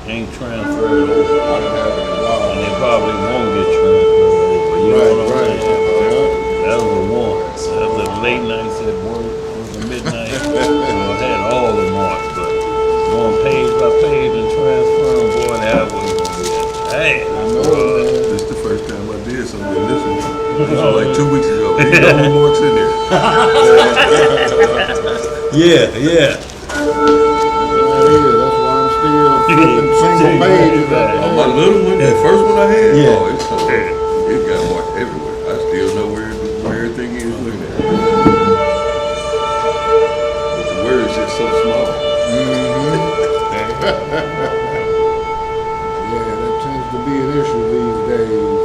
ain't transferred over. I didn't have it in a while. And they probably won't get transferred over. You know what I'm saying? That was a one. That was a late night at work. It was a midnight. I had all the marks, but going page by page and transferring, boy, that was hey. I know, this is the first time I did something in this one. This was like 2 weeks ago. Ain't no more marks in there. Yeah. That's why I'm still flipping single pages. On my little one, that first one I had, Yeah. oh, it's so, it got marked everywhere. I still know where everything is looking at. But the word is just so small. Yeah, that tends to be an issue these days.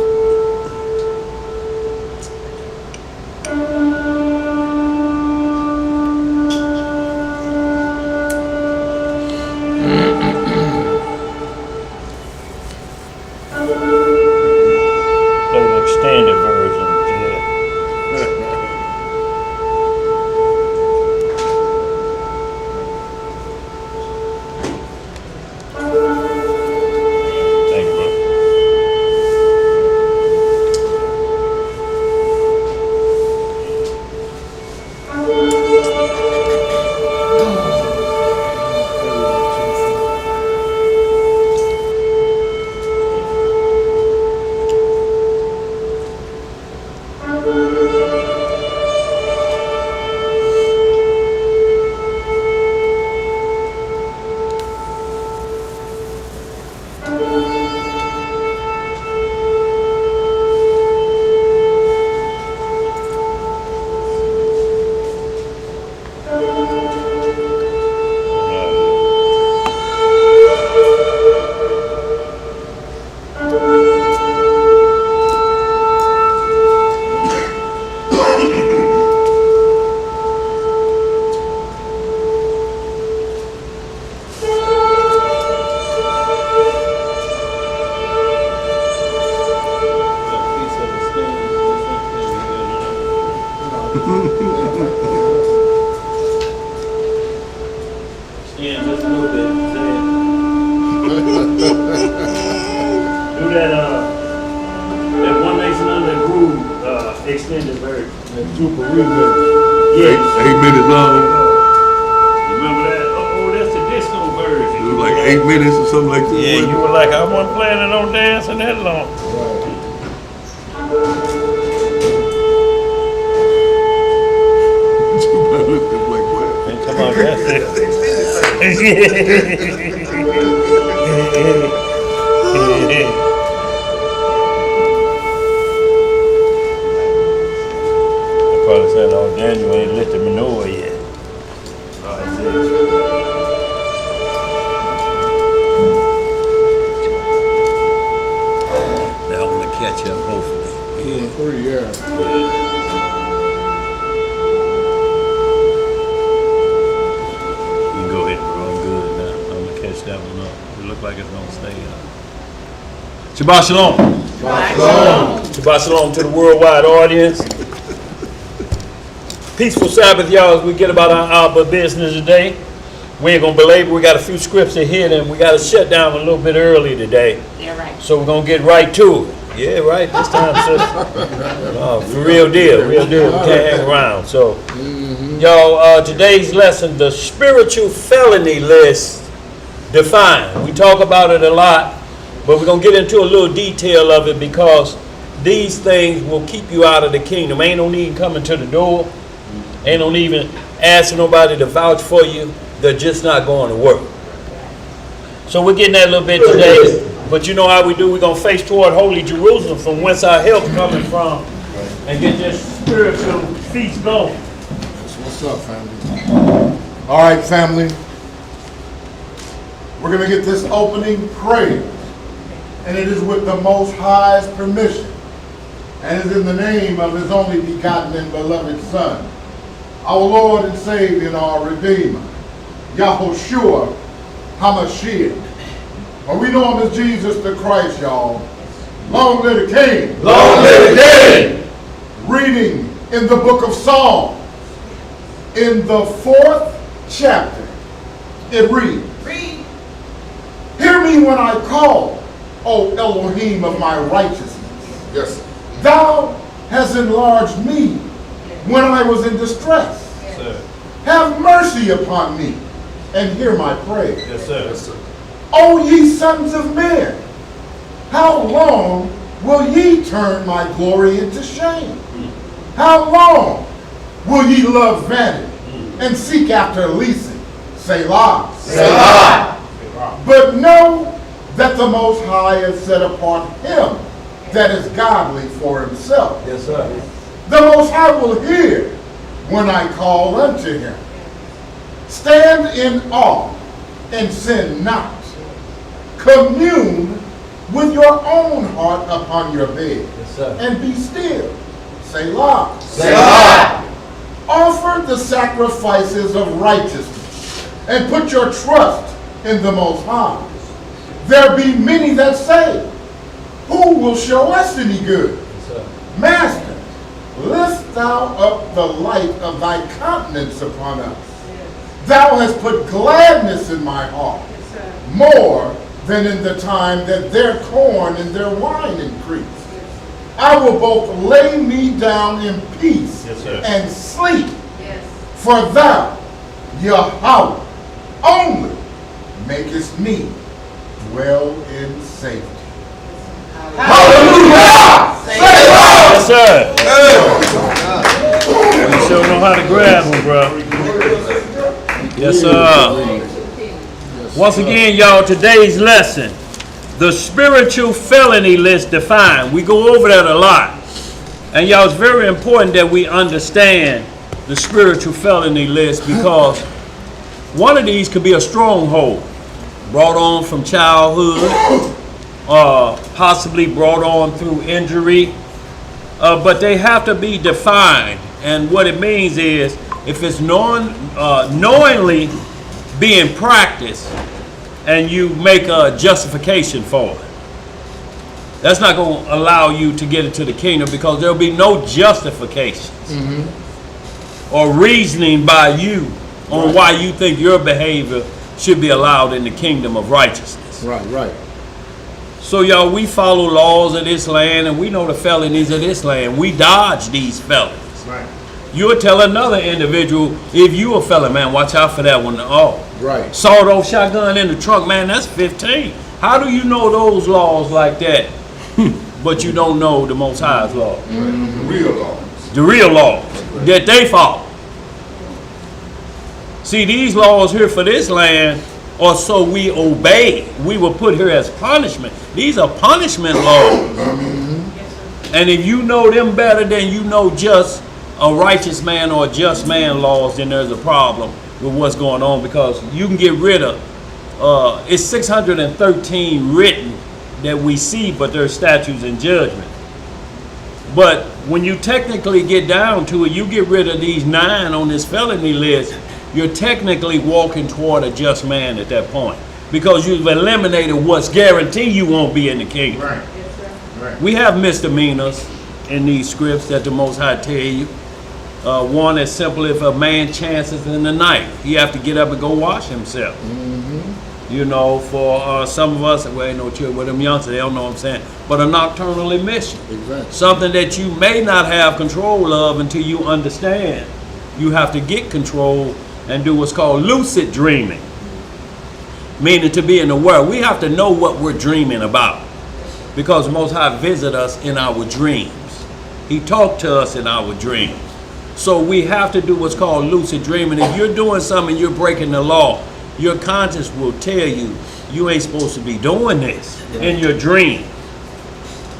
Play the extended version, yeah. Thank you, bro. Yeah, just a little bit. Do that One Nation Under the Groove extended version. That super remix. Yes. 8 minutes long. You remember that? Oh, that's the disco version. It was like 8 minutes or something like that. Yeah, you were like, I wasn't planning on dancing that long. I looked up like, what? Come on, that's it. I probably said, oh, Daniel ain't lit the manure yet. Oh, that's it. Now I'm gonna catch up, hopefully. 2 and 3, yeah. You can go ahead, bro. I'm good now. I'm gonna catch that one up. It look like it's gonna stay up. Shabbat shalom. Shabbat shalom to the worldwide audience. Peaceful Sabbath, y'all, as we get about our business today. We ain't gonna belabor. We got a few scripts to hit, and we got to shut down a little bit early today. Yeah, right. So we're gonna get right to it. Yeah, right. This time, sister. For real deal, real deal. We can't hang around. So, y'all, today's lesson, the spiritual felony list defined. We talk about it a lot, but we're gonna get into a little detail of it because these things will keep you out of the kingdom. Ain't no need coming to the door. Ain't no need even asking nobody to vouch for you. They're just not going to work. So we're getting that a little bit today. But you know how we do. We're going to face toward Holy Jerusalem, from whence our help coming from, and get this spiritual feast going. That's what's up, family. All right, family. We're going to get this opening prayer. And it is with the Most High's permission. And is in the name of His only begotten and beloved Son, our Lord and Savior and our Redeemer, Yahushua HaMashiach. Or we know Him as Jesus the Christ, y'all. Long live the King. Long live the King. Reading in the book of Psalms, in the 4th chapter, it reads, Read. me when I call, O Elohim of my righteousness. Yes, sir. Thou hast enlarged me when I was in distress. Yes, sir. Have mercy upon me and hear my prayer. Yes, sir. Yes, sir. O ye sons of men, how long will ye turn my glory into shame? How long will ye love vanity and seek after leasing? Selah. Selah. But know that the Most High has set apart him that is godly for himself. Yes, sir. The Most High will hear when I call unto him. Stand in awe and sin not. Commune with your own heart upon your bed. Yes, sir. And be still. Selah. Selah. Offer the sacrifices of righteousness and put your trust in the Most High. There be many that say, who will show us any good? Yes, sir. Master, lift thou up the light of thy countenance upon us. Thou hast put gladness in my heart, more than in the time that their corn and their wine increased. I will both lay me down in peace Yes, sir. and sleep, for thou, Yahweh, only makest me dwell in safety. Hallelujah. Yes, sir. You sure know how to grab them, bro. Yes, sir. Once again, y'all, today's lesson, the spiritual felony list defined. We go over that a lot. And y'all, it's very important that we understand the spiritual felony list, because one of these could be a stronghold brought on from childhood, possibly brought on through injury, but they have to be defined. And what it means is, if it's knowingly being practiced and you make a justification for it, that's not going to allow you to get into the kingdom, because there'll be no justifications or reasoning by you on why you think your behavior should be allowed in the kingdom of righteousness. Right, right. So y'all, we follow laws of this land, and we know the felonies of this land. We dodge these felonies. Right. You'll tell another individual, if you a felon, man, watch out for that one. Oh, Right. sawed-off shotgun in the trunk, man, that's 15. How do you know those laws like that, but you don't know the Most High's law? Real laws. The real laws that they follow. See, these laws here for this land are so we obey. We were put here as punishment. These are punishment laws. And if you know them better than you know just a righteous man or a just man laws, then there's a problem with what's going on, because you can get rid of, it's 613 written that we see, but there's statutes and judgment. But when you technically get down to it, you get rid of these 9 on this felony list, you're technically walking toward a just man at that point, because you've eliminated what's guaranteed you won't be in the kingdom. Right. Right. We have misdemeanors in these scripts that the Most High tell you. One as simple, if a man chances in the night, he have to get up and go wash himself. You know, for some of us, well, ain't no chill with them youngsters, they don't know what I'm saying, but a nocturnal emission. Exactly. Something that you may not have control of until you understand. You have to get control and do what's called lucid dreaming, meaning to be in the world. We have to know what we're dreaming about, because the Most High visit us in our dreams. He talked to us in our dreams. So we have to do what's called lucid dreaming. If you're doing something, you're breaking the law, your conscience will tell you, you ain't supposed to be doing this in your dream.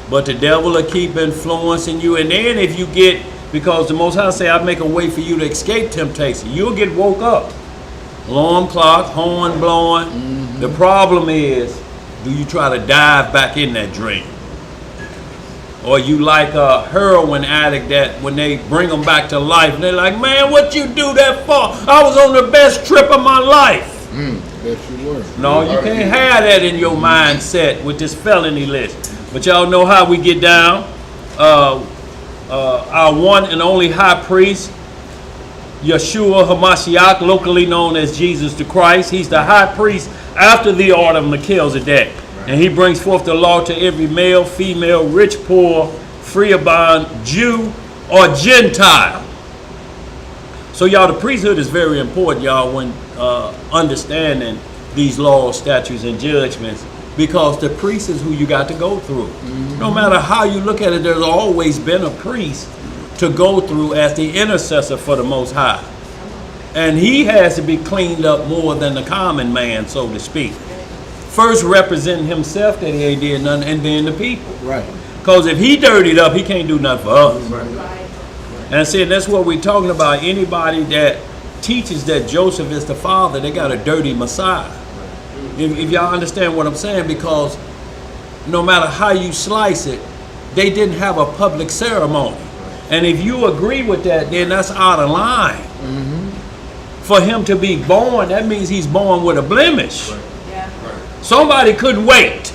But the devil will keep influencing you. And then if you get, because the Most High say, I make a way for you to escape temptation, you'll get woke up. Alarm clock, horn blowing. The problem is, do you try to dive back in that dream? Or you like a heroin addict that when they bring them back to life, they're like, man, what you do that for? I was on the best trip of my life. Bet you were. No, you can't have that in your mindset with this felony list. But y'all know how we get down. Our one and only high priest, Yeshua HaMashiach, locally known as Jesus the Christ. He's the high priest after the order of Melchizedek. And he brings forth the law to every male, female, rich, poor, free or bond, Jew or Gentile. So y'all, the priesthood is very important, y'all, when understanding these laws, statutes, and judgments, because the priest is who you got to go through. No matter how you look at it, there's always been a priest to go through as the intercessor for the Most High. And he has to be cleaned up more than the common man, so to speak. First representing himself that he ain't did nothing, and then the people. Right. Because if he dirtied up, he can't do nothing for us. And I said, that's what we're talking about. Anybody that teaches that Joseph is the father, they got a dirty Messiah. If y'all understand what I'm saying, because no matter how you slice it, they didn't have a public ceremony. And if you agree with that, then that's out of line. For him to be born, that means he's born with a blemish. Somebody couldn't wait.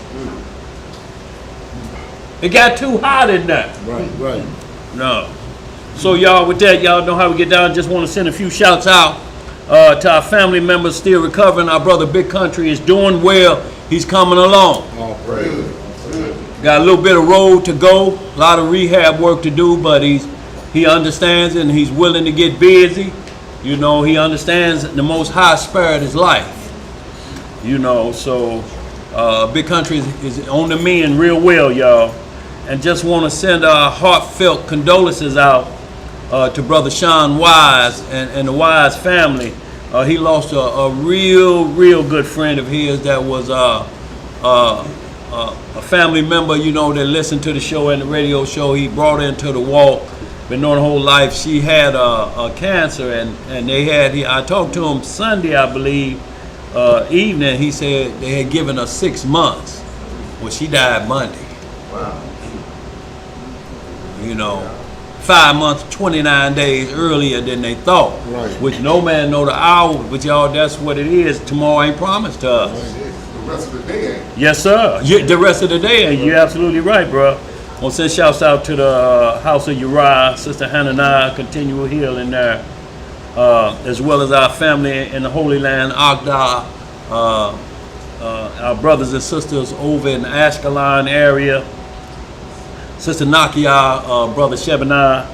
It got too hot in there. Right. No. So y'all, with that, y'all know how we get down. Just want to send a few shouts out to our family members still recovering. Our brother Big Country is doing well. He's coming along. All praise. Got a little bit of road to go, a lot of rehab work to do, but he understands it and he's willing to get busy. You know, he understands the Most High spared his life. You know, so Big Country is on the mend real well, y'all. And just want to send heartfelt condolences out to Brother Sean Wise and the Wise family. He lost a real good friend of his that was a family member, you know, that listened to the show and the radio show. He brought her into the walk, been knowing her whole life. She had a cancer, and I talked to him Sunday, I believe, evening. He said they had given her 6 months. Well, she died Monday. Wow. You know, 5 months, 29 days earlier than they thought. Right. Which no man know the hour, but y'all, that's what it is. Tomorrow ain't promised to us. The rest of the day ain't. Yes, sir. The rest of the day, and you're absolutely right, bro. Well, send shouts out to the House of Uriah, Sister Hannah, continual healing there, as well as our family in the Holy Land, Agda, our brothers and sisters over in the Ashkelon area, Sister Nakia, Brother Shebaniah.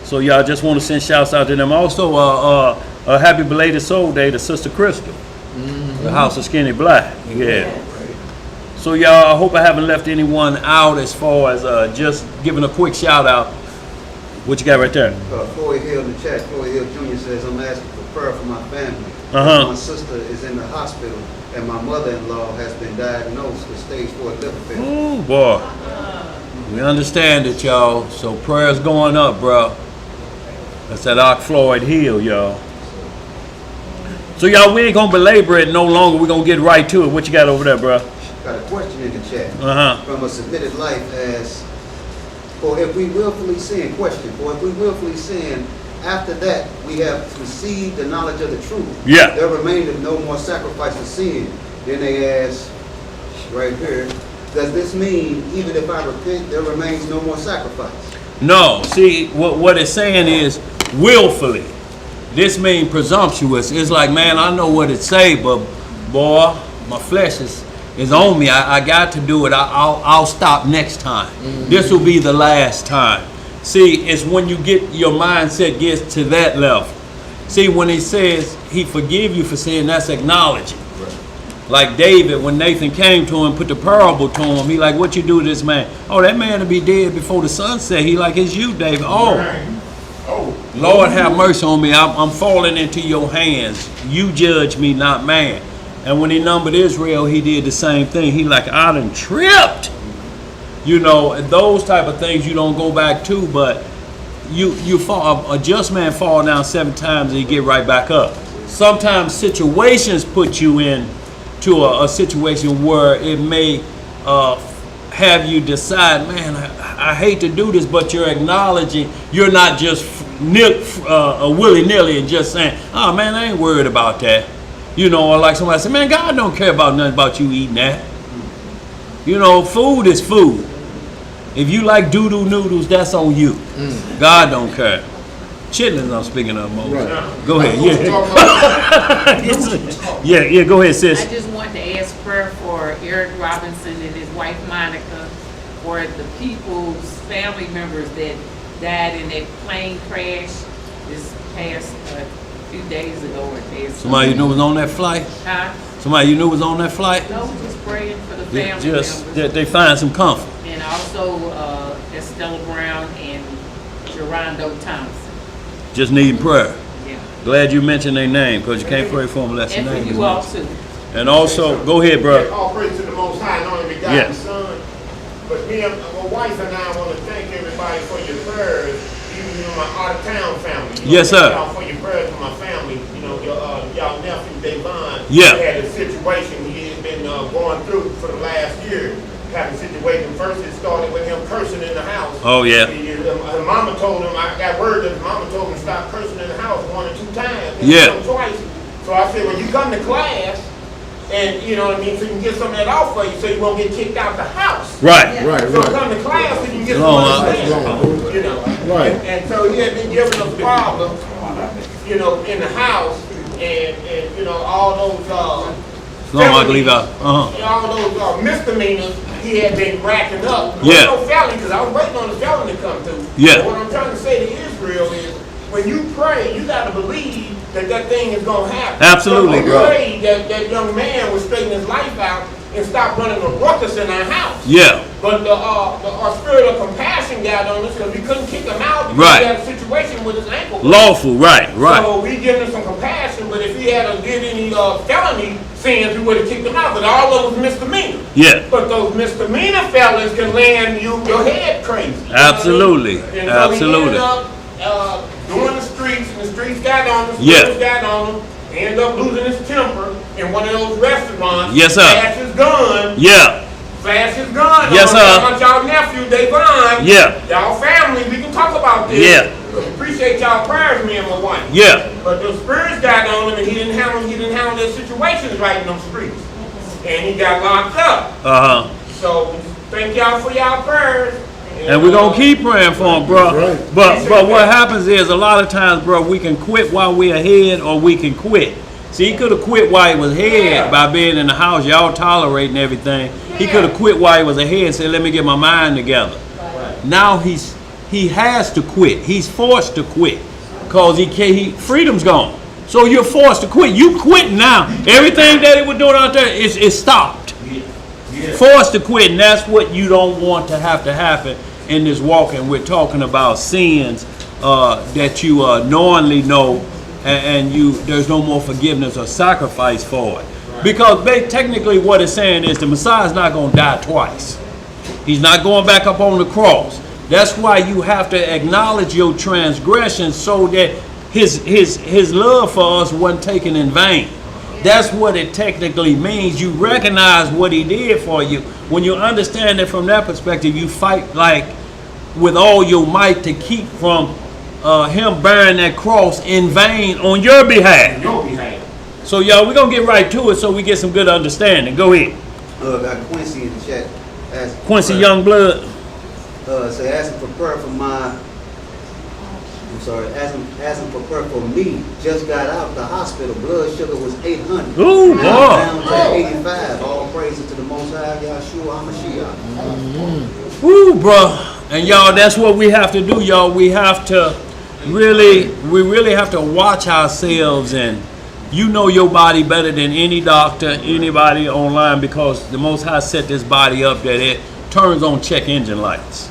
So y'all just want to send shouts out to them. Also, a happy belated soul day to Sister Crystal, the House of Skinny Black. Yeah. So y'all, I hope I haven't left anyone out as far as just giving a quick shout out. What you got right there? Floyd Hill in the chat, Floyd Hill Jr. says, I'm asking for prayer for my family. My sister is in the hospital and my mother-in-law has been diagnosed with stage 4 liver failure. Oh boy. We understand it, y'all. So prayers going up, bro. That's that Floyd Hill, y'all. So y'all, we ain't gonna belabor it no longer. We're gonna get right to it. What you got over there, bro? Got a question in the chat from a submitted life as, for if we willfully sin, after that we have received the knowledge of the truth. Yeah. There remaineth no more sacrifice of sin. Then they ask, right here, does this mean even if I repent, there remains no more sacrifice? No. See, what it's saying is willfully. This means presumptuous. It's like, man, I know what it say, but boy, my flesh is on me. I got to do it. I'll stop next time. This will be the last time. See, it's when you get your mindset gets to that level. See, when he says he forgive you for sin, that's acknowledging. Like David, when Nathan came to him, put the parable to him, he like, what you do to this man? Oh, that man will be dead before the sunset. He like, it's you, David. Oh, Lord, have mercy on me. I'm falling into your hands. You judge me, not man. And when he numbered Israel, he did the same thing. He like, I done tripped. You know, and those type of things you don't go back to, but you fall. A just man fall down 7 times and he get right back up. Sometimes situations put you in to a situation where it may have you decide, man, I hate to do this, but you're acknowledging, you're not just willy-nilly and just saying, oh man, I ain't worried about that. You know, or like somebody said, man, God don't care about nothing about you eating that. You know, food is food. If you like doo-doo noodles, that's on you. God don't care. chitlins I'm speaking of, Moses. Right. Go ahead, yeah. yeah, go ahead, sis. I just want to ask prayer for Eric Robinson and his wife Monica, for the people's family members that died in that plane crash this past few days ago or days. Somebody you knew was on that flight? Huh? Somebody you knew was on that flight? No, just praying for the family Just members. that they find some comfort. And also Estella Brown and Gerondo Thompson. Just needing prayer. Yeah. Glad you mentioned their name, because you can't pray for them unless their And for name is you all mentioned. too. And also, go ahead, bro. All praise to the Most High, and only begotten Yeah. Son. But me and my wife and I want to thank everybody for your prayers, even my out-of-town family. Yes, sir. Thank y'all for your prayers for my family. You know, y'all nephew Davon Yeah. had a situation he had been going through for the last year. Having a situation. First, it started with him cursing in the house. Oh, yeah. His mama told him, I got word that his mama told him to stop cursing in the house 1 or 2 times. Yeah. Twice. So I said, when you come to class, and you know what I mean, so you can get some of that off for you, so you won't get kicked out the house. Right. Right, So right. come to class, so you can get some Long, understanding, you know. Right. And so he had been giving us problems, you know, in the house, and you know, all those Long, Uncle Levi. all those misdemeanors he had been racking up. Yeah. No felony, because I was waiting on the felony to come through. Yeah. But what I'm trying to say to Israel is, when you pray, you got to believe that thing is going to happen. Absolutely, so bro. Pray that young man would straighten his life out and stop running a ruckus in our house. Yeah. But our spirit of compassion got on us because we couldn't kick him out because Right. he had a situation with his ankle. Lawful, right, right. So we giving him some compassion, but if he had did any felony sins, we would have kicked him out. But all of them was misdemeanor. Yeah. But those misdemeanor felons can land your head crazy. You know what I mean? Absolutely. And so Absolutely. he ended up doing the streets, and the streets got on him. Yeah. Streets got on him. He ended up losing his temper in one of those restaurants. Yes, sir. Flash his gun. Yeah. Flash his gun. Yes, I'm sir. talking about y'all nephew, Davon. Yeah. Y'all family, we can talk about this. Yeah. Appreciate y'all prayers, me and my wife. Yeah. But the spirits got on him, and he didn't handle their situations right in them streets, and he got locked up. Uh-huh. So thank y'all for y'all prayers. And we're gonna keep praying for him, bro. Right. But what happens is a lot of times, bro, we can quit while we're ahead, or we can quit. See, he could have quit while he was ahead by being in the house, y'all tolerating everything. He could have quit while he was ahead and said, let me get my mind together. Now he has to quit. He's forced to quit because freedom's gone. So you're forced to quit. You quit now. Everything that he was doing out there is stopped. Forced to quit, and that's what you don't want to happen in this walk. And we're talking about sins that you knowingly know, and there's no more forgiveness or sacrifice for it. Because technically what it's saying is the Messiah's not going to die twice. He's not going back up on the cross. That's why you have to acknowledge your transgressions so that his love for us wasn't taken in vain. That's what it technically means. You recognize what he did for you. When you understand it from that perspective, you fight like with all your might to keep from him bearing that cross in vain on your behalf. So y'all, we're going to get right to it so we get some good understanding. Go ahead. Got Quincy in the chat. Quincy Youngblood. Say asking for prayer for asking for prayer for me. Just got out the hospital. Blood sugar was 800. Ooh, Now boy. down to 85. All praises to the Most High, Yahshua HaMashiach. Woo, bro. And y'all, that's what we have to do, y'all. We really have to watch ourselves, and you know your body better than any doctor, anybody online, because the Most High set this body up that it turns on check engine lights.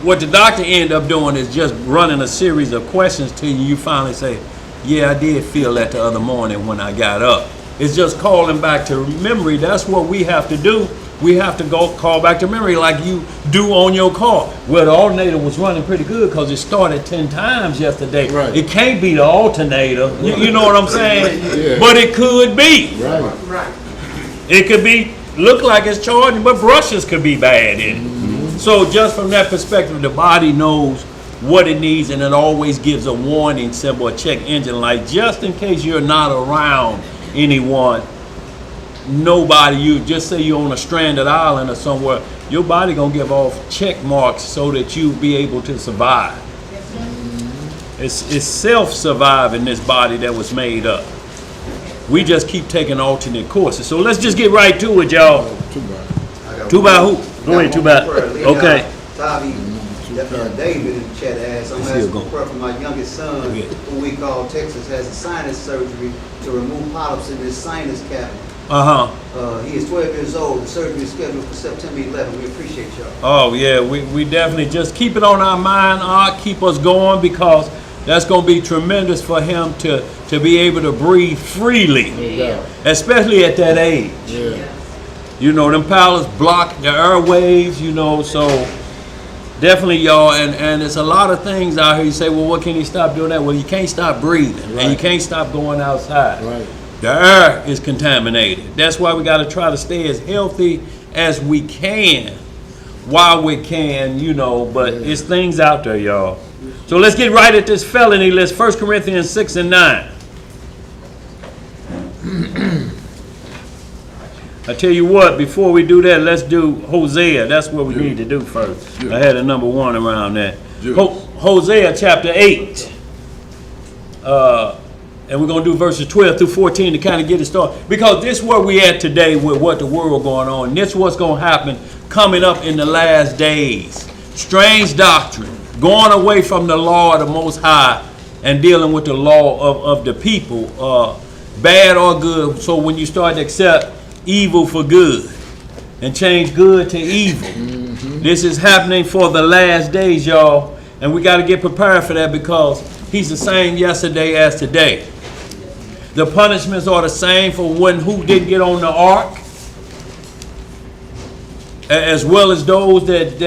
What the doctor end up doing is just running a series of questions to you. You finally say, yeah, I did feel that the other morning when I got up. It's just calling back to memory. That's what we have to do. We have to go call back to memory like you do on your car. Well, the alternator was running pretty good because it started 10 times yesterday. Right. It can't be the alternator. You know what I'm saying? Yeah. But it could be. Right. It could be, look like it's charging, but brushes could be bad in it. So just from that perspective, the body knows what it needs, and it always gives a warning symbol, a check engine light, just in case you're not around anyone. Nobody, you just say you're on a stranded island or somewhere, your body gonna give off check marks so that you be able to survive. It's self-surviving, this body that was made up. We just keep taking alternate courses. So let's just get right to it, y'all. Too bad. Two by who? Go ahead, two by. Okay. David in the chat asks, I'm asking for prayer for my youngest son, who we call Texas, has a sinus surgery to remove polyps in his sinus cavity. He is 12 years old. The surgery is scheduled for September 11th. We appreciate y'all. Oh, yeah, we definitely just keep it on our mind, keep us going, because that's going to be tremendous for him to be able to breathe freely, especially at that age. Yeah. You know, them pallets block the airwaves, you know, so definitely, y'all, and there's a lot of things out here. You say, well, what can he stop doing that? Well, you can't stop breathing, and you can't stop going outside. Right. The air is contaminated. That's why we got to try to stay as healthy as we can while we can, you know, but it's things out there, y'all. So let's get right at this felony list. 1 Corinthians 6 and 9. I tell you what, before we do that, let's do Hosea. That's what we need to do first. I had a number 1 around that. Hosea chapter 8. And we're going to do verses 12 through 14 to kind of get it started. Because this is where we at today with what the world going on. This is what's going to happen coming up in the last days. Strange doctrine. Going away from the law of the Most High and dealing with the law of the people. Bad or good. So when you start to accept evil for good and change good to evil. This is happening for the last days, y'all. And we got to get prepared for that, because he's the same yesterday as today. The punishments are the same for who didn't get on the ark, as well as those that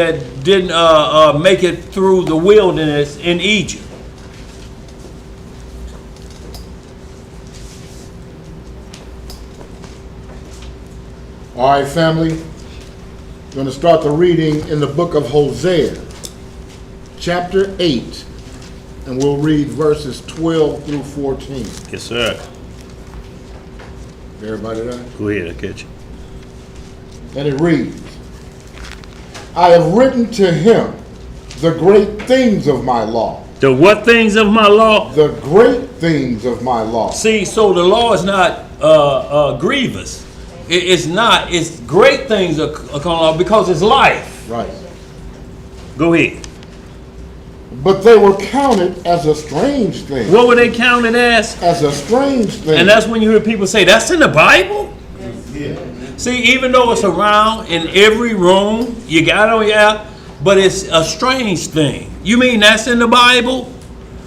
didn't make it through the wilderness in Egypt. All right, family. We're going to start the reading in the book of Hosea, chapter 8, and we'll read verses 12 through 14. Yes, sir. Everybody there? Go ahead, I'll catch you. And it reads, I have written to him the great things of my law. The what things of my law? The great things of my law. See, so the law is not grievous. It's not. It's great things are law because it's life. Right. Go ahead. But they were counted as a strange thing. What were they counted as? As a strange thing. And that's when you hear people say, that's in the Bible? Yeah. See, even though it's around in every room, you got it on your app, but it's a strange thing. You mean that's in the Bible?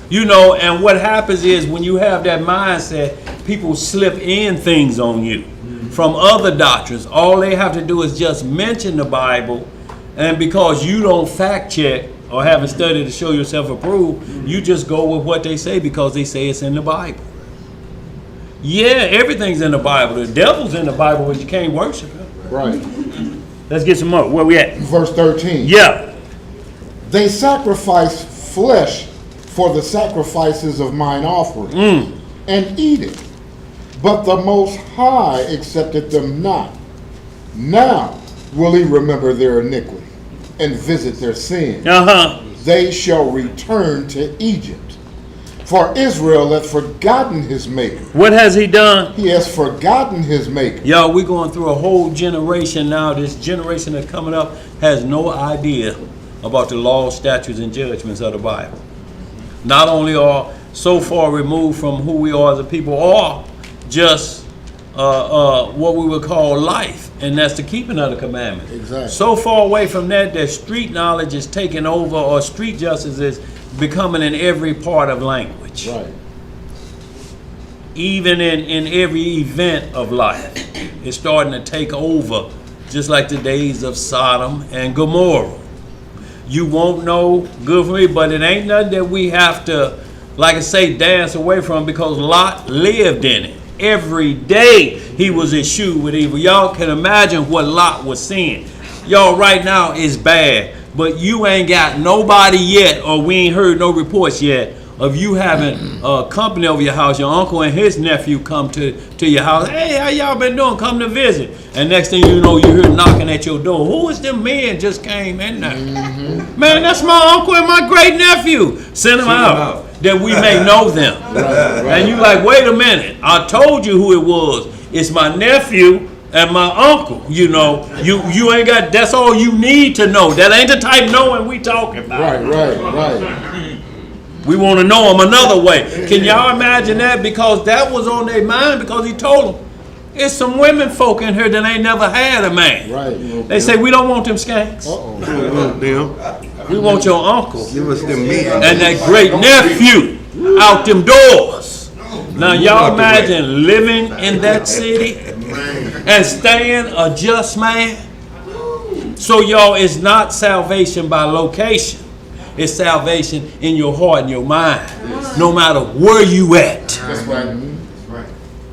You know, and what happens is when you have that mindset, people slip in things on you from other doctrines. All they have to do is just mention the Bible, and because you don't fact check or haven't studied to show yourself approved, you just go with what they say because they say it's in the Bible. Yeah, everything's in the Bible. The devil's in the Bible, but you can't worship him. Right. Let's get some more. Where we at? Verse 13. Yeah. They sacrifice flesh for the sacrifices of mine offering, and eat it. But the Most High accepted them not. Now will he remember their iniquity and visit their sin. They shall return to Egypt. For Israel hath forgotten his maker. What has he done? He has forgotten his maker. Y'all, we're going through a whole generation now. This generation that's coming up has no idea about the laws, statutes, and judgments of the Bible. Not only are so far removed from who we are as a people, or just what we would call life, and that's the keeping of the commandments. Exactly. So far away from that street knowledge is taking over, or street justice is becoming in every part of language. Right. Even in every event of life, it's starting to take over, just like the days of Sodom and Gomorrah. You won't know, good for me, but it ain't nothing that we have to, like I say, dance away from, because Lot lived in it. Every day he was eschewed with evil. Y'all can imagine what Lot was seeing. Y'all, right now is bad, but you ain't got nobody yet, or we ain't heard no reports yet of you having company over your house. Your uncle and his nephew come to your house. Hey, how y'all been doing? Come to visit. And next thing you know, you hear knocking at your door. Who is them men just came in there? Man, that's my uncle and my great nephew. Send them out. that we may know them. And you like, wait a minute, I told you who it was. It's my nephew and my uncle. You know, you ain't got, that's all you need to know. That ain't the type knowing we talking about. Right. We want to know them another way. Can y'all imagine that? Because that was on their mind, because he told them, there's some women folk in here that ain't never had a man. Right. They say, we don't want them skanks. We want your uncle Give us them men. and that great nephew out them doors. Now y'all imagine living in that city and staying a just man. So y'all, it's not salvation by location. It's salvation in your heart and your mind, no matter where you at. That's right.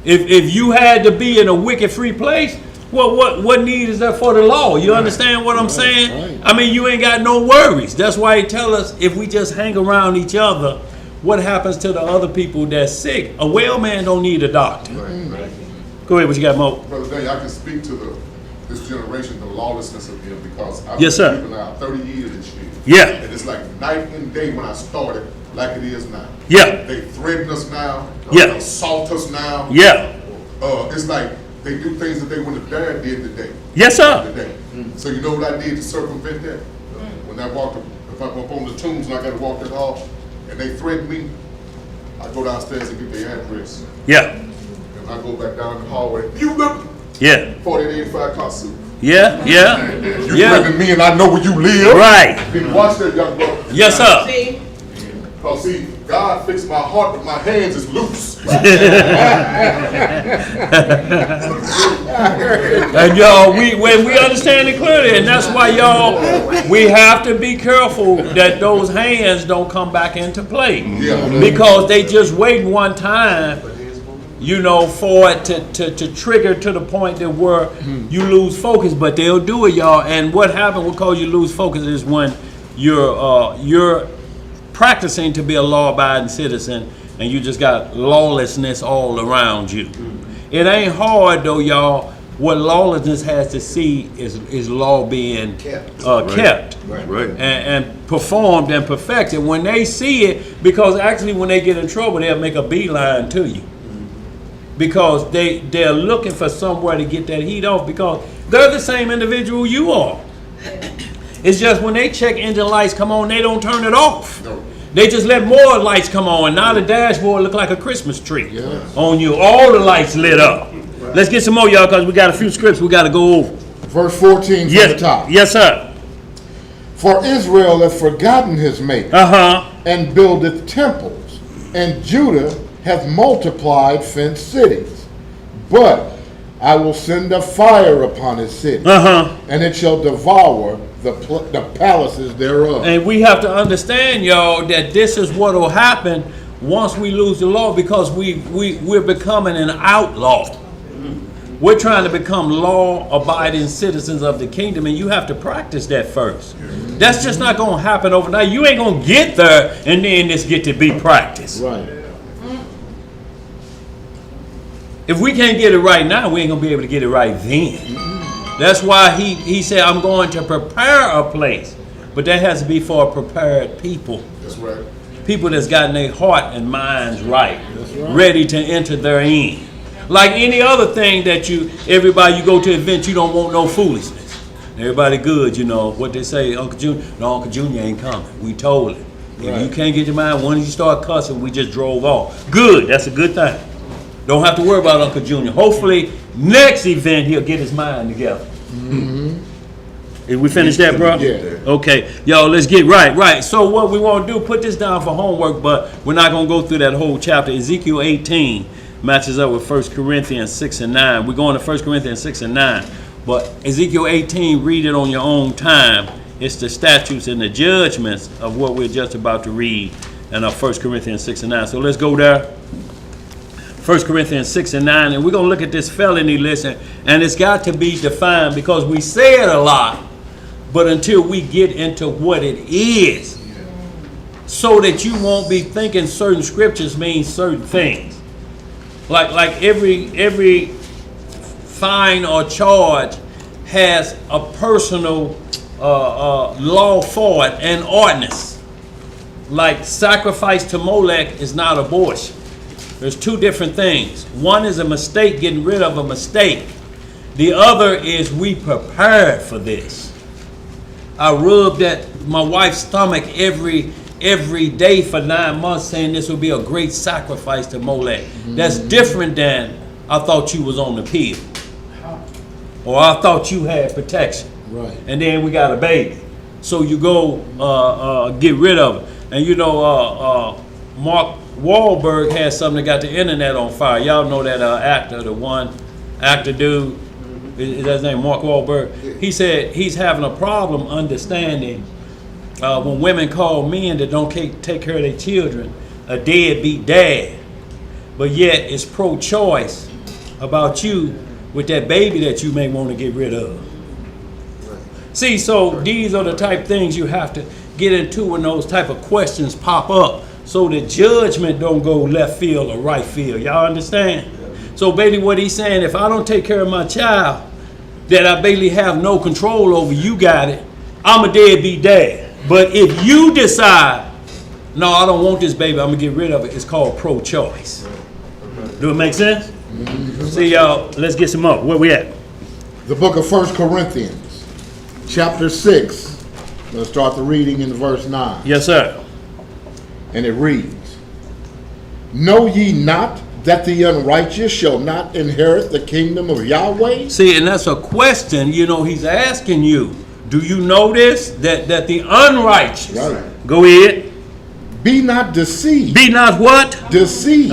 If you had to be in a wicked free place, well, what need is there for the law? You understand what I'm saying? I mean, you ain't got no worries. That's why he tell us, if we just hang around each other, what happens to the other people that's sick? A well man don't need a doctor. Go ahead, what you got, Mo? Brother Daniel, I can speak to this generation, the lawlessness of them, because I've Yes, been sir. people now 30 years and shit. Yeah. And it's like night and day when I started, like it is now. Yeah. They threaten us now. Yeah. Assault us now. Yeah. It's like they do things that they wouldn't have dared did today. Yes, sir. Today. So you know what I did to circumvent that? When I walked, if I'm up on the tombs and I got to walk that hall, and they threaten me, I go downstairs and get their address. Yeah. And I go back down the hallway. You look Yeah. 4885 car suit. Yeah. Yeah. You Yeah. threatening me and I know where you live. Right. Watch that, young brother. Yes, sir. See, Cause see, God fixed my heart, but my hands is loose. And y'all, when we understand it clearly, and that's why y'all, we have to be careful that those hands don't come back into play. Yeah. Because they just wait one time, you know, for it to trigger to the point that where you lose focus, but they'll do it, y'all. And what happened will cause you lose focus is when you're practicing to be a law-abiding citizen and you just got lawlessness all around you. It ain't hard though, y'all. What lawlessness has to see is law being kept Right. and performed and perfected. When they see it, because actually when they get in trouble, they'll make a beeline to you. Because they're looking for somewhere to get that heat off, because they're the same individual you are. It's just when they check engine lights come on, they don't turn it off. No. They just let more lights come on. Now the dashboard look like a Christmas tree on you. All the lights lit up. Let's get some more, y'all, because we got a few scripts we got to go over. Verse 14 from the top. Yes, sir. For Israel hath forgotten his maker, and buildeth temples, and Judah hath multiplied fenced cities. But I will send a fire upon his city, and it shall devour the palaces thereof. And we have to understand, y'all, that this is what will happen once we lose the law, because we're becoming an outlaw. We're trying to become law-abiding citizens of the kingdom, and you have to practice that first. That's just not going to happen overnight. You ain't going to get there and then this get to be practiced. Right. If we can't get it right now, we ain't going to be able to get it right then. That's why he said, I'm going to prepare a place. But that has to be for a prepared people. That's right. People that's gotten their heart and minds right, ready to enter their end. Like any other thing that everybody you go to an event, you don't want no foolishness. Everybody good, you know, what they say, Uncle Junior, no, Uncle Junior ain't coming. We told him. If you can't get your mind, once you start cussing, we just drove off. Good, that's a good thing. Don't have to worry about Uncle Junior. Hopefully, next event, he'll get his mind together. Did we finish that, bro? Yeah. Okay, y'all, let's get right. So what we want to do, put this down for homework, but we're not going to go through that whole chapter. Ezekiel 18 matches up with 1 Corinthians 6 and 9. We're going to 1 Corinthians 6 and 9. But Ezekiel 18, read it on your own time. It's the statutes and the judgments of what we're just about to read in 1 Corinthians 6 and 9. So let's go there. 1 Corinthians 6 and 9, and we're going to look at this felony list, and it's got to be defined, because we say it a lot, but until we get into what it is, so that you won't be thinking certain scriptures mean certain things. Like every fine or charge has a personal law for it and ordinance. like sacrifice to Molech is not abortion. There's two different things. One is a mistake, getting rid of a mistake. The other is we prepared for this. I rubbed at my wife's stomach every day for 9 months saying this would be a great sacrifice to Molech. That's different than I thought you was on the pill. Or I thought you had protection. Right. And then we got a baby. So you go get rid of it. And you know, Mark Wahlberg had something that got the internet on fire. Y'all know that actor, the one actor dude, is that his name, Mark Wahlberg? He said he's having a problem understanding when women call men that don't take care of their children a deadbeat dad, but yet it's pro-choice about you with that baby that you may want to get rid of. See, so these are the type of things you have to get into when those type of questions pop up, so the judgment don't go left field or right field. Y'all understand? So basically what he's saying, if I don't take care of my child, that I basically have no control over, you got it, I'm a deadbeat dad. But if you decide, no, I don't want this baby, I'm gonna get rid of it, it's called pro-choice. Do it make sense? See, y'all, let's get some up. Where we at? The book of 1 Corinthians, chapter 6. Let's start the reading in verse 9. Yes, sir. And it reads, Know ye not that the unrighteous shall not inherit the kingdom of Yahweh? See, and that's a question, you know, he's asking you. Do you know this? That the unrighteous. Right. Go ahead. Be not deceived. Be not what? Deceived.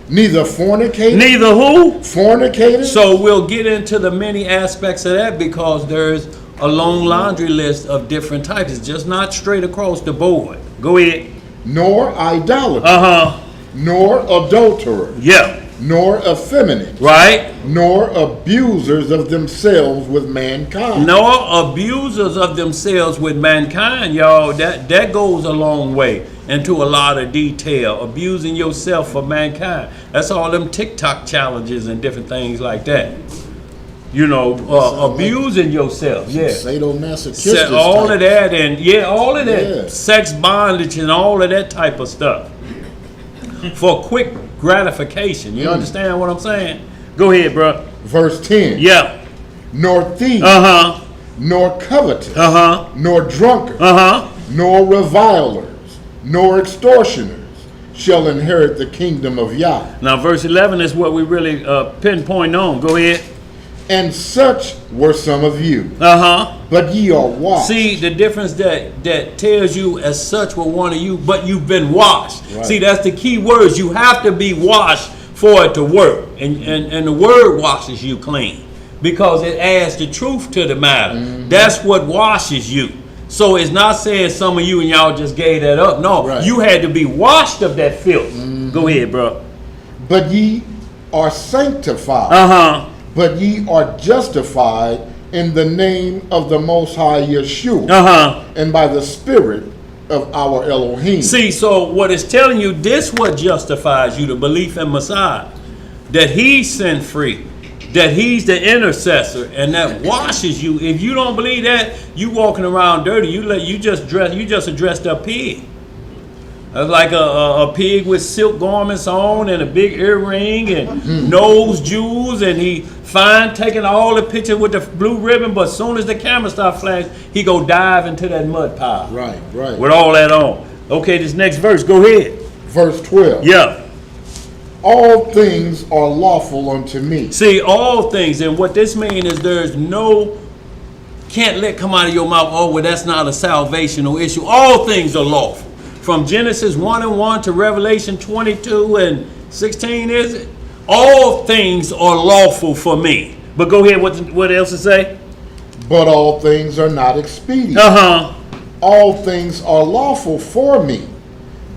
Neither fornicators. Neither who? Fornicators. So we'll get into the many aspects of that because there's a long laundry list of different types. It's just not straight across the board. Go ahead. Nor idolaters. Nor adulterers. Yeah. Nor effeminate. Right. Nor abusers of themselves with mankind. Nor abusers of themselves with mankind, y'all. That goes a long way into a lot of detail. Abusing yourself for mankind. That's all them TikTok challenges and different things like that. You know, abusing yourself. Yeah. Sadomasochistic. All of that and all of that. Yeah. Sex bondage and all of that type of stuff. For quick gratification. You understand what I'm saying? Go ahead, bro. Verse 10. Yeah. Nor thieves. Nor covetous. Nor drunkards. Nor revilers. Nor extortioners shall inherit the kingdom of Yah. Now, verse 11 is what we really pinpoint on. Go ahead. And such were some of you. But ye are washed. See, the difference that tells you as such were one of you, but you've been washed. Right. See, that's the key words. You have to be washed for it to work. And the word washes you clean because it adds the truth to the matter. That's what washes you. So it's not saying some of you and y'all just gave that up. No, you had to be washed of that filth. Go ahead, bro. But ye are sanctified. But ye are justified in the name of the Most High Yeshua, and by the Spirit of our Elohim. See, so what it's telling you, this what justifies you, the belief in Messiah, that he's sin free, that he's the intercessor, and that washes you. If you don't believe that, you walking around dirty. You just a dressed up pig. Like a pig with silk garments on and a big earring and nose jewels, and he fine taking all the pictures with the blue ribbon, but as soon as the camera starts flashing, he go dive into that mud pile. Right. With all that on. Okay, this next verse, go ahead. Verse 12. Yeah. All things are lawful unto me. See, all things, and what this means is there's no, can't let come out of your mouth, oh, well, that's not a salvational issue. All things are lawful. From Genesis 1:1 to Revelation 22:16, is it? All things are lawful for me. But go ahead, what else to say? But all things are not expedient. All things are lawful for me,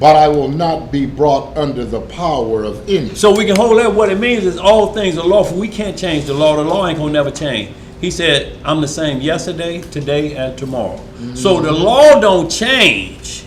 but I will not be brought under the power of any. So we can hold that. What it means is all things are lawful. We can't change the law. The law ain't gonna never change. He said, I'm the same yesterday, today, and tomorrow. So the law don't change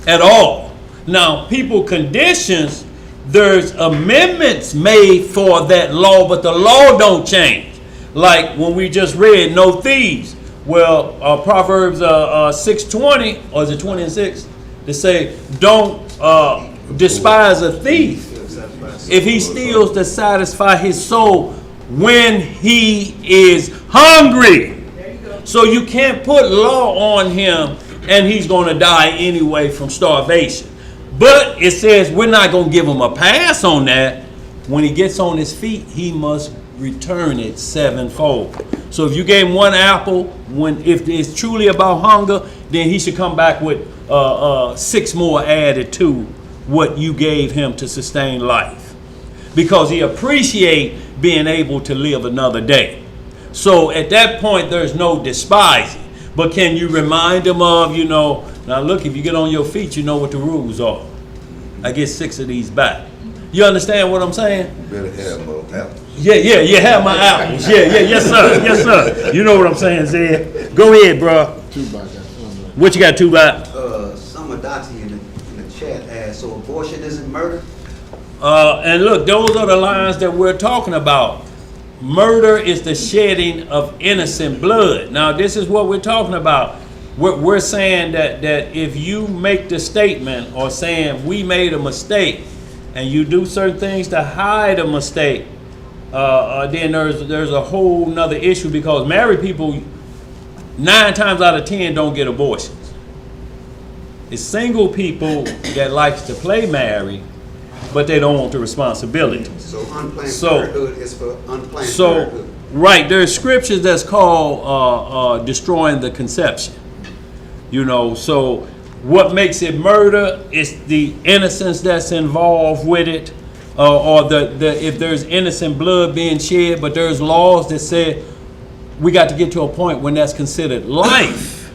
at all. Now, people conditions, there's amendments made for that law, but the law don't change. Like when we just read, no thieves. Well, Proverbs 6:20, or is it 20 and 6? to say, don't despise a thief if he steals to satisfy his soul when he is hungry. So you can't put law on him and he's going to die anyway from starvation. But it says we're not going to give him a pass on that. When he gets on his feet, he must return it sevenfold. So if you gave him one apple, if it's truly about hunger, then he should come back with 6 more added to what you gave him to sustain life, because he appreciate being able to live another day. So at that point, there's no despising. But can you remind him of, now look, if you get on your feet, you know what the rules are. I get 6 of these back. You understand what I'm saying? You better have more apples. Yeah, you have my apples. Yes sir. You know what I'm saying, Zed. Go ahead, bro. 2 by that. What you got 2 by? Samadati in the chat asked, so abortion isn't murder? And look, those are the lines that we're talking about. Murder is the shedding of innocent blood. Now, this is what we're talking about. We're saying that if you make the statement or saying we made a mistake and you do certain things to hide a mistake, then there's a whole nother issue, because married people 9 times out of 10 don't get abortions. It's single people that likes to play married, but they don't want the responsibility. So unplanned parenthood is for unplanned parenthood. Right, there's scriptures that's called destroying the conception. So what makes it murder is the innocence that's involved with it, or if there's innocent blood being shed. But there's laws that say we got to get to a point when that's considered life.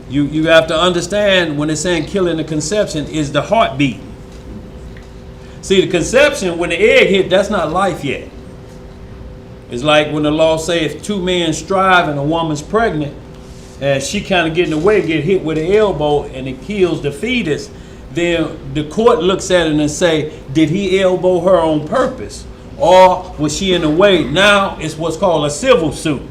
You have to understand, when it's saying killing the conception, is the heartbeat. See, the conception, when the egg hit, that's not life yet. It's like when the law say if 2 men strive and a woman's pregnant, and she kind of get in the way, get hit with the elbow, and it kills the fetus, then the court looks at it and say, did he elbow her on purpose? Or was she in the way? Now it's what's called a civil suit.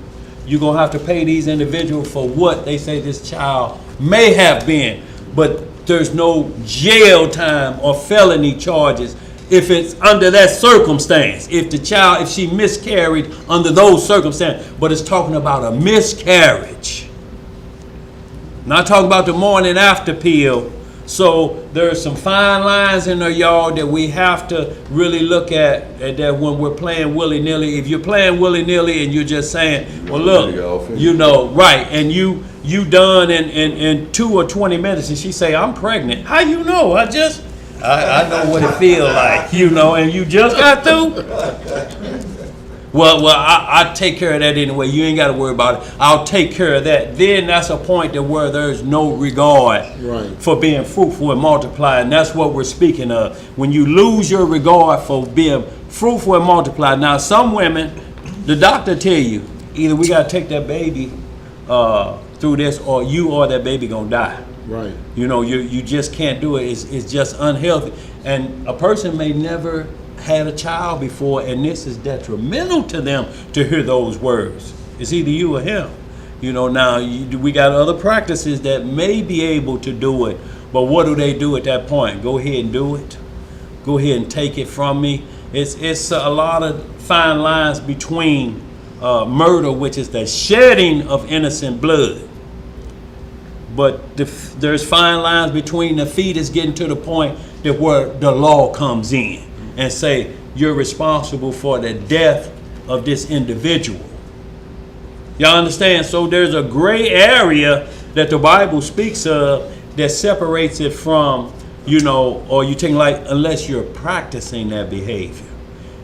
You're going to have to pay these individuals for what they say this child may have been. But there's no jail time or felony charges if it's under that circumstance. If she miscarried under those circumstances. But it's talking about a miscarriage. Not talking about the morning after pill. So there's some fine lines in there, y'all, that we have to really look at that when we're playing willy-nilly. If you're playing willy-nilly and you're just saying, well, look, right, and you done in 2 or 20 minutes, and she say, I'm pregnant. How you know? I know what it feels like, and you just got through? Well, I take care of that anyway. You ain't got to worry about it. I'll take care of that. Then that's a point to where there's no regard for being fruitful and multiply. And that's what we're speaking of. When you lose your regard for being fruitful and multiply. Now, some women, the doctor tell you, either we got to take that baby through this, or that baby going to die. Right. You just can't do it. It's just unhealthy. And a person may never had a child before, and this is detrimental to them to hear those words. It's either you or him. Now we got other practices that may be able to do it, but what do they do at that point? Go ahead and do it. Go ahead and take it from me. It's a lot of fine lines between murder, which is the shedding of innocent blood, but there's fine lines between the fetus getting to the point that where the law comes in and say you're responsible for the death of this individual. Y'all understand? So there's a gray area that the Bible speaks of that separates it from, or you think like, unless you're practicing that behavior.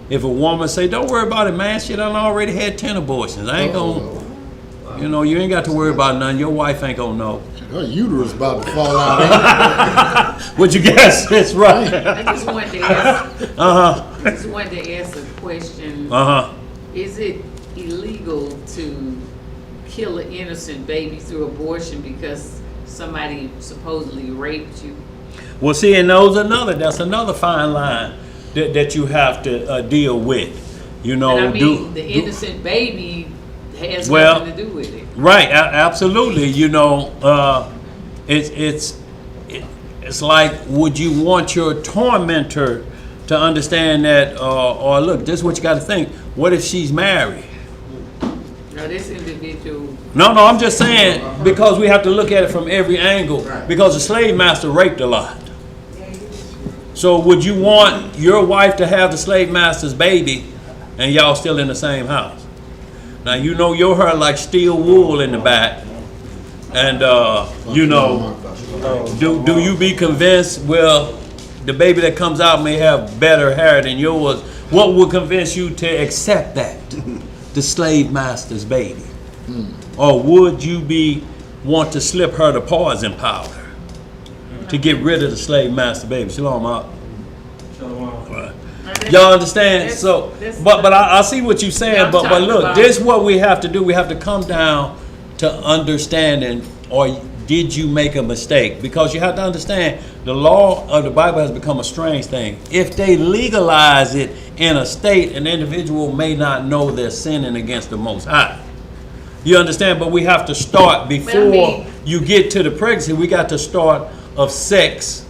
If a woman say, don't worry about it, man, she done already had 10 abortions. I ain't gonna, you ain't got to worry about none. Your wife ain't gonna know. Her uterus about to fall out. What you guess? That's right. I just wanted to ask a question. Is it illegal to kill an innocent baby through abortion because somebody supposedly raped you? Well, see, and that's another fine line that you have to deal with. The innocent baby has nothing to do with it. Right, absolutely. it's like, would you want your tormentor to understand that, or look, this is what you got to think. What if she's married? No, this individual. No, I'm just saying, because we have to look at it from every angle, because the slave master raped a lot. So would you want your wife to have the slave master's baby and y'all still in the same house? Now, you know your hair like steel wool in the back. And, do you be convinced, well, the baby that comes out may have better hair than yours? What would convince you to accept that? The slave master's baby? Or would you want to slip her the poison powder to get rid of the slave master baby? Shalom out. Right. Y'all understand? So, but I see what you're saying. But look, this is what we have to do. We have to come down to understanding, or did you make a mistake? Because you have to understand, the law of the Bible has become a strange thing. If they legalize it in a state, an individual may not know they're sinning against the Most High. You understand? But we have to start before you get to the pregnancy. We got to start of sex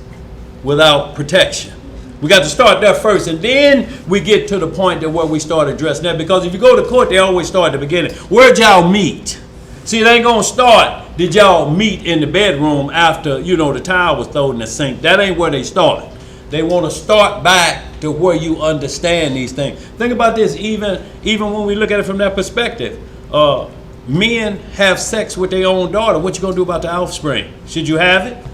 without protection. We got to start there first, and then we get to the point that where we start addressing that. Because if you go to court, they always start at the beginning. Where'd y'all meet? See, it ain't gonna start, did y'all meet in the bedroom after, the towel was thrown in the sink? That ain't where they start. They want to start back to where you understand these things. Think about this, even when we look at it from that perspective. Men have sex with their own daughter. What you gonna do about the offspring? Should you have it?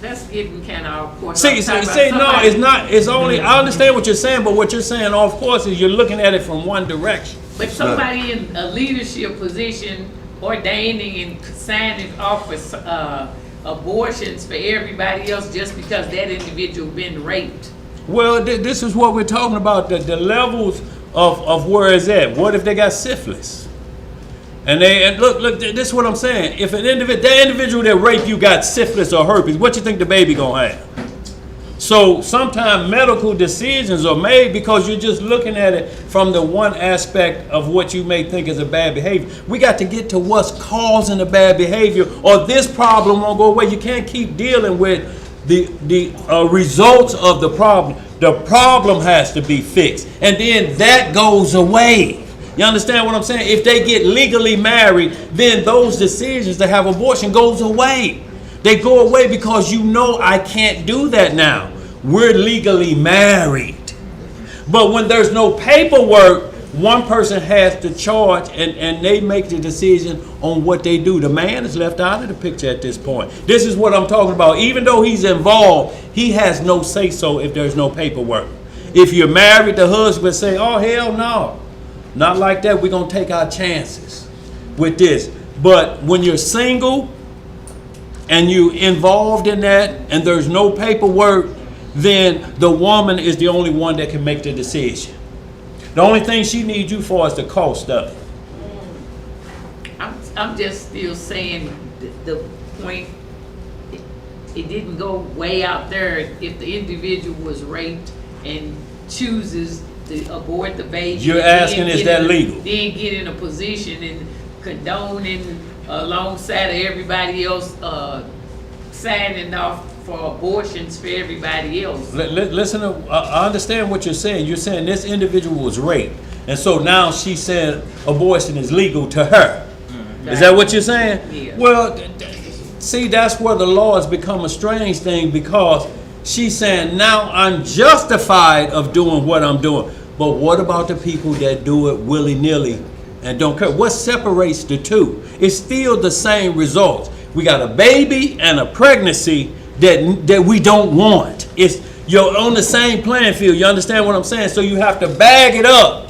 That's getting kind of off course. No, it's not. It's only, I understand what you're saying, but what you're saying off course is you're looking at it from one direction. But somebody in a leadership position ordaining and signing off for abortions for everybody else just because that individual been raped. Well, this is what we're talking about, the levels of where it's at. What if they got syphilis? And look, this is what I'm saying. If that individual that raped you got syphilis or herpes, what you think the baby gonna have? So sometimes medical decisions are made because you're just looking at it from the one aspect of what you may think is a bad behavior. We got to get to what's causing the bad behavior, or this problem won't go away. You can't keep dealing with the results of the problem. The problem has to be fixed, and then that goes away. You understand what I'm saying? If they get legally married, then those decisions to have abortion goes away. They go away because I can't do that now. We're legally married. But when there's no paperwork, one person has to charge and they make the decision on what they do. The man is left out of the picture at this point. This is what I'm talking about. Even though he's involved, he has no say-so if there's no paperwork. If you're married, the husband say, oh, hell no. Not like that. We're going to take our chances with this. But when you're single and you're involved in that and there's no paperwork, then the woman is the only one that can make the decision. The only thing she needs you for is the cost of it. I'm just still saying the point, it didn't go way out there. If the individual was raped and chooses to abort the baby. You're asking, is that legal? Then get in a position and condoning alongside of everybody else signing off for abortions for everybody else. Listen, I understand what you're saying. You're saying this individual was raped, and so now she's saying abortion is legal to her. Right. Is that what you're saying? Yeah. Well, see, that's where the law has become a strange thing, because she's saying, now I'm justified of doing what I'm doing. But what about the people that do it willy-nilly and don't care? What separates the two? It's still the same results. We got a baby and a pregnancy that we don't want. You're on the same playing field. You understand what I'm saying? So you have to bag it up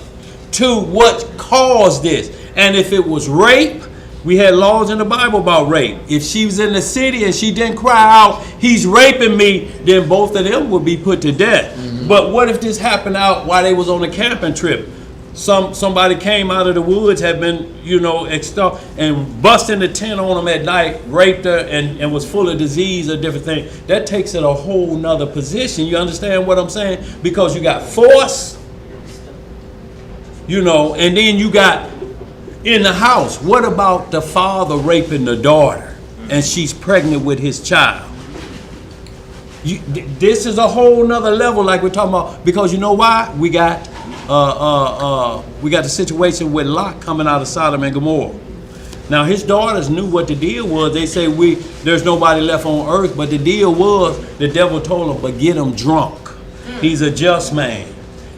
to what caused this. And if it was rape, we had laws in the Bible about rape. If she was in the city and she didn't cry out, he's raping me, then both of them would be put to death. Mm-hmm. But what if this happened out while they was on a camping trip? Somebody came out of the woods, had been, and busted the tent on them at night, raped her, and was full of disease or different things. That takes it a whole nother position. You understand what I'm saying? Because you got force, and then you got in the house. What about the father raping the daughter and she's pregnant with his child? This is a whole nother level, like we're talking about, because you know why? We got the situation with Lot coming out of Sodom and Gomorrah. Now his daughters knew what the deal was. They say there's nobody left on earth, but the deal was the devil told him, but get him drunk. He's a just man.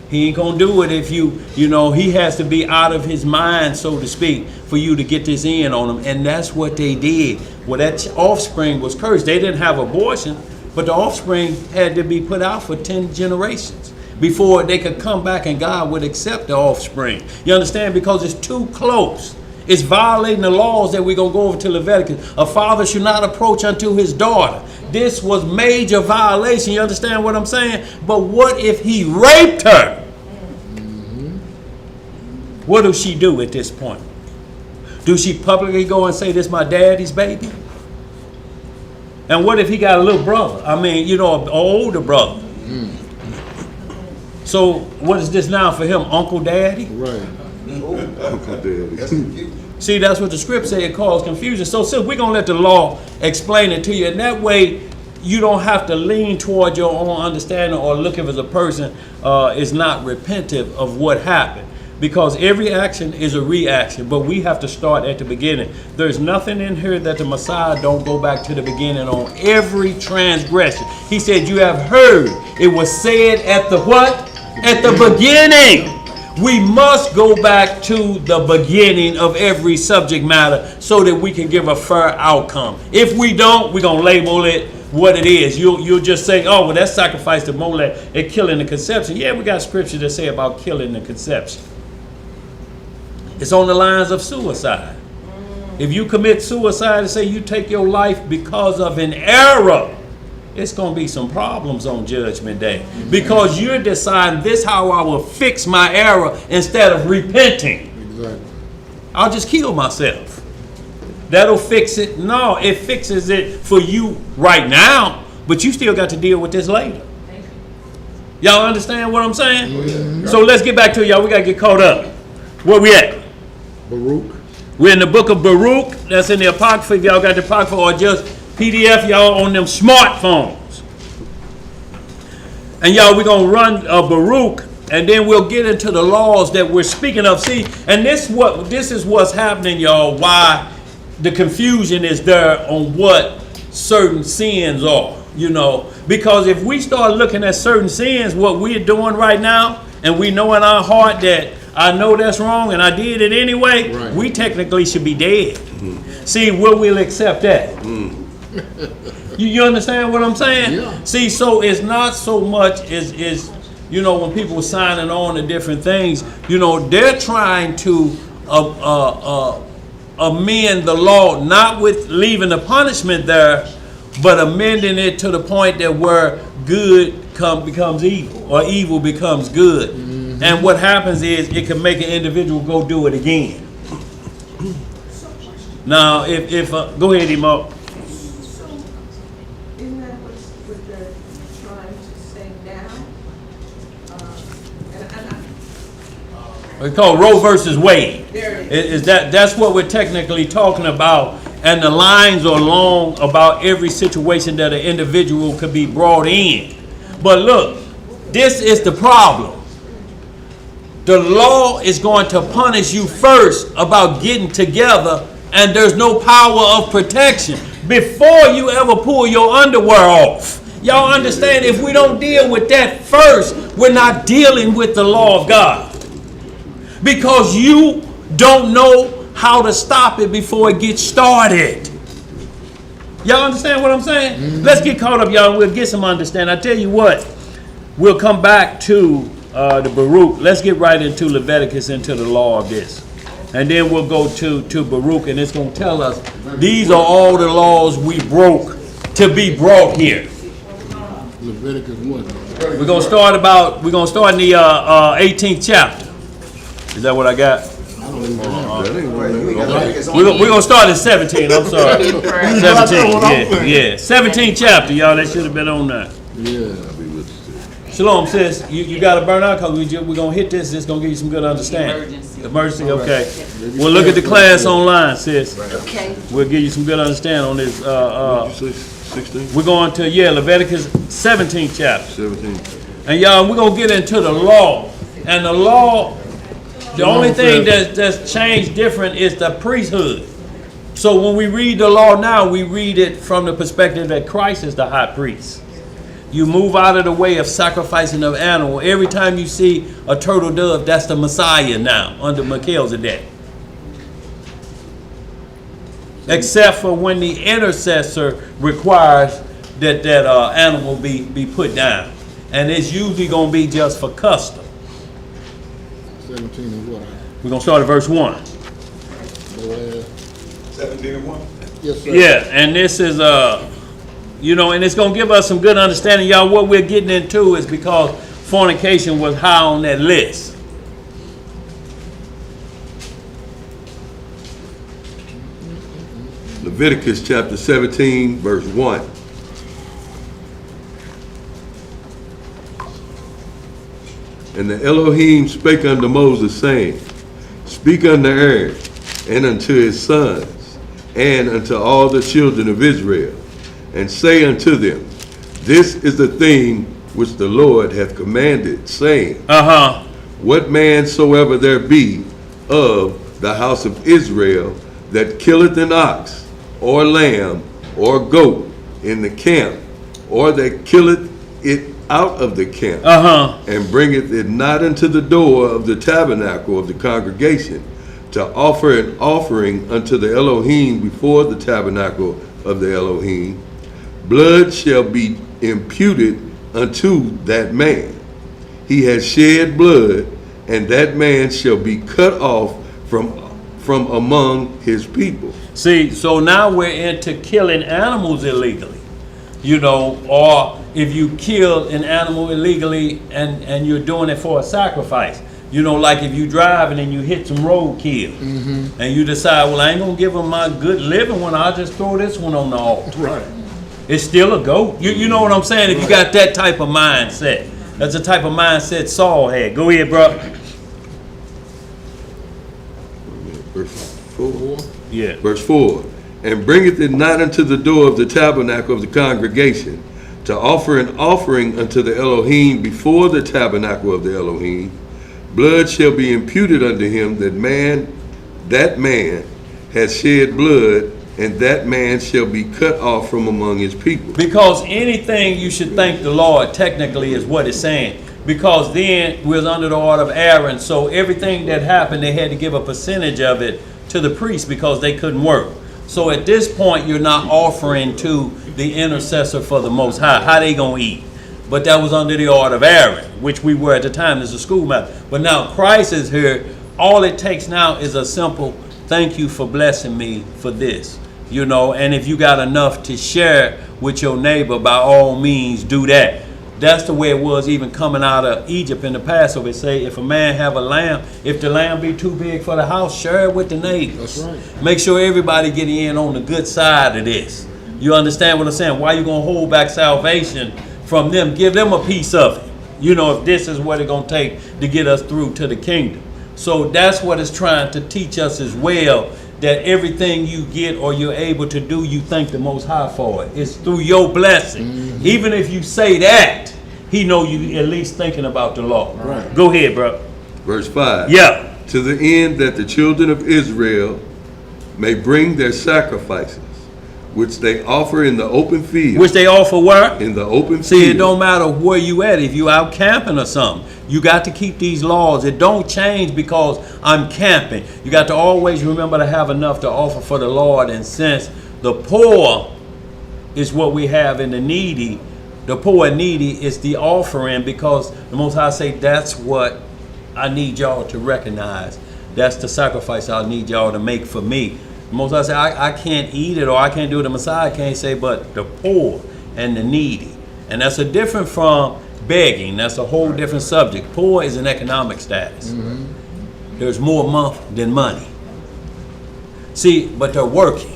He ain't gonna do it if he has to be out of his mind, so to speak, for you to get this in on him. And that's what they did. Well, that offspring was cursed. They didn't have abortion, but the offspring had to be put out for 10 generations before they could come back and God would accept the offspring. You understand? Because it's too close. It's violating the laws that we're going to go over to Leviticus. A father should not approach unto his daughter. This was major violation. You understand what I'm saying? But what if he raped her? What does she do at this point? Do she publicly go and say, this is my daddy's baby? And what if he got a little brother? I mean, an older brother. So what is this now for him? Uncle Daddy? Right. Uncle Daddy. See, that's what the script said, it caused confusion. So since we're going to let the law explain it to you, and that way you don't have to lean toward your own understanding or look if as a person is not repentant of what happened. Because every action is a reaction, but we have to start at the beginning. There's nothing in here that the Messiah don't go back to the beginning on every transgression. He said, you have heard. It was said at the what? At the beginning. We must go back to the beginning of every subject matter so that we can give a fair outcome. If we don't, we're going to label it what it is. You'll just say, oh, well, that's sacrifice to Molech and killing the conception. Yeah, we got scripture that say about killing the conception. It's on the lines of suicide. If you commit suicide and say you take your life because of an error, it's going to be some problems on Judgment Day. Because you're deciding this how I will fix my error instead of repenting. Exactly. I'll just kill myself. That'll fix it. No, it fixes it for you right now, but you still got to deal with this later. Y'all understand what I'm saying? Mm-hmm. So let's get back to it, y'all. We got to get caught up. Where we at? Baruch. We're in the book of Baruch. That's in the Apocrypha. If y'all got the Apocrypha or just PDF, y'all on them smartphones. And y'all, we're going to run Baruch, and then we'll get into the laws that we're speaking of. See, and this is what's happening, y'all, why the confusion is there on what certain sins are, Because if we start looking at certain sins, what we're doing right now, and we know in our heart that I know that's wrong and I did it anyway, right, we technically should be dead. Mm-hmm. See, we'll accept that. Mm. You understand what I'm saying? Yeah. See, so it's not so much as when people are signing on to different things, they're trying to amend the law, not with leaving the punishment there, but amending it to the point that where good becomes evil or evil becomes good. Mm-hmm. And what happens is it can make an individual go do it again. Now, if go ahead, Emo. So, isn't that what they're trying to say now? It's called Roe versus Wade. There it is. That's what we're technically talking about, and the lines are long about every situation that an individual could be brought in. But look, this is the problem. The law is going to punish you first about getting together, and there's no power of protection before you ever pull your underwear off. Y'all understand? If we don't deal with that first, we're not dealing with the law of God. Because you don't know how to stop it before it gets started. Y'all understand what I'm saying? Mm-hmm. Let's get caught up, y'all. We'll get some understanding. I tell you what, we'll come back to the Baruch. Let's get right into Leviticus, into the law of this. And then we'll go to Baruch, and it's going to tell us these are all the laws we broke to be brought here. Leviticus 1. We're going to start in the 18th chapter. Is that what I got? We're going to start at 17. I'm sorry. 17. Yeah. 17th chapter, y'all. That should have been on there. Yeah. Shalom, sis. You got to burn out because we're going to hit this. It's going to give you some good understanding. Emergency, okay. We'll look at the class online, sis. Okay. We'll give you some good understanding on this 16? We're going to, Leviticus 17th chapter. 17. And y'all, we're going to get into the law. And the law, the only thing that's changed different is the priesthood. So when we read the law now, we read it from the perspective that Christ is the high priest. You move out of the way of sacrificing of animal. Every time you see a turtle dove, that's the Messiah now, under Melchizedek. Except for when the intercessor requires that animal be put down. And it's usually going to be just for custom. 17 and what? We're going to start at verse 1. 17 and 1? Yes, sir. Yeah, and this is, and it's going to give us some good understanding. Y'all, what we're getting into is because fornication was high on that list. Leviticus chapter 17, verse 1. And the Elohim spake unto Moses, saying, Speak unto Aaron, and unto his sons, and unto all the children of Israel, and say unto them, This is the thing which the Lord hath commanded, saying, What man soever there be of the house of Israel that killeth an ox, or lamb, or goat in the camp, or that killeth it out of the camp, and bringeth it not unto the door of the tabernacle of the congregation, to offer an offering unto the Elohim before the tabernacle of the Elohim, blood shall be imputed unto that man. He has shed blood, and that man shall be cut off from among his people. See, so now we're into killing animals illegally, or if you kill an animal illegally and you're doing it for a sacrifice, like if you driving and you hit some roadkill, and you decide, well, I ain't gonna give them my good living one, I'll just throw this one on the altar. Right. It's still a goat. You know what I'm saying? If you got that type of mindset, that's the type of mindset Saul had. Go ahead, bro. Verse 4. Yeah. Verse 4. And bringeth it not unto the door of the tabernacle of the congregation, to offer an offering unto the Elohim before the tabernacle of the Elohim, blood shall be imputed unto him. That man has shed blood, and that man shall be cut off from among his people. Because anything you should thank the Lord technically is what it's saying. Because then we was under the order of Aaron, so everything that happened, they had to give a percentage of it to the priest because they couldn't work. So at this point, you're not offering to the intercessor for the Most High. How they gonna eat? But that was under the order of Aaron, which we were at the time as a schoolmaster. But now Christ is here. All it takes now is a simple thank you for blessing me for this. And if you got enough to share with your neighbor, by all means do that. That's the way it was even coming out of Egypt in the Passover. It say, if a man have a lamb, if the lamb be too big for the house, share it with the neighbors. That's right. Make sure everybody get in on the good side of this. You understand what I'm saying? Why you going to hold back salvation from them? Give them a piece of it. If this is what it's going to take to get us through to the kingdom. So that's what it's trying to teach us as well, that everything you get or you're able to do, you thank the Most High for it. It's through your blessing. Even if you say that, he know you at least thinking about the law. Right. Go ahead, bro. Verse 5. Yeah. To the end that the children of Israel may bring their sacrifices, which they offer in the open field. Which they offer where? In the open field. See, it don't matter where you at. If you out camping or something, you got to keep these laws. It don't change because I'm camping. You got to always remember to have enough to offer for the Lord. And since the poor is what we have in the needy, the poor and needy is the offering, because the Most High say that's what I need y'all to recognize. That's the sacrifice I need y'all to make for me. The Most High say I can't eat it, or I can't do it. The Messiah can't say, but the poor and the needy. And that's a different from begging. That's a whole different subject. Poor is an economic status. There's more month than money. See, but they're working.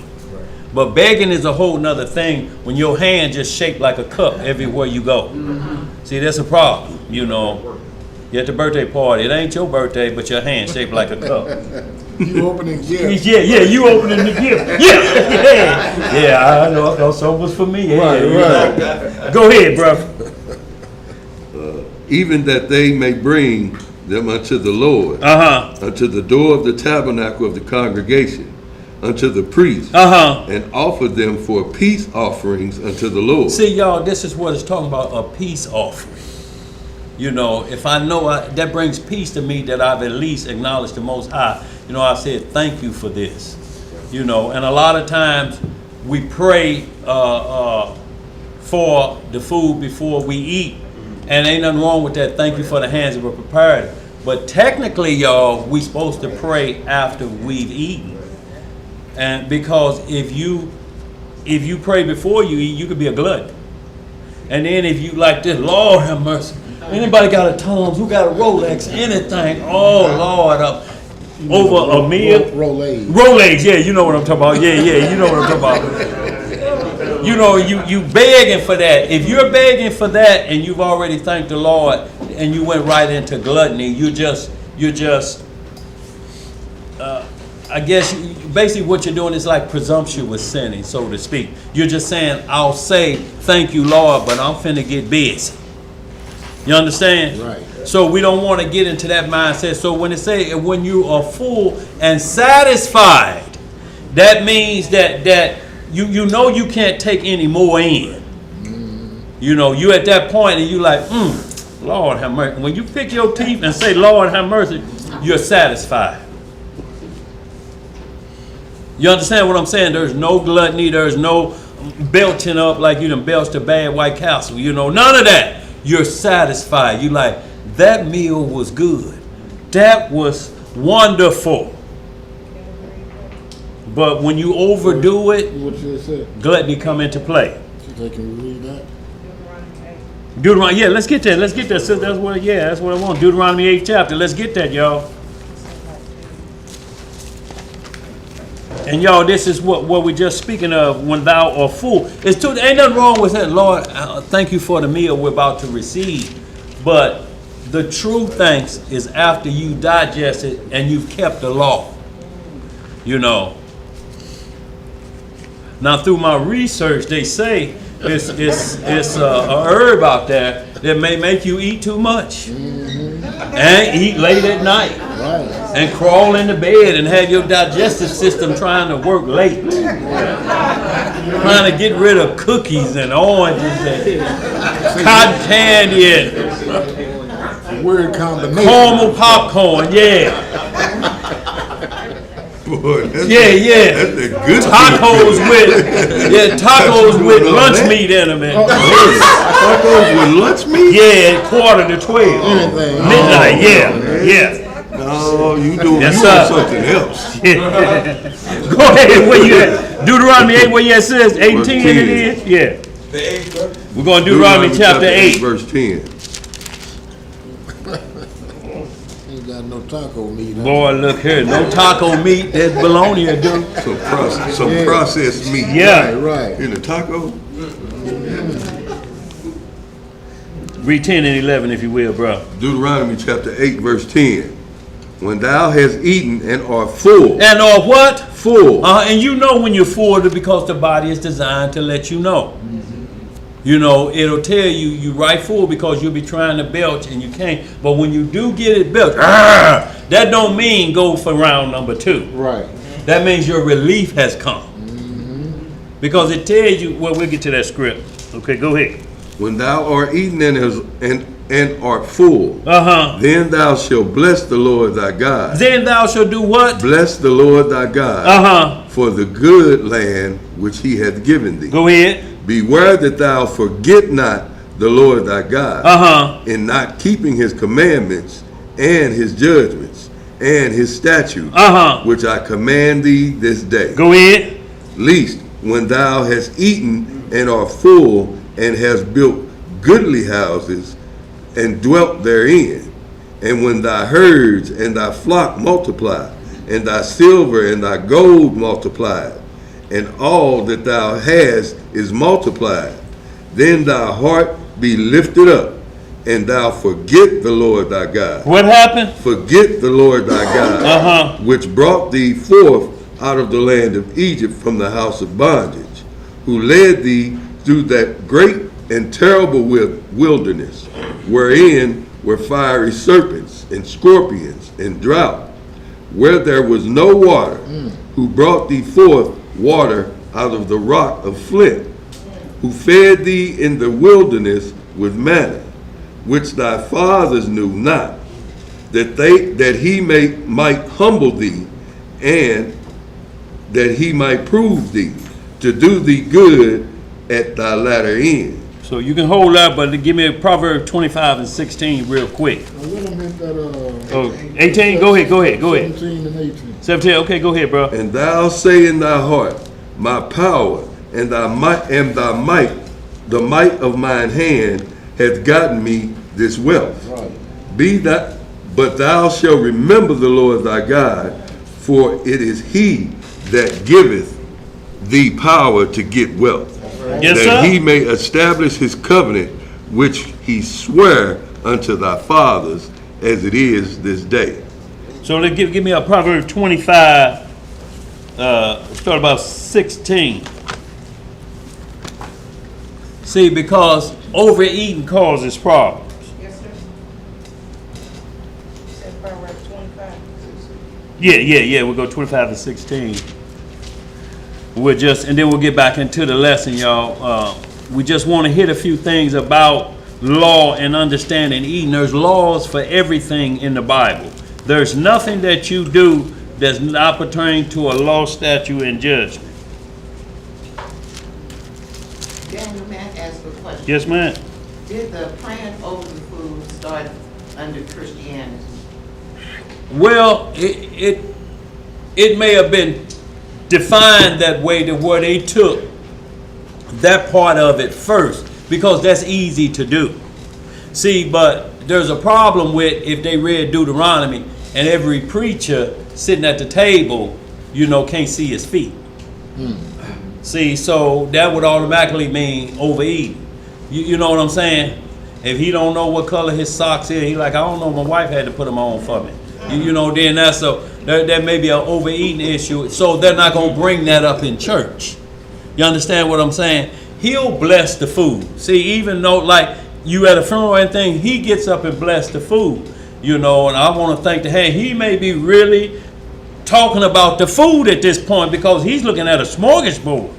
But begging is a whole nother thing when your hand just shaped like a cup everywhere you go. See, that's a problem, You're at the birthday party. It ain't your birthday, but your hand shaped like a cup. You opening gifts. Yeah, you opening the gift. Yeah, I know some was for me. Right. Go ahead, bro. Even that they may bring them unto the Lord, unto the door of the tabernacle of the congregation, unto the priest, and offer them for peace offerings unto the Lord. See, y'all, this is what it's talking about, a peace offering. You know, if I know that brings peace to me, that I've at least acknowledged the Most High. You know, I said, thank you for this. You know, and a lot of times we pray for the food before we eat. And ain't nothing wrong with that. Thank you for the hands that were prepared. But technically, y'all, we supposed to pray after we've eaten. And because if you pray before you eat, you could be a glutton. And then if you like this, Lord have mercy. Anybody got a Tom's? Who got a Rolex? Anything? Oh, Lord. Over a meal? Rolex, yeah, you know what I'm talking about. Yeah, you know what I'm talking about. You know, you begging for that. If you're begging for that and you've already thanked the Lord and you went right into gluttony, you're just I guess basically what you're doing is like presumptuous sinning, so to speak. You're just saying, I'll say thank you, Lord, but I'm finna get busy. You understand? Right. So we don't want to get into that mindset. So when it say when you are full and satisfied, that means that you know you can't take any more in. You know, you at that point and you like, Lord have mercy. When you pick your teeth and say, Lord have mercy, you're satisfied. You understand what I'm saying? There's no gluttony. There's no belching up like you done belched a bad White Castle. You know, none of that. You're satisfied. You like, that meal was good. That was wonderful. But when you overdo it, gluttony come into play. Can we read that? Deuteronomy, yeah, let's get that. Let's get that. So that's what I want. Deuteronomy 8th chapter. Let's get that, y'all. And y'all, this is what we're just speaking of when thou art full. Ain't nothing wrong with that, Lord. Thank you for the meal we're about to receive. But the true thanks is after you digest it and you've kept the law. You know. Now, through my research, they say it's a herb out there that may make you eat too much and eat late at night and crawl into bed and have your digestive system trying to work late, trying to get rid of cookies and oranges and cotton candy and weird combination. Caramel popcorn, yeah. Boy, that's Yeah. That's a good tacos with lunch meat in them. Tacos with lunch meat? Yeah, 11:45. Midnight, yeah. No, you doing something else. Go ahead, where you at? Deuteronomy 8, where you at, says 18 it is? Yeah. We're going to Deuteronomy chapter 8. Verse 10. Ain't got no taco meat. Boy, look here. No taco meat. That's bologna, dude. Some processed meat. Yeah. Right. In a taco? Read 10 and 11, if you will, bro. Deuteronomy chapter 8, verse 10. When thou hast eaten and art full. And are what? Full. And you know when you're full because the body is designed to let you know. You know, it'll tell you right full because you'll be trying to belch and you can't. But when you do get it belched, that don't mean go for round number 2. Right. That means your relief has come. Because it tells you, well, we'll get to that script. Okay, go ahead. When thou art eaten and art full, then thou shalt bless the Lord thy God. Then thou shalt do what? Bless the Lord thy God for the good land which he hath given thee. Go ahead. Beware that thou forget not the Lord thy God in not keeping his commandments and his judgments and his statutes, which I command thee this day. Go ahead. Lest when thou hast eaten and art full and hast built goodly houses and dwelt therein, and when thy herds and thy flock multiply, and thy silver and thy gold multiplied, and all that thou hast is multiplied, then thy heart be lifted up, and thou forget the Lord thy God. What happened? Forget the Lord thy God, which brought thee forth out of the land of Egypt from the house of bondage, who led thee through that great and terrible wilderness, wherein were fiery serpents and scorpions and drought, where there was no water, who brought thee forth water out of the rock of flint, who fed thee in the wilderness with manna, which thy fathers knew not, that he might humble thee, and that he might prove thee, to do thee good at thy latter end. So you can hold that, but give me a Proverbs 25 and 16 real quick. Let him hit that, 18? Go ahead. 17 and 18. 17, okay, go ahead, bro. And thou say in thy heart, my power and thy might, the might of mine hand hath gotten me this wealth. Right. But thou shalt remember the Lord thy God, for it is he that giveth thee power to get wealth, Yes, that sir. he may establish his covenant, which he sware unto thy fathers, as it is this day. So let's give me a Proverbs 25, start about 16. See, because overeating causes problems. Yes, sir. You said Proverbs 25. Yeah, we'll go 25 and 16. And then we'll get back into the lesson, y'all. We just want to hit a few things about law and understanding eating. There's laws for everything in the Bible. There's nothing that you do that's not pertaining to a law, statute, and judgment. Daniel, may I ask a question? Yes, ma'am. Did the praying over the food start under Christianity? Well, it may have been defined that way to where they took that part of it first, because that's easy to do. See, but there's a problem with if they read Deuteronomy and every preacher sitting at the table, can't see his feet. See, so that would automatically mean overeating. You know what I'm saying? If he don't know what color his socks is, he like, I don't know, my wife had to put them on for me. Then that may be an overeating issue. So they're not going to bring that up in church. You understand what I'm saying? He'll bless the food. See, even though like you at a funeral and thing, he gets up and bless the food. And I want to think that, he may be really talking about the food at this point because he's looking at a smorgasbord.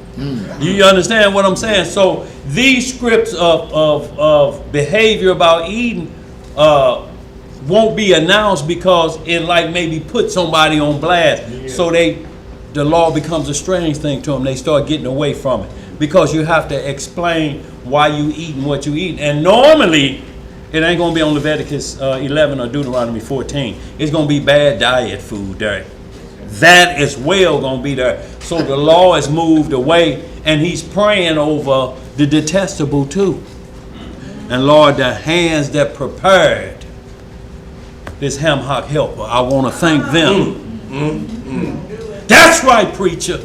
You understand what I'm saying? So these scripts of behavior about eating won't be announced because it like maybe put somebody on blast. Yeah. So the law becomes a strange thing to them. They start getting away from it because you have to explain why you eating what you eat. And normally it ain't going to be on Leviticus 11 or Deuteronomy 14. It's going to be bad diet food there. That is well going to be there. So the law is moved away, and he's praying over the detestable too. And Lord, the hands that prepared this ham hock helper, I want to thank them. That's right, preacher.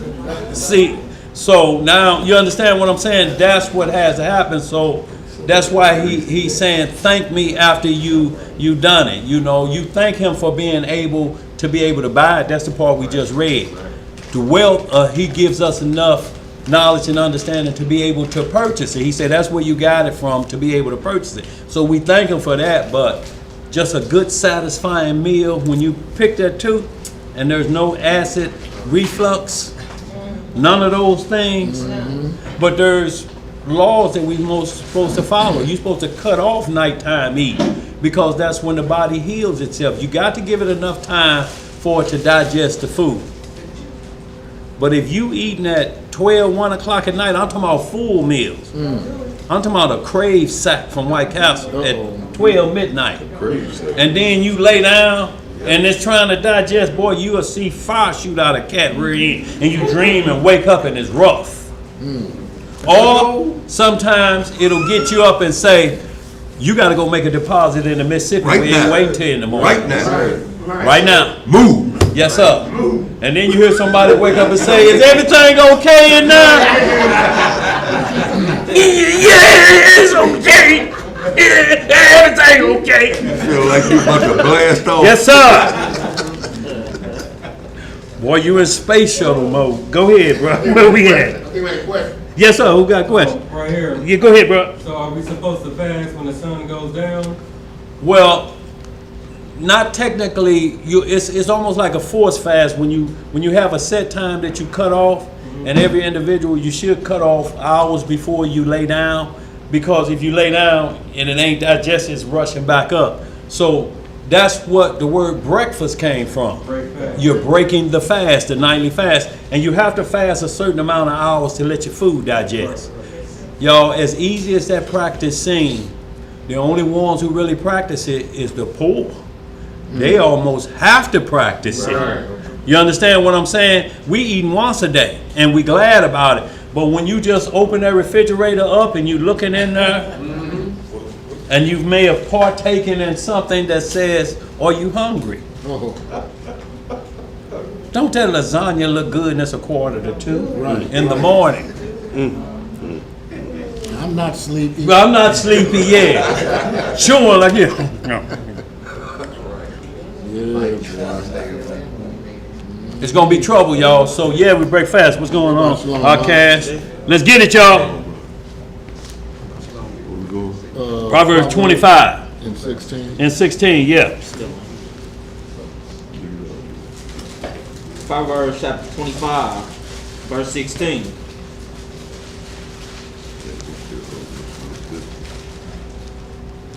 See, so now you understand what I'm saying? That's what has to happen. So that's why he's saying, thank me after you done it. You thank him for being able to buy it. That's the part we just read. The wealth, he gives us enough knowledge and understanding to be able to purchase it. He said that's where you got it from, to be able to purchase it. So we thank him for that, but just a good satisfying meal when you pick that tooth and there's no acid reflux, none of those things. But there's laws that we're supposed to follow. You're supposed to cut off nighttime eating because that's when the body heals itself. You got to give it enough time for it to digest the food. But if you eating at 12, 1 o'clock at night, I'm talking about full meals. I'm talking about a crave sack from White Castle at 12 midnight. And then you lay down and it's trying to digest, boy, you will see fire shoot out of cat rear end and you dream and wake up and it's rough. Or sometimes it'll get you up and say, you got to go make a deposit in the Mississippi. Right we now. ain't waiting till in the morning. Right now. Right now. Move. Yes, sir. And then you hear somebody wake up and say, is everything okay in there? Yeah, it's okay. Everything okay. Feel like you about to blast off. Yes, sir. Boy, you in space shuttle mode. Go ahead, bro. Where we at? I think we had a question. Yes, sir. Who got a question? Right here. Yeah, go ahead, bro. So are we supposed to fast when the sun goes down? Well, not technically. It's almost like a forced fast when you have a set time that you cut off, and every individual you should cut off hours before you lay down, because if you lay down and it ain't digested, it's rushing back up. So that's what the word breakfast came from. You're breaking the fast, the nightly fast, and you have to fast a certain amount of hours to let your food digest. Y'all, as easy as that practice seems, the only ones who really practice it is the poor. They almost have to practice it. You understand what I'm saying? We eating once a day, and we glad about it. But when you just open that refrigerator up and you looking in there, and you may have partaken in something that says, "Are you hungry?" Don't that lasagna look good and it's 1:45 in the morning? I'm not sleepy. Well, I'm not sleepy yet. Chewing like this. It's gonna be trouble, y'all. So yeah, we break fast. What's going on? Our cash. Let's get it, y'all. Proverbs 25 and 16. and 16. Yeah. Proverbs chapter 25, verse 16.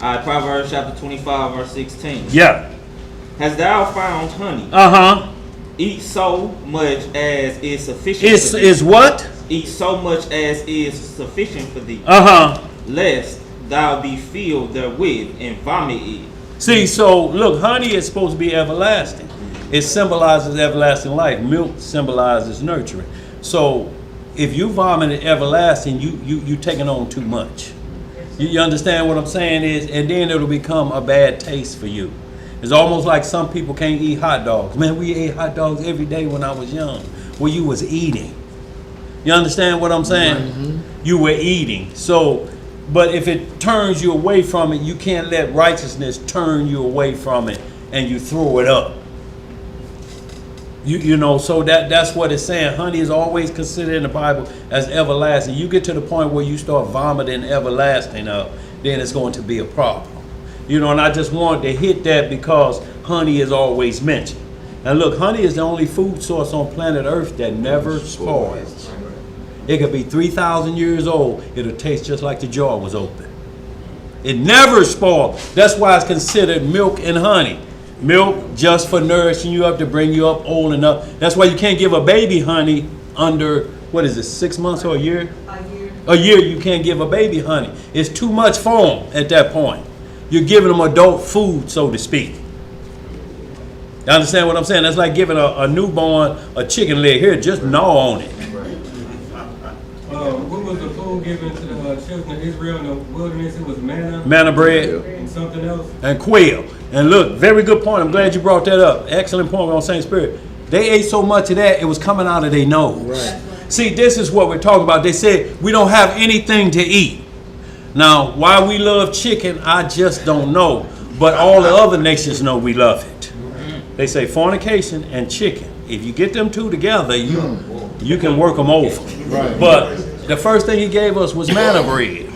All right, Proverbs chapter 25, verse 16. Yeah. Hast thou found honey? Eat so much as is sufficient for thee. Is what? Eat so much as is sufficient for thee. Lest thou be filled therewith and vomit it. See, so look, honey is supposed to be everlasting. It symbolizes everlasting life. Milk symbolizes nurturing. So if you vomit it everlasting, you taking on too much. You understand what I'm saying is, and then it'll become a bad taste for you. It's almost like some people can't eat hot dogs. Man, we ate hot dogs every day when I was young. Well, you was eating. You understand what I'm saying? You were eating. So, but if it turns you away from it, you can't let righteousness turn you away from it and you throw it up. You know, so that's what it's saying. Honey is always considered in the Bible as everlasting. You get to the point where you start vomiting everlasting up, then it's going to be a problem. You know, and I just wanted to hit that because honey is always mentioned. And look, honey is the only food source on planet Earth that never spoils. It could be 3,000 years old. It'll taste just like the jar was open. It never spoils. That's why it's considered milk and honey. Milk just for nourishing you up, to bring you up old enough. That's why you can't give a baby honey under, what is it, 6 months or a year? A year you can't give a baby honey. It's too much for them at that point. You're giving them adult food, so to speak. You understand what I'm saying? That's like giving a newborn a chicken leg. Here, just gnaw on it. What was the food given to the children of Israel in the wilderness? It was manna. Manna bread. And something else. And quail. And look, very good point. I'm glad you brought that up. Excellent point on same spirit. They ate so much of that, it was coming out of their nose. Right. See, this is what we're talking about. They said, we don't have anything to eat. Now, why we love chicken, I just don't know. But all the other nations know we love it. They say fornication and chicken. If you get them two together, you can work them over. Right. But the first thing he gave us was manna bread.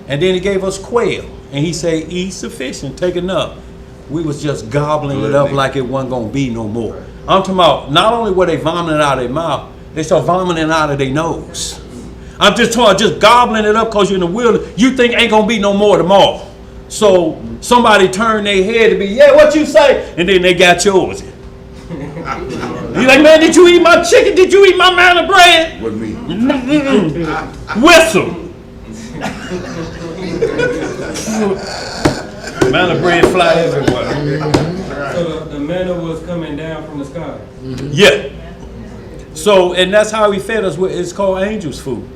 And then he gave us quail. And he said, eat sufficient, take enough. We was just gobbling it up like it wasn't going to be no more. I'm talking about, not only were they vomiting out of their mouth, they start vomiting out of their nose. I'm just talking, just gobbling it up because you're in the wilderness. You think ain't going to be no more tomorrow. So somebody turned their head to be, yeah, what you say? And then they got yours. You like, man, did you eat my chicken? Did you eat my manna bread? With me. Whistle. Manna bread fly everywhere. So the manna was coming down from the sky. Yeah. So, and that's how he fed us. It's called angels' food.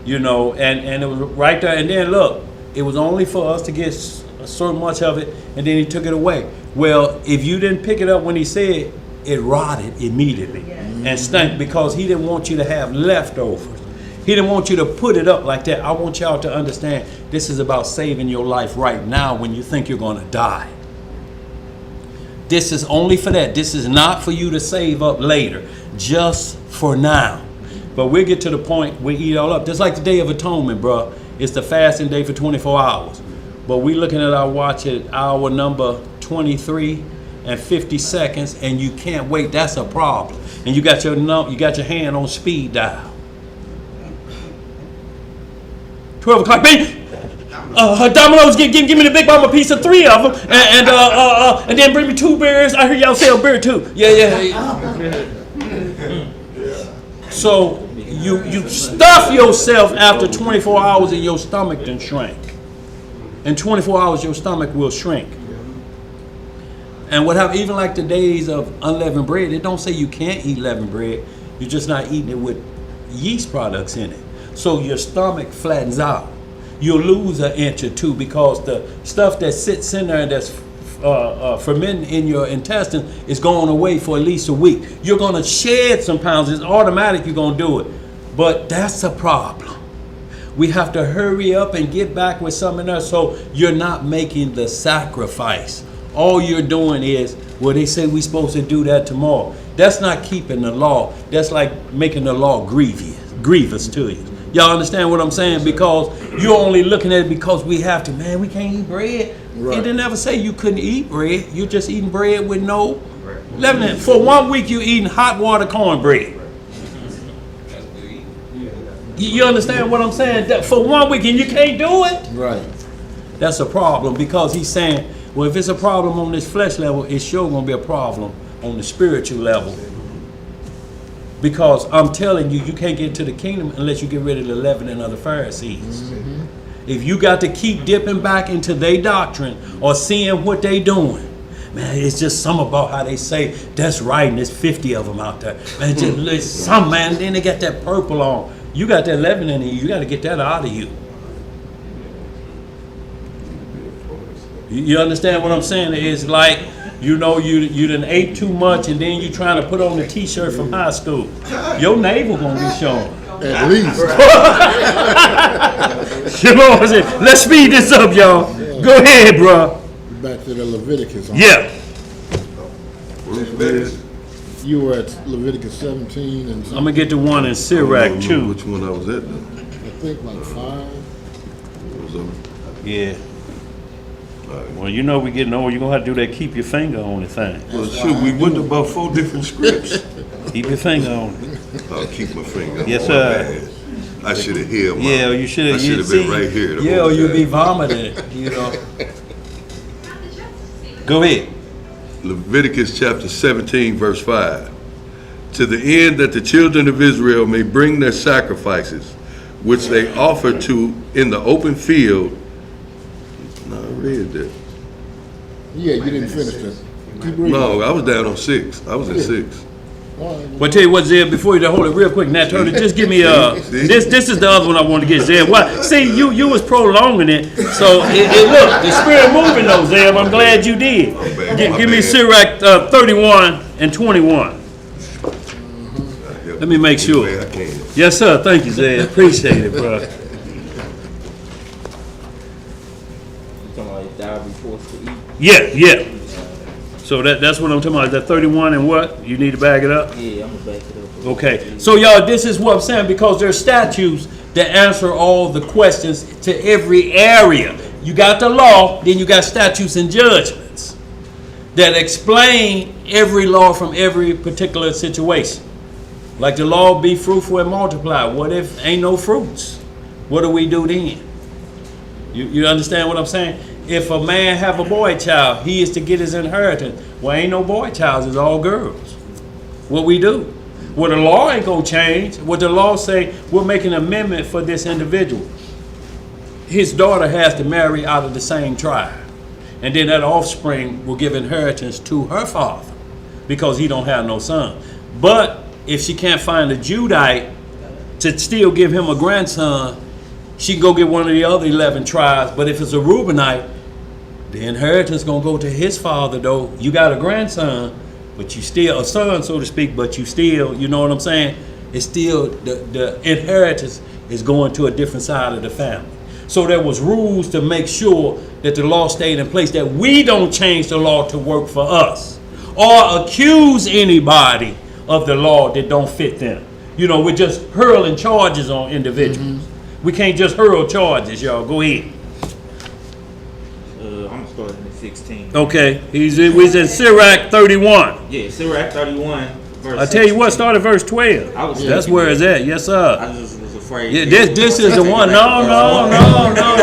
You know, and it was right there. And then look, it was only for us to get so much of it, and then he took it away. Well, if you didn't pick it up when he said, it rotted immediately and stank, because he didn't want you to have leftovers. He didn't want you to put it up like that. I want y'all to understand this is about saving your life right now when you think you're going to die. This is only for that. This is not for you to save up later, just for now. But we'll get to the point we eat all up. Just like the Day of Atonement, bro. It's the fasting day for 24 hours. But we looking at our watch at hour number 23 and 50 seconds, and you can't wait. That's a problem. And you got your hand on speed dial. 12 o'clock, baby. Domino's, give me the big bomb, a piece of 3 of them, and then bring me 2 beers. I hear y'all say a beer too. Yeah. So you stuff yourself after 24 hours and your stomach then shrink. In 24 hours, your stomach will shrink. And what happens, even like the days of unleavened bread, it don't say you can't eat leavened bread. You're just not eating it with yeast products in it. So your stomach flattens out. You'll lose an inch or 2 because the stuff that sits in there that's fermenting in your intestine is going away for at least a week. You're going to shed some pounds. It's automatic you're going to do it. But that's a problem. We have to hurry up and get back with something else so you're not making the sacrifice. All you're doing is, well, they say we're supposed to do that tomorrow. That's not keeping the law. That's like making the law grievous to you. Y'all understand what I'm saying? Because you're only looking at it because we have to. Man, we can't eat bread. Right. It didn't ever say you couldn't eat bread. You're just eating bread with no leavening. For 1 week, you're eating hot water cornbread. You understand what I'm saying? That for 1 week and you can't do it? Right. That's a problem because he's saying, well, if it's a problem on this flesh level, it's sure going to be a problem on the spiritual level. Because I'm telling you, you can't get to the kingdom unless you get rid of the leavening of the Pharisees. Mm-hmm. If you got to keep dipping back into their doctrine or seeing what they doing, man, it's just something about how they say that's right and there's 50 of them out there. Man, just some, man, then they got that purple on. You got that leavening in you. You got to get that out of you. You understand what I'm saying? It's like, you know, you done ate too much and then you trying to put on the t-shirt from high school. Your navel gonna be shown. At least. You know what I'm saying? Let's speed this up, y'all. Go ahead, bro. Back to the Leviticus. Yeah. You were at Leviticus 17 and I'm gonna get the one in Sirach too. Which one I was at though? I think like 5. Yeah. Well, you know we getting old. You're going to have to do that keep your finger on the thing. Well, shoot, we went to about 4 different scripts. Keep your finger on it. I'll keep my finger on Yes, sir. I should have held my. Yeah, you should have. I should have been right here. Yeah, or you'd be vomiting, you know. Go ahead. Leviticus chapter 17, verse 5. To the end that the children of Israel may bring their sacrifices, which they offer to in the open field. No, I read that. Yeah, you didn't finish that. Keep reading. No, I was down on 6. I was in 6. Well, tell you what, Zeb, before you hold it real quick, Nat Turner, just give me this is the other one I wanted to get, Zeb. Well, see, you was prolonging it, so look, the spirit moving though, Zeb. I'm glad you did. Give me Sirach 31 and 21. Let me make sure. Yes, sir. Thank you, Zeb. Appreciate it, bro. Yeah. So that's what I'm talking about. Is that 31 and what? You need to back it up? Yeah, I'm gonna back it up. Okay. So y'all, this is what I'm saying because there's statutes that answer all the questions to every area. You got the law, then you got statutes and judgments that explain every law from every particular situation. Like the law, be fruitful and multiply. What if ain't no fruits? What do we do then? You understand what I'm saying? If a man have a boy child, he is to get his inheritance. Well, ain't no boy child, it's all girls. What we do? Well, the law ain't gonna change. What the law say, we'll make an amendment for this individual. His daughter has to marry out of the same tribe. And then that offspring will give inheritance to her father because he don't have no son. But if she can't find a Judite to still give him a grandson, she can go get one of the other 11 tribes. But if it's a Reubenite, the inheritance gonna go to his father though. You got a grandson, but you still, a son so to speak, but you still, you know what I'm saying? it's still the inheritance is going to a different side of the family. So there was rules to make sure that the law stayed in place, that we don't change the law to work for us or accuse anybody of the law that don't fit them. You know, we're just hurling charges on individuals. We can't just hurl charges, y'all. Go ahead. I'm starting at 16. Okay, he's in Sirach 31. Yeah, Sirach 31, verse I tell you what, start at verse 12. That's where it's at. Yes, sir. I just was afraid. Yeah, this is the one. No,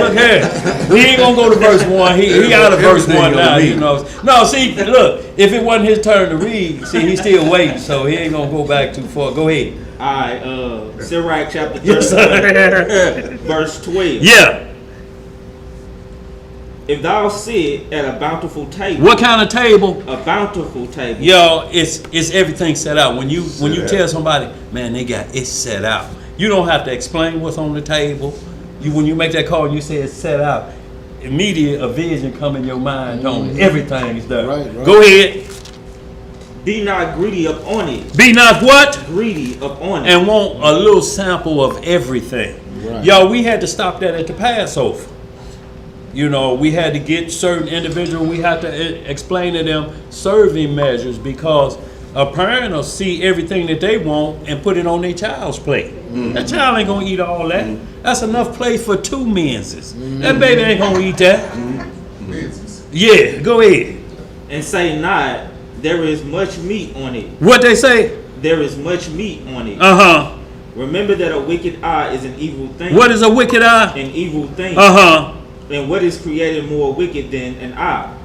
look here. He ain't gonna go to verse 1. He out of verse 1 now, you know. No, see, look, if it wasn't his turn to read, see, he's still waiting, so he ain't gonna go back too far. Go ahead. Alright, Sirach chapter 31, Yes, sir. verse 12. Yeah. If thou sit at a bountiful table. What kind of table? A bountiful table. Yo, it's everything set out. When you tell somebody, man, it's set out. You don't have to explain what's on the table. When you make that call and you say it's set out, immediate a vision come in your mind on everything's there. Right. Go ahead. Be not greedy upon it. Be not what? Greedy upon it. And want a little sample of everything. Right. Yo, we had to stop that at the Passover. You know, we had to get certain individuals, we had to explain to them serving measures, because a parent will see everything that they want and put it on their child's plate. That child ain't gonna eat all that. That's enough plate for 2 menses. That baby ain't gonna eat that. Yeah, go ahead. And say not, there is much meat on it. What they say? There is much meat on it. Uh-huh. Remember that a wicked eye is an evil thing. What is a wicked eye? An evil thing. Uh-huh. And what is created more wicked than an eye?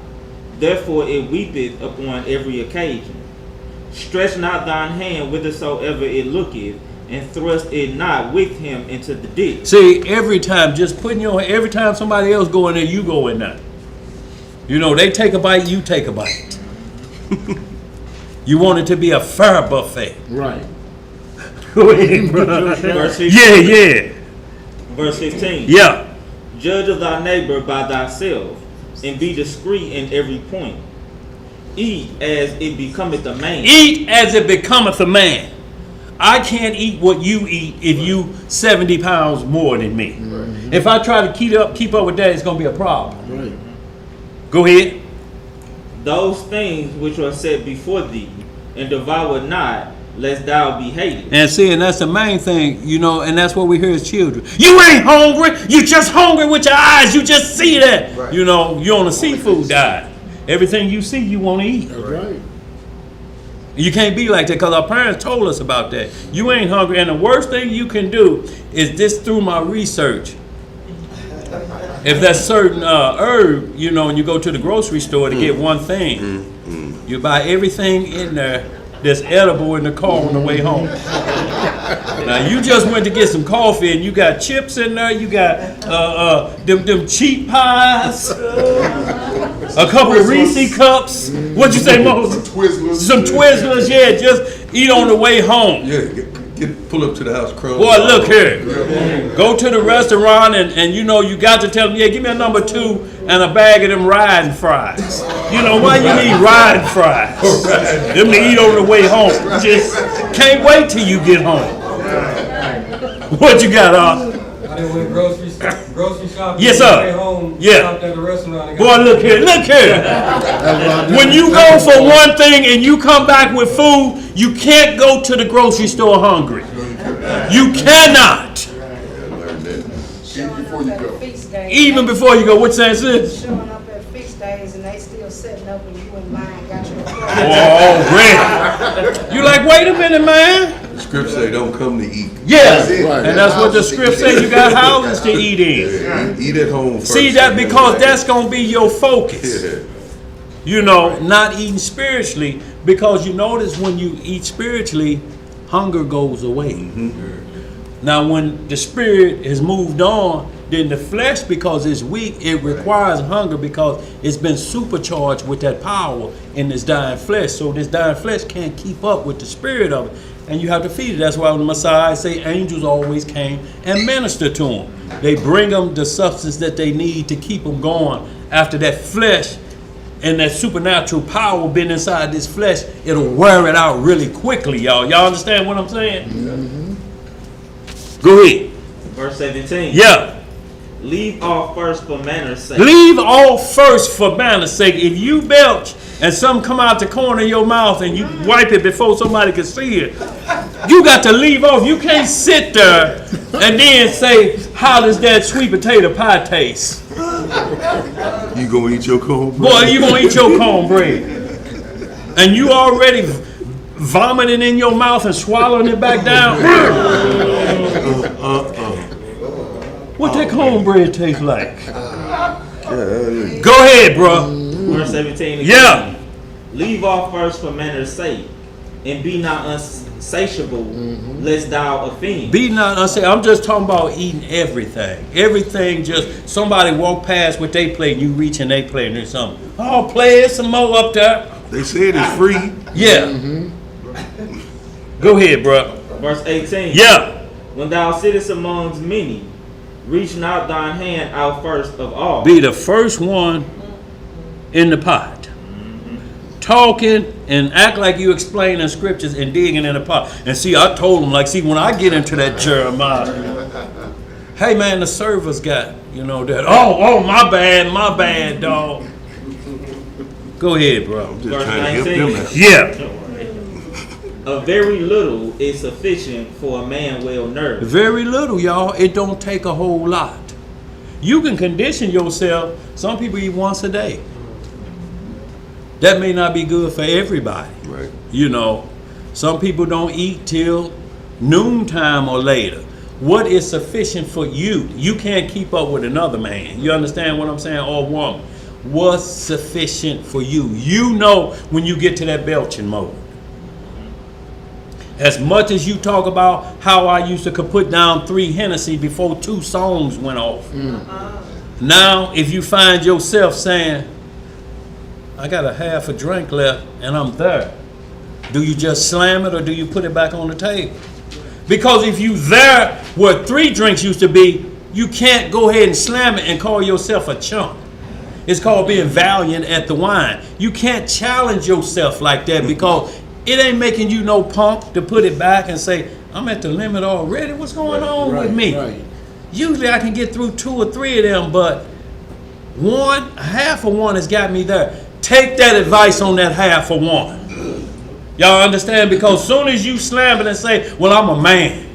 Therefore it weepeth upon every occasion. Stretch not thine hand whithersoever it looketh, and thrust it not with him into the ditch. See, every time somebody else go in there, you go in there. You know, they take a bite, you take a bite. You want it to be a fair buffet. Right. Go ahead, bro. Verse 15. Yeah. Verse 15. Yeah. Judge of thy neighbor by thyself, and be discreet in every point. Eat as it becometh a man. Eat as it becometh a man. I can't eat what you eat if you 70 pounds more than me. Right. If I try to keep up with that, it's going to be a problem. Right. Go ahead. Those things which are set before thee, and devour not, lest thou be hated. And see, and that's the main thing, you know, and that's what we hear as children. You ain't hungry. You just hungry with your eyes. You just see that. Right. You know, you're on a seafood diet. Everything you see, you want to eat. That's right. You can't be like that, because our parents told us about that. You ain't hungry. And the worst thing you can do is this through my research. If that's certain herb, you know, and you go to the grocery store to get one thing, you buy everything in there that's edible in the car on the way home. Now you just went to get some coffee and you got chips in there, you got them cheap pies, a couple of Reese cups. What'd you say, Moses? Some Twizzlers, yeah, just eat on the way home. Yeah, pull up to the house, crumbs. Boy, look here. Go to the restaurant and you know you got to tell them, yeah, give me a number 2 and a bag of them riding fries. You know why you need riding fries? Them to eat on the way home. Just can't wait till you get home. What you got, I done went grocery shopping. Yes, sir. Home, yeah. Stopped at a restaurant. Boy, look here. When you go for one thing and you come back with food, you can't go to the grocery store hungry. You cannot. Even before you go. What sense is? Showing up at feast days and they still sitting up and you in line got your Oh, great. You like, wait a minute, man. The script say don't come to eat. Yeah, right. And that's what the script says. You got houses to eat in. Yeah, eat at home first. See that, because that's going to be your focus. Yeah. You know, not eating spiritually, because you notice when you eat spiritually, hunger goes away. Now, when the spirit has moved on, then the flesh, because it's weak, it requires hunger because it's been supercharged with that power in this dying flesh. So this dying flesh can't keep up with the spirit of it, and you have to feed it. That's why when the Messiah say angels always came and minister to them. They bring them the substance that they need to keep them going after that flesh and that supernatural power been inside this flesh, it'll wear it out really quickly, y'all. Y'all understand what I'm saying? Mm-hmm. Go ahead. Verse 17. Yeah. Leave off first for manners' sake. Leave off first for manners' sake. If you belch and something come out the corner of your mouth and you wipe it before somebody can see it, you got to leave off. You can't sit there and then say, how does that sweet potato pie taste? You gonna eat your cornbread? Boy, you gonna eat your cornbread. And you already vomiting in your mouth and swallowing it back down. What that cornbread taste like? Go ahead, bro. Verse 17 again. Yeah. Leave off first for manners' sake, and be not unsatiable, lest thou offend. Be not unsatiable. I'm just talking about eating everything. Everything, just somebody walk past with they plate, you reach and they plate and there's something. Oh, play some more up there. They said it's free. Yeah. Go ahead, bro. Verse 18. Yeah. When thou sittest amongst many, reach not thine hand out first of all. Be the first one in the pot. Talking and act like you explaining scriptures and digging in the pot. And see, I told them, like, see, when I get into that Jeremiah, hey, man, the servers got, that. Oh, my bad, dog. Go ahead, bro. I'm just trying to help them out. Yeah. A very little is sufficient for a man well nourished. Very little, y'all. It don't take a whole lot. You can condition yourself. Some people eat once a day. That may not be good for everybody. Right. Some people don't eat till noontime or later. What is sufficient for you? You can't keep up with another man. You understand what I'm saying? Or woman. What's sufficient for you? You know when you get to that belching mode. As much as you talk about how I used to could put down 3 Hennessy before 2 songs went off. Now, if you find yourself saying, I got a half a drink left and I'm there, do you just slam it or do you put it back on the table? Because if you there where 3 drinks used to be, you can't go ahead and slam it and call yourself a chump. It's called being valiant at the wine. You can't challenge yourself like that because it ain't making you no punk to put it back and say, I'm at the limit already. What's going on with me? Right. Usually I can get through 2 or 3 of them, but half of one has got me there. Take that advice on that half of one. Y'all understand? Because as soon as you slam it and say, well, I'm a man,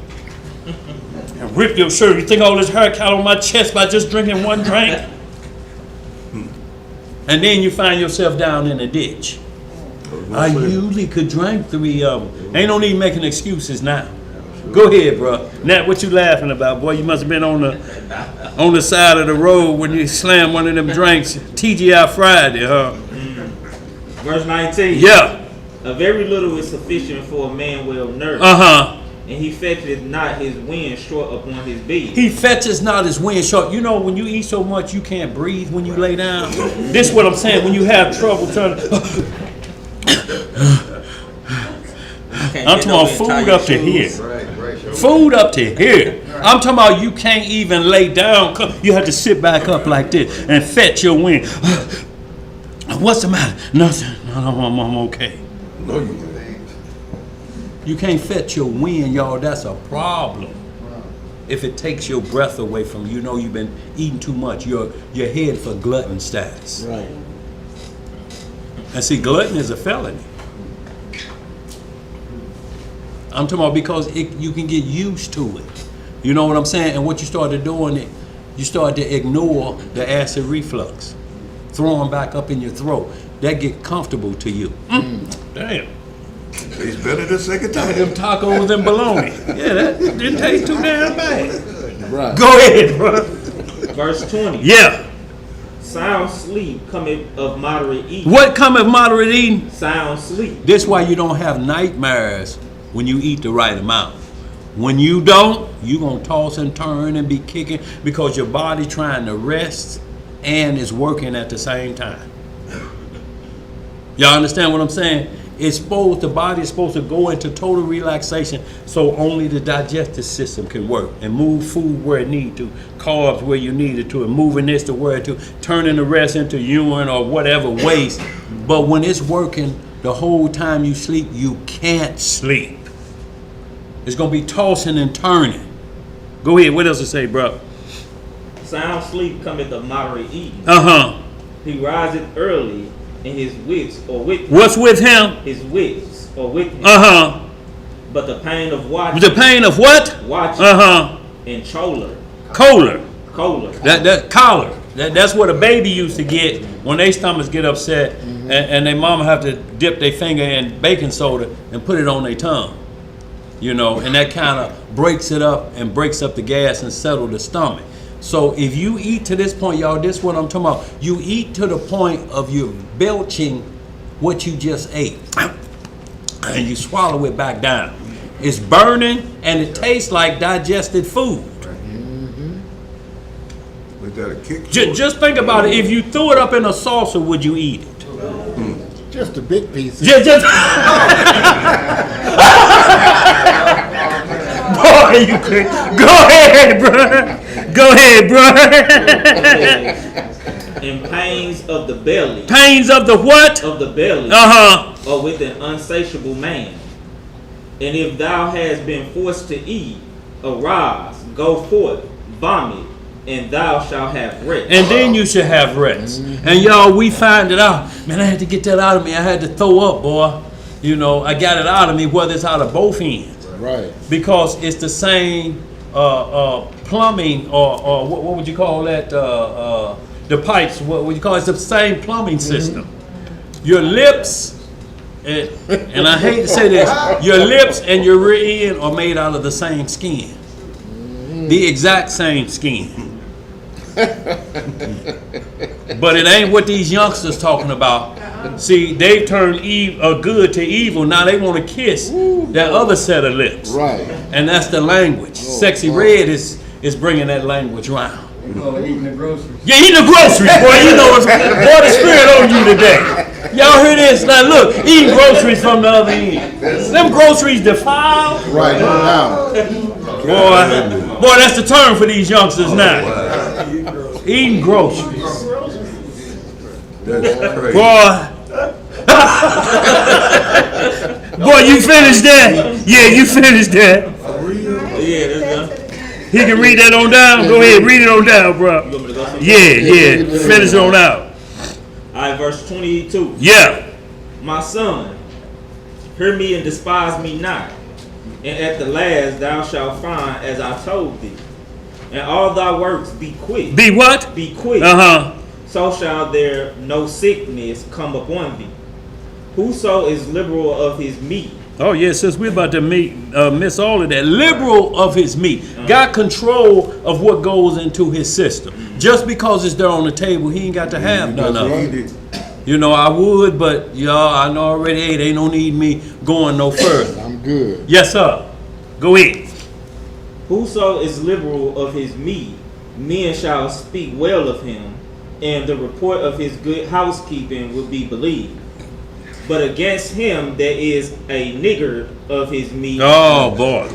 and rip your shirt, you think all this hair cut on my chest by just drinking 1 drink? And then you find yourself down in a ditch. I usually could drink 3 of them. Ain't no need making excuses now. Go ahead, bro. Nat, what you laughing about, boy? You must have been on the side of the road when you slammed one of them drinks. TGI Friday, huh? Verse 19. Yeah. A very little is sufficient for a man well nourished. And he fetcheth not his wind short upon his bed. He fetches not his wind short. When you eat so much you can't breathe when you lay down. This is what I'm saying. When you have trouble turning. I'm talking about food up to here. Food up to here. I'm talking about you can't even lay down. You have to sit back up like this and fetch your wind. What's the matter? Nothing. No, I'm okay. No, you ain't. You can't fetch your wind, y'all. That's a problem. If it takes your breath away from you, you've been eating too much. You're headed for glutton status. Right. And see, glutton is a felony. I'm talking about because you can get used to it. You know what I'm saying? And what you started doing, you start to ignore the acid reflux. Throwing back up in your throat. That get comfortable to you. Damn. Tastes better the second time. Them tacos and bologna. Yeah, that didn't taste too damn bad. Right. Go ahead, bro. Verse 20. Yeah. Sound sleep cometh of moderate eating. What cometh moderate eating? Sound sleep. This why you don't have nightmares when you eat the right amount. When you don't, you're going to toss and turn and be kicking because your body trying to rest and is working at the same time. Y'all understand what I'm saying? the body is supposed to go into total relaxation so only the digestive system can work and move food where it need to, carbs where you need it to, and moving this to where it to, turning the rest into urine or whatever waste. But when it's working the whole time you sleep, you can't sleep. It's going to be tossing and turning. Go ahead. What else to say, bro? Sound sleep cometh of moderate eating. He riseth early, and his wits or with him. What's with him? His wits or with him. But the pain of watching. The pain of what? Watching. And choler. Kohler. Kohler. That collar. That's what a baby used to get when their stomachs get upset, and their mama have to dip their finger in baking soda and put it on their tongue. You know, and that kind of breaks it up and breaks up the gas and settle the stomach. So if you eat to this point, y'all, this is what I'm talking about. You eat to the point of you belching what you just ate, and you swallow it back down. It's burning, and it tastes like digested food. Just think about it. If you threw it up in a saucer, would you eat it? Just a big piece. Boy, you could. Go ahead, bro. Go ahead, bro. And pains of the belly. Pains of the what? Of the belly. Or with an unsatiable man. And if thou hast been forced to eat, arise, go forth, vomit, and thou shalt have rest. And then you should have rest. And y'all, we find it out. Man, I had to get that out of me. I had to throw up, boy. You know, I got it out of me, whether it's out of both ends. Right. Because it's the same plumbing, or what would you call that? The pipes, what would you call it? It's the same plumbing system. Your lips, and I hate to say this, your lips and your rear end are made out of the same skin. The exact same skin. But it ain't what these youngsters talking about. See, they've turned good to evil. Now they want to kiss that other set of lips. Right. And that's the language. Sexy Red is bringing that language around. Eating the groceries. Yeah, eating the groceries, boy. You know, boy, the spirit on you today. Y'all hear this? Now look, eating groceries from the other end. Them groceries defiled. Right now. Boy, that's the term for these youngsters now. Eating groceries. That's crazy. Boy, you finished that? Yeah, you finished that. Yeah, that's done. He can read that on down. Go ahead, read it on down, bro. Yeah. Finish it on out. All right, verse 22. Yeah. My son, hear me and despise me not. And at the last thou shalt find as I told thee. And all thy works be quick. Be what? Be quick. So shall there no sickness come upon thee. Whoso is liberal of his meat. Oh, yeah, since we're about to miss all of that. Liberal of his meat. Got control of what goes into his system. Just because it's there on the table, he ain't got to have none of it. You know, I would, but y'all, I know already, hey, they don't need me going no further. I'm good. Yes, sir. Go ahead. Whoso is liberal of his meat, men shall speak well of him, and the report of his good housekeeping will be believed. But against him there is a nigger of his meat. Oh, boy.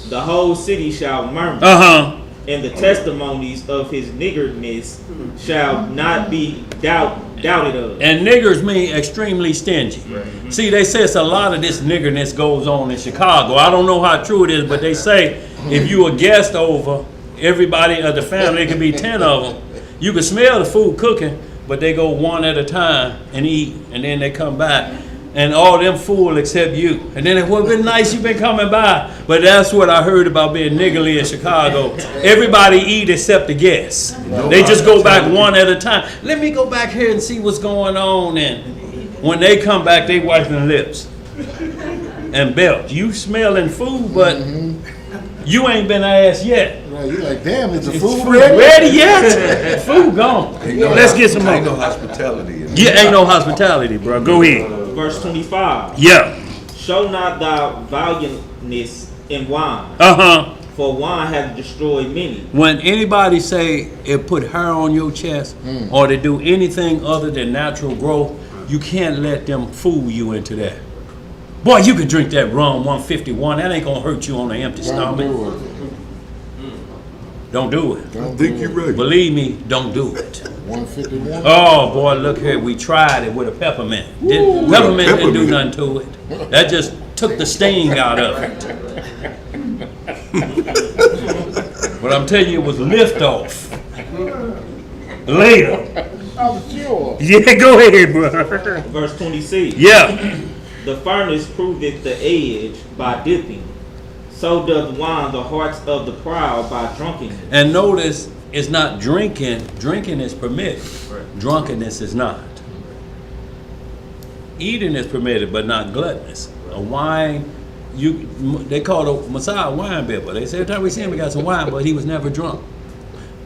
The whole city shall murmur. And the testimonies of his niggerness shall not be doubted of. And niggers mean extremely stingy. See, they say it's a lot of this niggerness goes on in Chicago. I don't know how true it is, but they say if you a guest over, everybody of the family, it could be 10 of them, you can smell the food cooking, but they go one at a time and eat, and then they come back. And all them full except you. And then it would have been nice you've been coming by. But that's what I heard about being niggerly in Chicago. Everybody eat except the guests. They just go back one at a time. Let me go back here and see what's going on. And when they come back, they wiping their lips and belt. You smelling food, but you ain't been asked yet. Right, you're like, damn, is the food ready yet? Food gone. Let's get some more. Ain't no hospitality. Yeah, ain't no hospitality, bro. Go ahead. Verse 25. Yeah. Show not thy valiantness in wine. For wine hath destroyed many. When anybody say it put hair on your chest or to do anything other than natural growth, you can't let them fool you into that. Boy, you could drink that rum 151. That ain't gonna hurt you on an empty stomach. Don't do it. I think you're right. Believe me, don't do it. 151. Oh boy, look here. We tried it with a peppermint. Peppermint didn't do nothing to it. That just took the sting out of it. But I'm telling you, it was liftoff. Later. I'm sure. Yeah, go ahead, bro. Verse 26. Yeah. The furnace proveth the edge by dipping. So doth wine the hearts of the proud by drunkenness. And notice, it's not drinking. Drinking is permitted. Drunkenness is not. Eating is permitted, but not gluttonous. A wine, they call the Messiah a wine bibber. They say every time we see him, we got some wine, but he was never drunk.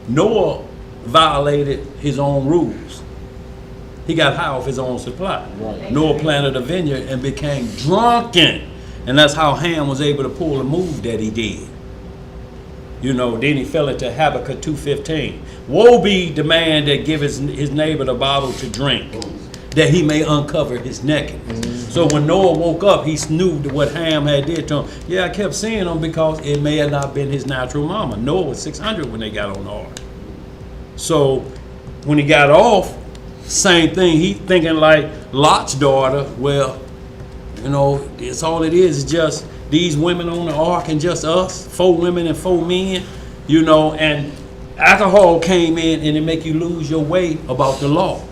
Noah violated his own rules. He got high off his own supply. Right. Noah planted a vineyard and became drunken. And that's how Ham was able to pull the move that he did. You know, then he fell into Habakkuk 2:15. Woe be the man that gives his neighbor the bottle to drink, that he may uncover his nakedness. Mm-hmm. So when Noah woke up, he knew what Ham had did to him. Yeah, I kept seeing him because it may have not been his natural mama. Noah was 600 when they got on the ark. So when he got off, same thing. He thinking like Lot's daughter. Well, you know, it's all it is just these women on the ark and just us, 4 women and 4 men, you know, and alcohol came in and it make you lose your way about the law.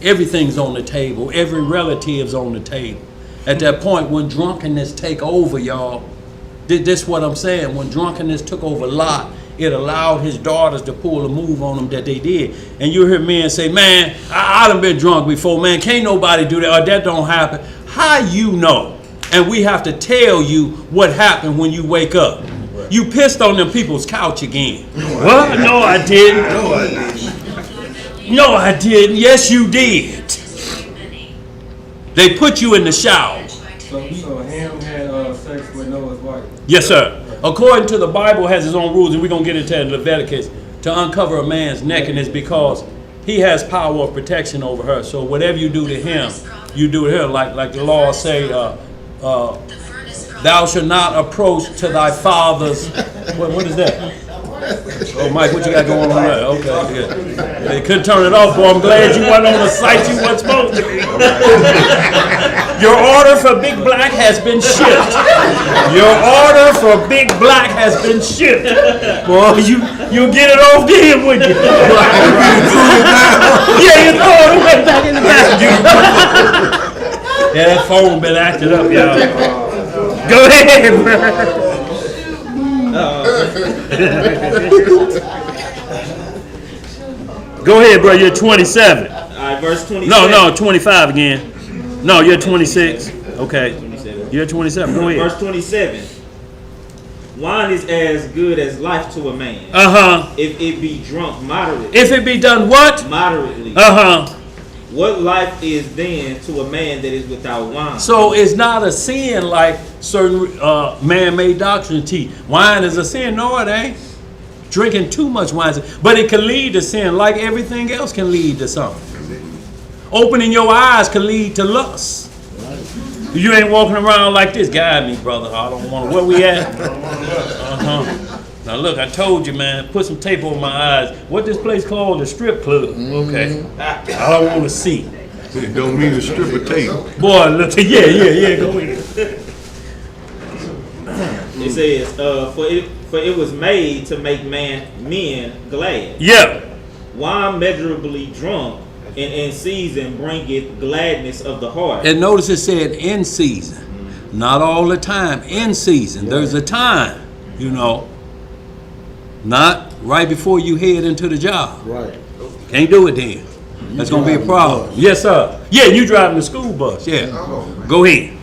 Everything's on the table. Every relative's on the table. At that point, when drunkenness take over, y'all, this is what I'm saying. When drunkenness took over Lot, it allowed his daughters to pull a move on them that they did. And you hear men say, man, I done been drunk before, man. Can't nobody do that, or that don't happen. How you know? And we have to tell you what happened when you wake up. You pissed on them people's couch again. What? No, I didn't. No, I didn't. Yes, you did. They put you in the shower. So Ham had sex with Noah's wife? Yes, sir. According to the Bible, has its own rules, and we're going to get into Leviticus, to uncover a man's nakedness because he has power of protection over her. So whatever you do to him, you do to her. Like the law say, thou shalt not approach to thy father's. What is that? Oh, Mike, what you got going on there? Okay, yeah. They couldn't turn it off, boy. I'm glad you wasn't on the site you weren't supposed to be. Your order for Big Black has been shipped. Your order for Big Black has been shipped. Boy, you get it off then, wouldn't you? Yeah, you throw it away back in the back. Yeah, that phone been acting up, y'all. Go ahead, bro. Go ahead, bro. You're 27. All right, verse 27. No, 25 again. No, you're 26. Okay. 27. You're 27. Go ahead. Verse 27. Wine is as good as life to a man. If it be drunk moderately. If it be done what? Moderately. What life is then to a man that is without wine? So it's not a sin like certain man-made doctrine teach. Wine is a sin. No, it ain't. Drinking too much wine, but it can lead to sin like everything else can lead to something. Opening your eyes can lead to lust. You ain't walking around like this. Guide me, brother. I don't want to. Where we at? Now look, I told you, man. Put some tape over my eyes. What this place called? The strip club. Okay. I don't want to see. It don't mean a strip of tape. Boy, look. Yeah. Go ahead. It says, for it was made to make men glad. Yeah. Wine measurably drunk and in season bringeth gladness of the heart. And notice it said in season. Not all the time. In season. There's a time, you know. Not right before you head into the job. Right. Can't do it then. That's going to be a problem. Yes, sir. Yeah, you driving the school bus. Yeah. Go ahead.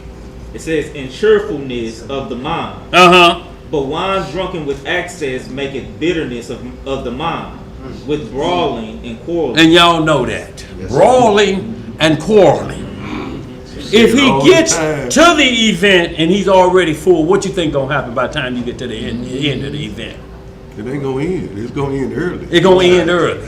It says, in cheerfulness of the mind. But wine drunken with excess maketh bitterness of the mind, with brawling and quarreling. And y'all know that. Brawling and quarreling. If he gets to the event and he's already full, what you think going to happen by the time you get to the end of the event? It ain't going to end. It's going to end early. It's going to end early.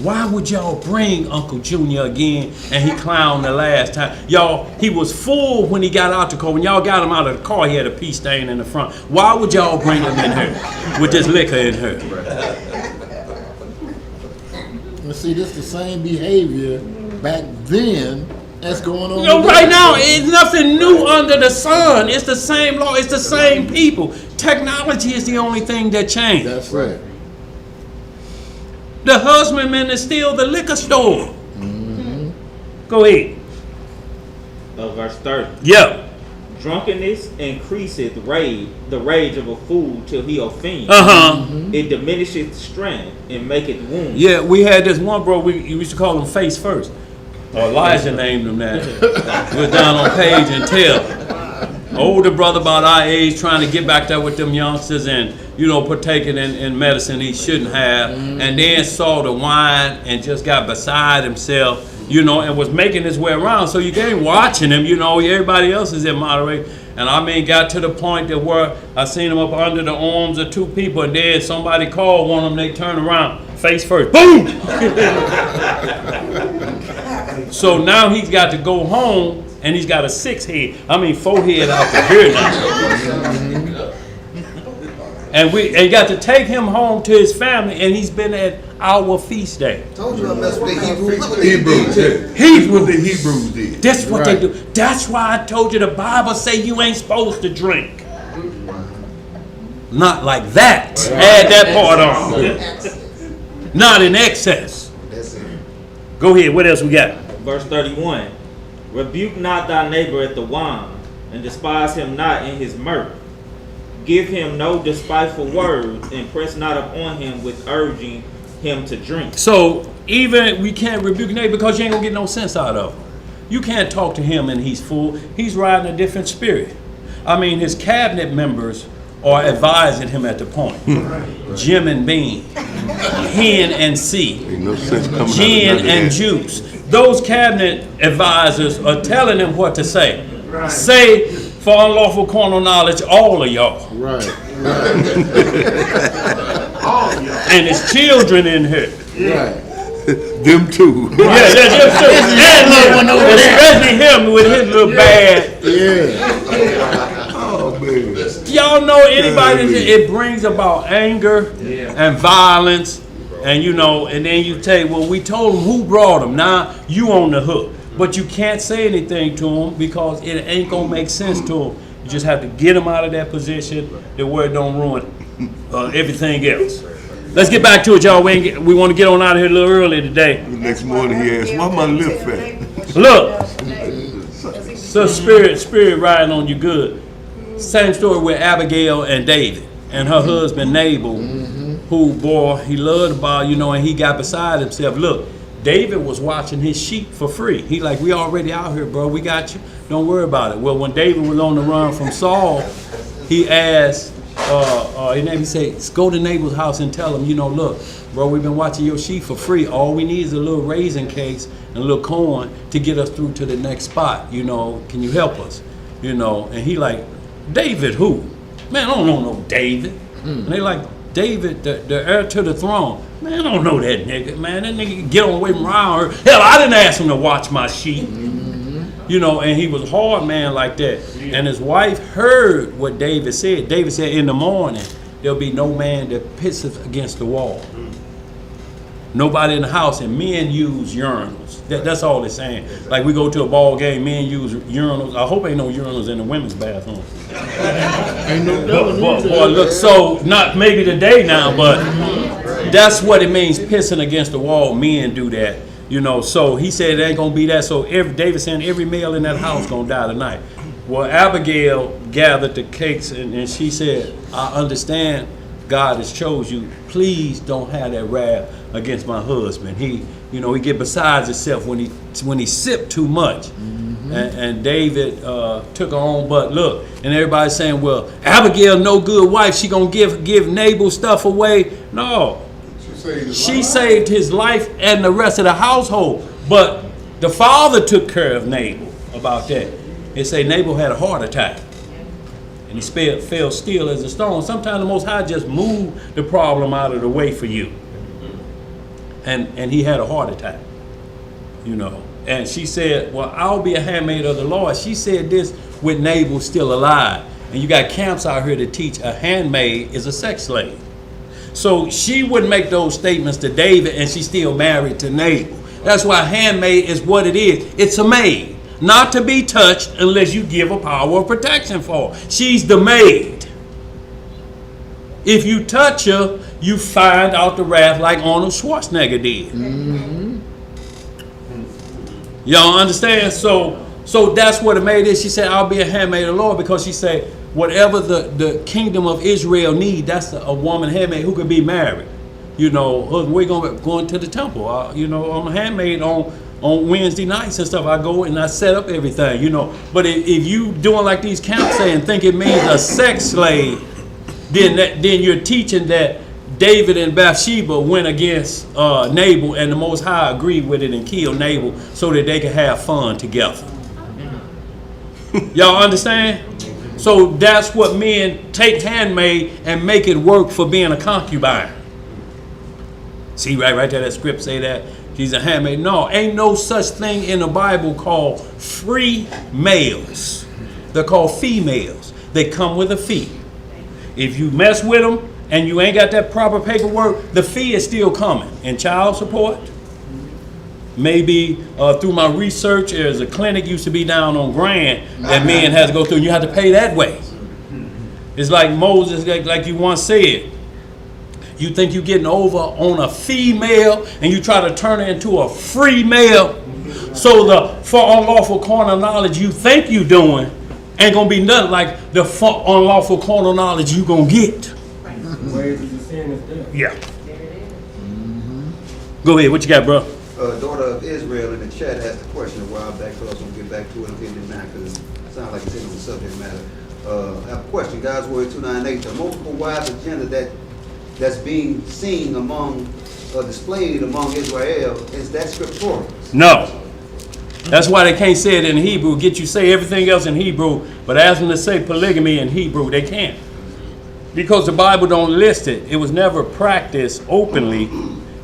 why would y'all bring Uncle Junior again and he clowned the last time? Y'all, he was full when he got out the car. When y'all got him out of the car, he had a pee stain in the front. Why would y'all bring him in here with this liquor in here? See, this the same behavior back then that's going on. You know, right now, it's nothing new under the sun. It's the same law. It's the same people. Technology is the only thing that changed. That's right. The husbandman is still the liquor store. Mm-hmm. Go ahead. Verse 30. Yeah. Drunkenness increaseth the rage of a fool till he offend. It diminisheth strength and maketh wounds. Yeah, we had this one bro, we used to call him Face First. Elijah named him that. We're down on Page and Tell. Older brother about our age trying to get back there with them youngsters and, you know, partaking in medicine he shouldn't have. And then saw the wine and just got beside himself, you know, and was making his way around. So you ain't watching him, you know, everybody else is in moderate. And I mean, got to the point that where I seen him up under the arms of two people, and then somebody called one of them, they turned around, face first, boom! So now he's got to go home, and he's got a 4 head out the here now. And got to take him home to his family, and he's been at our feast day. Told you I messed with the Hebrews. Look what the Hebrews did. That's what they do. That's why I told you the Bible say you ain't supposed to drink. Not like that. Add that part on. Not in excess. Go ahead. What else we got? Verse 31. Rebuke not thy neighbor at the wine, and despise him not in his mirth. Give him no despiteful words, and press not upon him with urging him to drink. So even we can't rebuke neighbor because you ain't gonna get no sense out of him. You can't talk to him and he's full. He's riding a different spirit. I mean, his cabinet members are advising him at the point. Jim and Bean, Hen and C, Ain't no sense coming Gin out of and that. Juice. Those cabinet advisors are telling him what to say. Say, for unlawful carnal knowledge, all of y'all. Right. And his children in here. Right. Them too. Yeah, that's him too. Especially him with his little bad. Yeah. Oh, man. Y'all know anybody that it brings about anger and violence, and you know, and then you say, well, we told him who brought him. Now you on the hook. But you can't say anything to him because it ain't gonna make sense to him. You just have to get him out of that position to where it don't ruin everything else. Let's get back to it, y'all. We want to get on out of here a little early today. The next morning he asked, why my lip fat? Look, so spirit riding on you good. Same story with Abigail and David and her husband Nabal, who, boy, he loved the ball, you know, and he got beside himself. Look, David was watching his sheep for free. He like, we already out here, bro. We got you. Don't worry about it. Well, when David was on the run from Saul, he asked, he said, go to Nabal's house and tell him, you know, look, bro, we've been watching your sheep for free. All we need is a little raisin cakes and a little corn to get us through to the next spot. You know, can you help us? You know, and he like, David who? Man, I don't know no David. And they like, David, the heir to the throne. Man, I don't know that nigga, man. That nigga get on away from around her. Hell, I didn't ask him to watch my sheep. You know, and he was a hard man like that. And his wife heard what David said. David said, in the morning, there'll be no man that pisses against the wall. Nobody in the house, and men use urinals. That's all they're saying. Like we go to a ball game, men use urinals. I hope ain't no urinals in the women's bathroom. Ain't no Boy, look, so not maybe today now, but that's what it means, pissing against the wall. Men do that, you know. So he said it ain't gonna be that. So David saying every male in that house gonna die tonight. Well, Abigail gathered the cakes and she said, I understand God has chose you. Please don't have that wrath against my husband. He get besides himself when he sipped too much. And David took her on, but look, and everybody's saying, well, Abigail, no good wife, she gonna give Nabal stuff away. No, she saved his life and the rest of the household. But the father took care of Nabal about that. They say Nabal had a heart attack, and he fell still as a stone. Sometimes the Most High just moved the problem out of the way for you. and he had a heart attack, you know. And she said, well, I'll be a handmaid of the Lord. She said this with Nabal still alive. And you got camps out here to teach a handmaid is a sex slave. So she wouldn't make those statements to David, and she's still married to Nabal. That's why handmaid is what it is. It's a maid, not to be touched unless you give a power of protection for her. She's the maid. If you touch her, you find out the wrath like Arnold Schwarzenegger did. Mm-hmm. Y'all understand? So that's what a maid is. She said, I'll be a handmaid of the Lord, because she said, whatever the kingdom of Israel need, that's a woman handmaid who could be married. You know, we're going to the temple. You know, I'm a handmaid on Wednesday nights and stuff. I go and I set up everything, you know. But if you doing like these camps say and think it means a sex slave, then you're teaching that David and Bathsheba went against Nabal, and the Most High agreed with it and killed Nabal so that they could have fun together. Y'all understand? So that's what men take handmaid and make it work for being a concubine. See, right there, that script say that she's a handmaid. No, ain't no such thing in the Bible called free males. They're called females. They come with a fee. If you mess with them and you ain't got that proper paperwork, the fee is still coming. And child support, maybe through my research, there's a clinic used to be down on Grand that men has to go through, and you have to pay that way. It's like Moses, like you once said, you think you're getting over on a female and you try to turn her into a free male. So for unlawful carnal knowledge you think you doing ain't gonna be nothing like the for unlawful carnal knowledge you gonna get. Ways of the sin is death. Yeah. Go ahead, what you got, bro? Daughter of Israel in the chat asked a question a while back, so I was going to get back to it again now because it sounds like it's in on the subject matter. I have a question. God's Word 298. The multiple wives agenda that's being seen displayed among Israel, is that scriptural? No. That's why they can't say it in Hebrew. Get you say everything else in Hebrew, but ask them to say polygamy in Hebrew, they can't. Because the Bible don't list it. It was never practiced openly.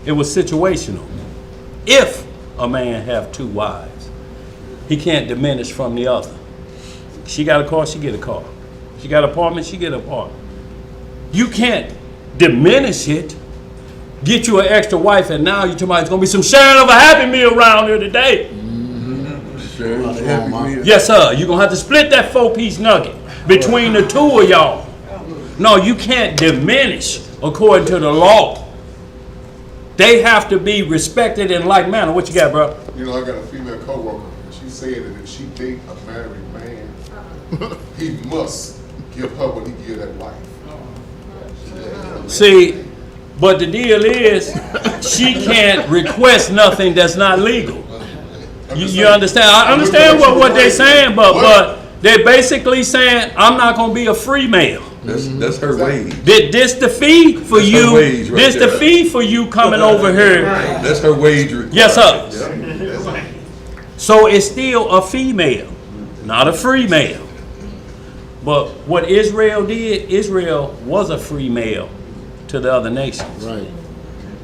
It was situational. If a man have two wives, he can't diminish from the other. She got a car, she get a car. She got an apartment, she get an apartment. You can't diminish it. Get you an extra wife, and now you're talking about it's going to be some sharing of a Happy Meal around here today. Sharing of a Happy Meal. Yes, sir. You're going to have to split that 4-piece nugget between the two of y'all. No, you can't diminish according to the law. They have to be respected in like manner. What you got, bro? You know, I got a female co-worker, and she said that if she date a married man, he must give her what he give that wife. See, but the deal is, she can't request nothing that's not legal. You understand? I understand what they're saying, but they're basically saying, I'm not going to be a free male. That's her wage. This the fee for that's you. Wage right this there. the fee for you coming over here. That's her wage required. Yes, sir. So it's still a female, not a free male. But what Israel did, Israel was a free male to the other nations. Right.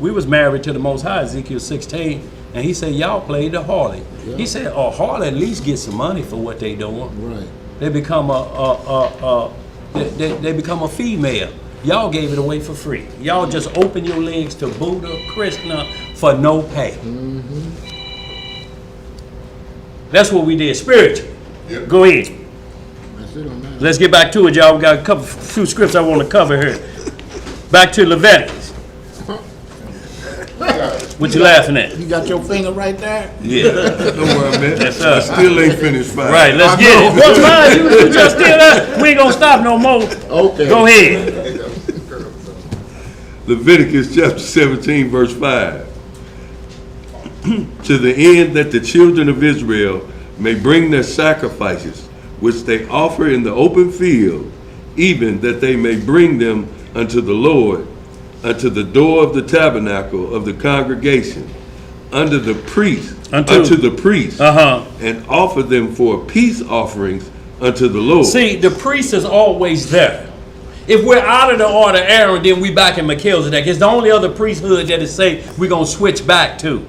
We was married to the Most High, Ezekiel 16, and he said, y'all played the harlot. Yeah. He said, a harlot at least get some money for what they doing. Right. They become they become a female. Y'all gave it away for free. Y'all just open your legs to Buddha, Krishna for no pay. Mm-hmm. That's what we did spiritually. Yep. Go ahead. That's it on that. Let's get back to it, y'all. We got a few scripts I want to cover here. Back to Leviticus. What you laughing at? You got your finger right there? Yeah. Don't worry, man. Yes, I still ain't finished fine. Right, let's get it. What's mine? You just still there? We ain't gonna stop no more. Okay. Go ahead. Leviticus chapter 17, verse 5. To the end that the children of Israel may bring their sacrifices, which they offer in the open field, even that they may bring them unto the Lord, unto the door of the tabernacle of the congregation, unto the priest, and offer them for peace offerings unto the Lord. See, the priest is always there. If we're out of the order of Aaron, then we back in Melchizedek. It's the only other priesthood that is say we're going to switch back to.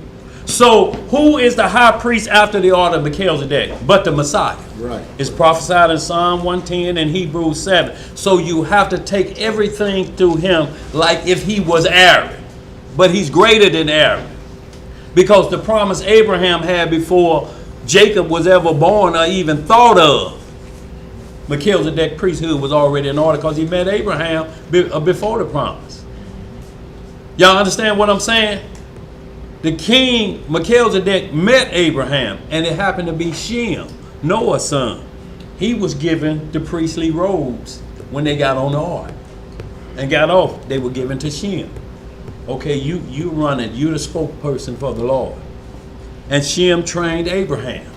So who is the high priest after the order of Melchizedek? But the Messiah. Right. It's prophesied in Psalm 110 and Hebrews 7. So you have to take everything through him like if he was Aaron. But he's greater than Aaron. Because the promise Abraham had before Jacob was ever born or even thought of, Melchizedek priesthood was already in order because he met Abraham before the promise. Y'all understand what I'm saying? The king Melchizedek met Abraham, and it happened to be Shem, Noah's son. He was given the priestly robes when they got on the ark and got off. They were given to Shem. Okay, you run it. You're the spokesperson for the Lord. And Shem trained Abraham.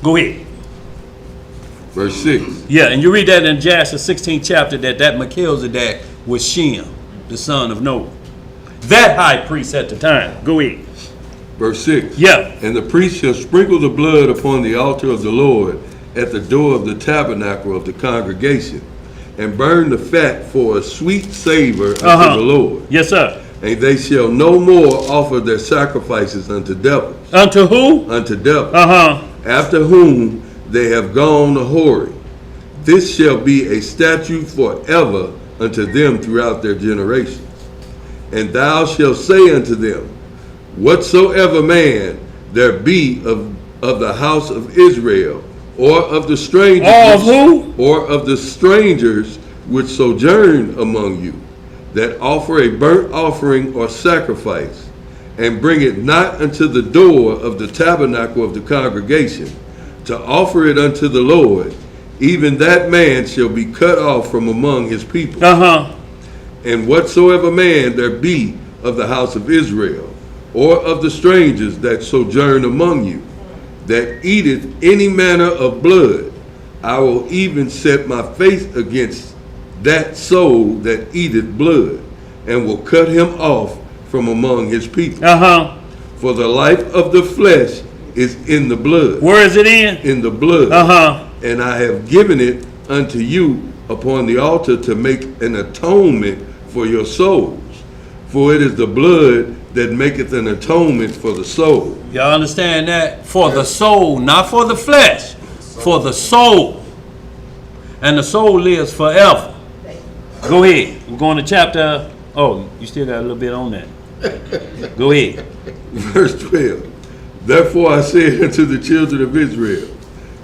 Go ahead. Verse 6. Yeah, and you read that in Jasher 16th chapter that Melchizedek was Shem, the son of Noah. That high priest at the time. Go ahead. Verse 6. Yeah. And the priest shall sprinkle the blood upon the altar of the Lord at the door of the tabernacle of the congregation, and burn the fat for a sweet savor unto the Lord. Yes, sir. And they shall no more offer their sacrifices unto devils. Unto who? Unto devils. After whom they have gone a whoring. This shall be a statute forever unto them throughout their generations. And thou shalt say unto them, whatsoever man there be of the house of Israel, or of the strangers, or of the strangers which sojourn among you, that offer a burnt offering or sacrifice, and bring it not unto the door of the tabernacle of the congregation, to offer it unto the Lord, even that man shall be cut off from among his people. And whatsoever man there be of the house of Israel, or of the strangers that sojourn among you, that eateth any manner of blood, I will even set my face against that soul that eateth blood, and will cut him off from among his people. For the life of the flesh is in the blood. Where is it in? In the blood. And I have given it unto you upon the altar to make an atonement for your souls. For it is the blood that maketh an atonement for the soul. Y'all understand that? For the soul, not for the flesh. For the soul. And the soul lives forever. Go ahead. We're going to chapter. Oh, you still got a little bit on that. Go ahead. Verse 12. Therefore I said unto the children of Israel,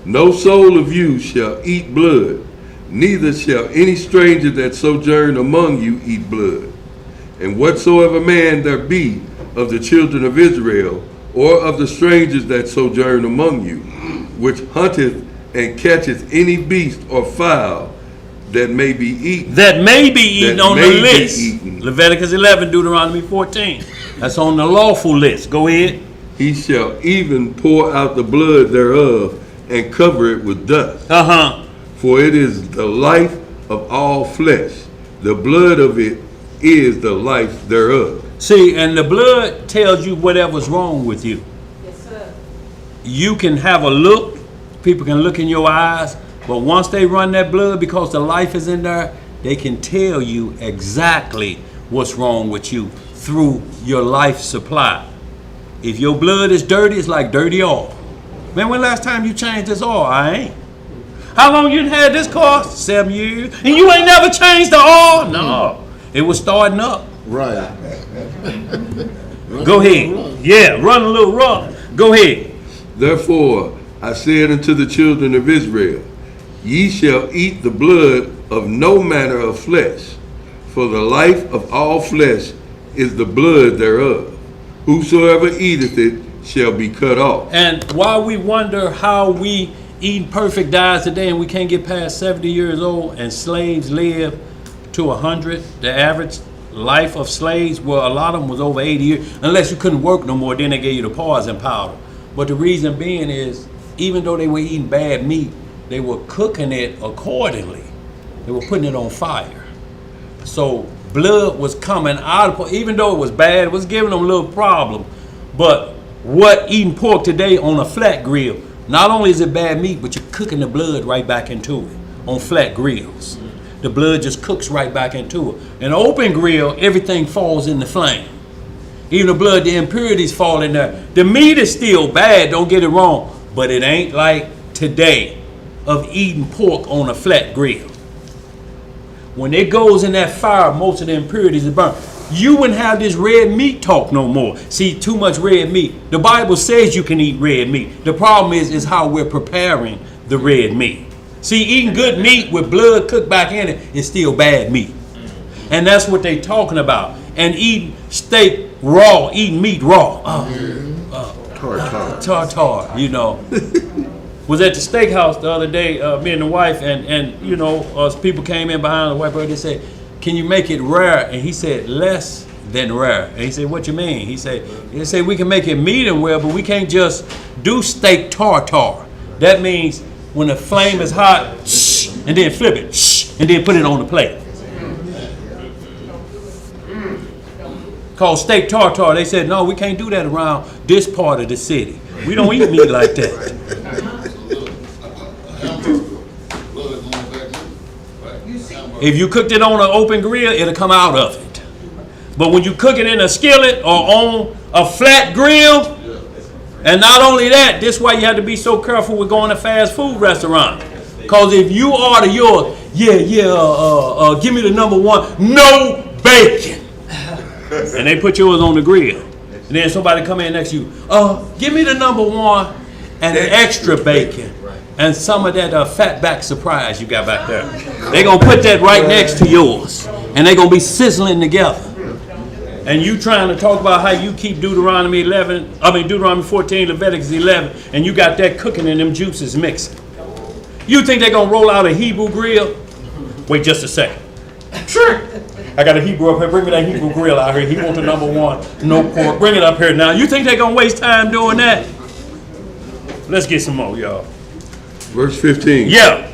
no soul of you shall eat blood, neither shall any stranger that sojourn among you eat blood. And whatsoever man there be of the children of Israel, or of the strangers that sojourn among you, which hunteth and catcheth any beast or fowl that may be eaten. That may be eaten on the list. Leviticus 11, Deuteronomy 14. That's on the lawful list. Go ahead. He shall even pour out the blood thereof and cover it with dust. For it is the life of all flesh. The blood of it is the life thereof. See, and the blood tells you whatever's wrong with you. Yes, sir. You can have a look. People can look in your eyes. But once they run that blood, because the life is in there, they can tell you exactly what's wrong with you through your life supply. If your blood is dirty, it's like dirty oil. Man, when last time you changed this oil? I ain't. How long you had this car? 7 years. And you ain't never changed the oil? No. It was starting up. Right. Go ahead. Yeah, run a little rough. Go ahead. Therefore I said unto the children of Israel, ye shall eat the blood of no manner of flesh, for the life of all flesh is the blood thereof. Whosoever eateth it shall be cut off. And while we wonder how we eat perfect diets today and we can't get past 70 years old and slaves live to 100, the average life of slaves, well, a lot of them was over 80 years, unless you couldn't work no more, then they gave you the poison powder. But the reason being is, even though they were eating bad meat, they were cooking it accordingly. They were putting it on fire. So blood was coming out of, even though it was bad, it was giving them a little problem. But what eating pork today on a flat grill, not only is it bad meat, but you're cooking the blood right back into it on flat grills. the blood just cooks right back into it. An open grill, everything falls in the flame. Even the blood, the impurities fall in there. The meat is still bad, don't get it wrong, but it ain't like today of eating pork on a flat grill. When it goes in that fire, most of the impurities are burned. You wouldn't have this red meat talk no more. See, too much red meat. The Bible says you can eat red meat. The problem is how we're preparing the red meat. See, eating good meat with blood cooked back in it is still bad meat. And that's what they're talking about. And eating steak raw, eating meat raw. Tartar, you know. Was at the steakhouse the other day, me and the wife, and you know, people came in behind the white boy. They said, "Can you make it rare?" And he said, "Less than rare." And he said, "What you mean?" He said, "We can make it medium well, but we can't just do steak tartar. That means when the flame is hot, and then flip it, and then put it on the plate." Called steak tartar. They said, "No, we can't do that around this part of the city. We don't eat meat like that." If you cooked it on an open grill, it'll come out of it. But when you cook it in a skillet or on a flat grill, and not only that, this is why you have to be so careful with going to fast food restaurant. Because if you order yours, give me the number one, no bacon. And they put yours on the grill. And then somebody come in next to you, give me the number one and extra bacon. And some of that fatback surprise you got back there. They're going to put that right next to yours. And they're going to be sizzling together. And you trying to talk about how you keep Deuteronomy 14, Leviticus 11, and you got that cooking and them juices mixing. You think they're going to roll out a Hebrew grill? Wait just a second. I got a Hebrew up here. Bring me that Hebrew grill out here. He wants the number one, no pork. Bring it up here now. You think they're going to waste time doing that? Let's get some more, y'all. Verse 15. Yeah.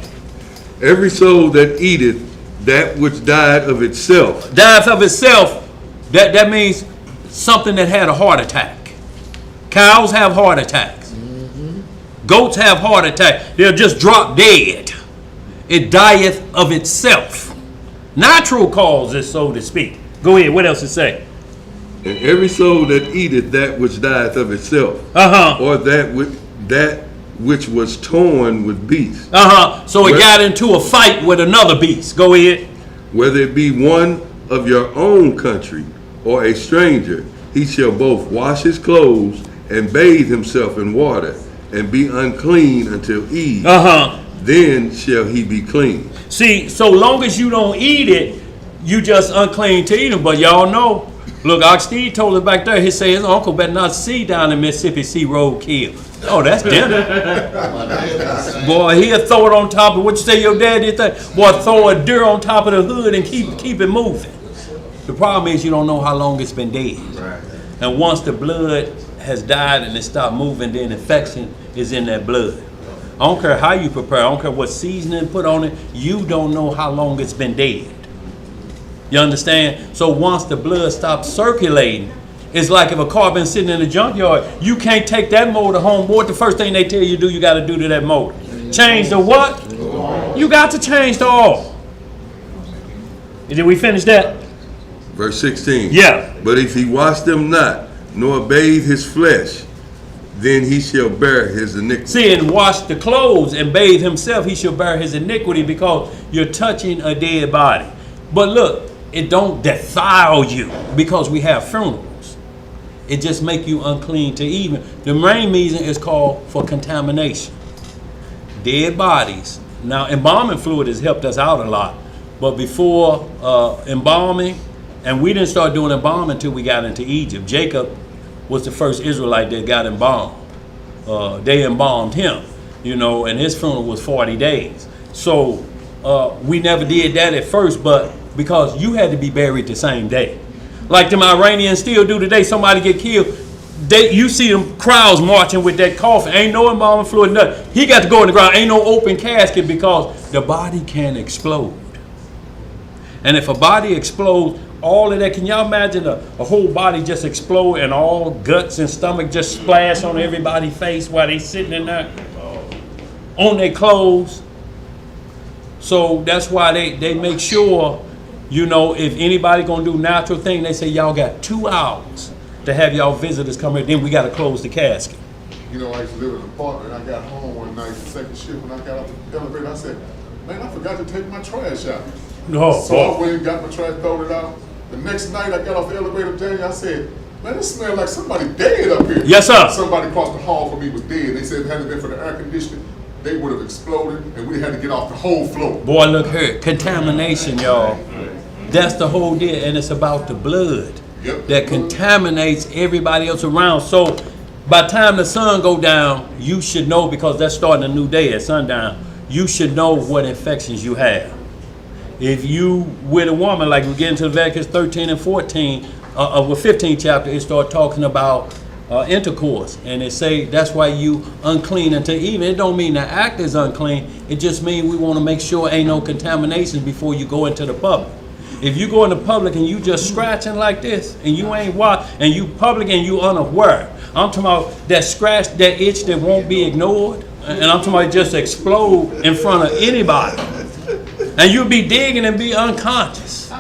Every soul that eateth that which died of itself. Died of itself, that means something that had a heart attack. Cows have heart attacks. Goats have heart attacks. They'll just drop dead. It dieth of itself. Natural causes, so to speak. Go ahead, what else it say? And every soul that eateth that which dieth of itself. Or that which was torn with beasts. So it got into a fight with another beast. Go ahead. Whether it be one of your own country or a stranger, he shall both wash his clothes and bathe himself in water and be unclean until eve. Then shall he be clean. See, so long as you don't eat it, you just unclean to eat them. But y'all know, look, Steve told us back there, he said his uncle better not see down in Mississippi see roadkill. Oh, that's dinner. Boy, he'll throw it on top of what you say your dad did that. Boy, throw a deer on top of the hood and keep it moving. The problem is you don't know how long it's been dead. Right. And once the blood has died and it stopped moving, then infection is in that blood. I don't care how you prepare. I don't care what seasoning put on it. You don't know how long it's been dead. You understand? So once the blood stops circulating, it's like if a car been sitting in the junkyard, you can't take that motor home. What the first thing they tell you do, you got to do to that motor? Change the what? You got to change the oil. Did we finish that? Verse 16. Yeah. But if he wash them not, nor bathe his flesh, then he shall bear his iniquity. See, and wash the clothes and bathe himself, he shall bear his iniquity, because you're touching a dead body. But look, it don't defile you because we have funerals. It just make you unclean to even. The main reason is called for contamination. Dead bodies. Now, embalming fluid has helped us out a lot. But before embalming, and we didn't start doing embalming until we got into Egypt. Jacob was the first Israelite that got embalmed. They embalmed him, and his funeral was 40 days. So we never did that at first, but because you had to be buried the same day. Like them Iranians still do today, somebody get killed, you see them crowds marching with that coffin. Ain't no embalming fluid, nothing. He got to go in the ground. Ain't no open casket because the body can explode. And if a body explodes, all of that, can y'all imagine a whole body just explode and all guts and stomach just splash on everybody's face while they sitting in there on their clothes? So that's why they make sure, you know, if anybody gonna do natural thing, they say y'all got 2 hours to have y'all visitors come in. Then we gotta close the casket. You know, I used to live in an apartment, and I got home one night, the second shift, when I got off the elevator, I said, man, I forgot to take my trash out. No, So I went and got my trash, thrown it out. The next night, I got off the elevator, Daniel, I said, man, it smells like somebody dead up here. Yes, sir. Somebody across the hall from me was dead. They said if it hadn't been for the air conditioning, they would have exploded, and we had to get off the whole floor. Boy, look here, contamination, y'all. That's the whole deal, and it's about the blood that contaminates everybody else around. So by the time the sun go down, you should know, because that's starting a new day at sundown, you should know what infections you have. If you with a woman, like we get into Leviticus 13 and 14, of the 15th chapter, it start talking about intercourse, and it say that's why you unclean until even. It don't mean the act is unclean. It just means we want to make sure ain't no contamination before you go into the public. If you go into public and you just scratching like this, and you ain't washed, and you public and you unaware, I'm talking about that scratch, that itch that won't be ignored, and I'm talking about just explode in front of anybody, and you'll be digging and be unconscious.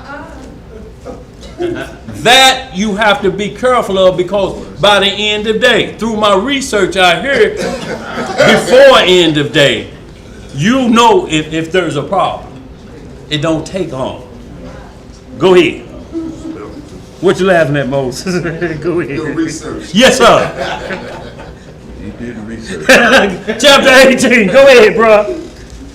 That you have to be careful of, because by the end of day, through my research I heard, before end of day, you know if there's a problem. It don't take long. Go ahead. What you laughing at, Moses? Go ahead. Your research. Yes, sir. He did research. Chapter 18. Go ahead, bro.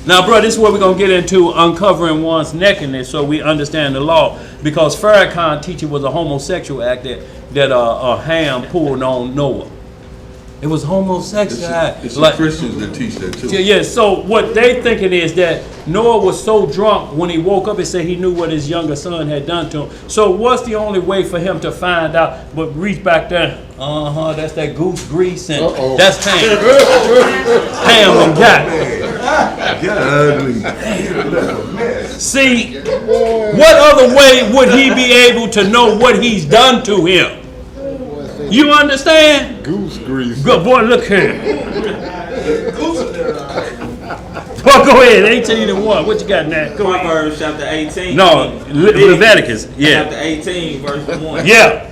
Now, bro, this is where we're going to get into uncovering one's nakedness so we understand the law. Because Farrakhan teaching was a homosexual act that Ham pulled on Noah. It was homosexual act. It's like Christians that teach that too. Yeah, so what they thinking is that Noah was so drunk when he woke up and said he knew what his younger son had done to him. So what's the only way for him to find out but reach back there? That's that goose grease and that's Ham. Ham and Jack. See, what other way would he be able to know what he's done to him? You understand? Goose grease. Good boy, look here. Boy, go ahead. 18 and 1. What you got now? Go ahead. Proverbs chapter 18. No, Leviticus. Yeah. Chapter 18, verse 1. Yeah.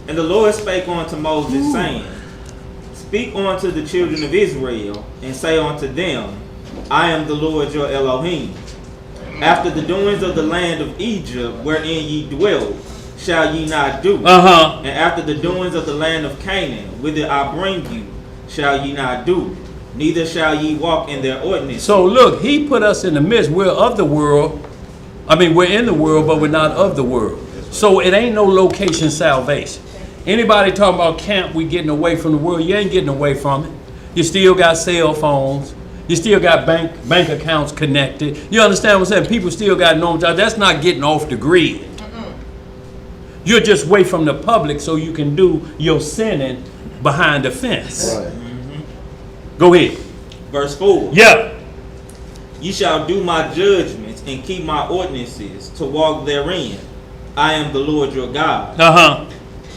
And the Lord spake unto Moses, saying, Speak unto the children of Israel, and say unto them, I am the Lord your Elohim. After the doings of the land of Egypt, wherein ye dwelt, shall ye not do. And after the doings of the land of Canaan, whither I bring you, shall ye not do. Neither shall ye walk in their ordinances. So look, he put us in the midst. We're of the world. I mean, we're in the world, but we're not of the world. So it ain't no location salvation. Anybody talking about camp, we getting away from the world, you ain't getting away from it. You still got cell phones. You still got bank accounts connected. You understand what I'm saying? People still got normal jobs. That's not getting off the grid. You're just away from the public so you can do your sinning behind the fence. Right. Go ahead. Verse 4. Yeah. Ye shall do my judgments and keep my ordinances to walk therein. I am the Lord your God.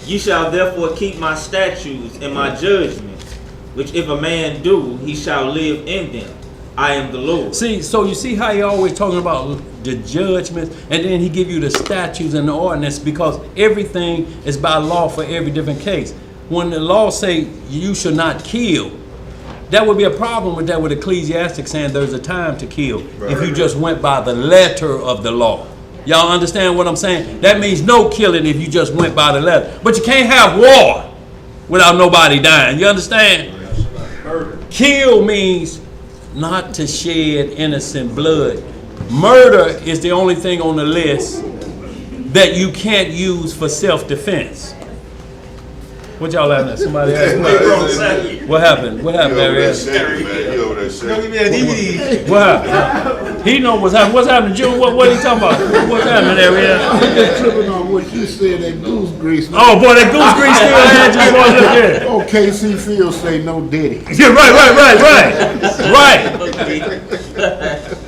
Ye shall therefore keep my statutes and my judgments, which if a man do, he shall live in them. I am the Lord. See, so you see how he always talking about the judgments, and then he give you the statutes and the ordinance, because everything is by law for every different case. When the law say you should not kill, that would be a problem with that, with Ecclesiastic saying there's a time to kill if you just went by the letter of the law. Y'all understand what I'm saying? That means no killing if you just went by the letter. But you can't have war without nobody dying. You understand? Kill means not to shed innocent blood. Murder is the only thing on the list that you can't use for self-defense. What y'all laughing at? Somebody asked me. What happened? What happened, Ariel? What happened? He know what's happening. What's happening, June? What he talking about? What's happening, Ariel? I'm just tripping on what you said, that goose grease. Oh, boy, that goose grease still had you, boy, look here. Oh, KC Fields say no diddy. Yeah, right.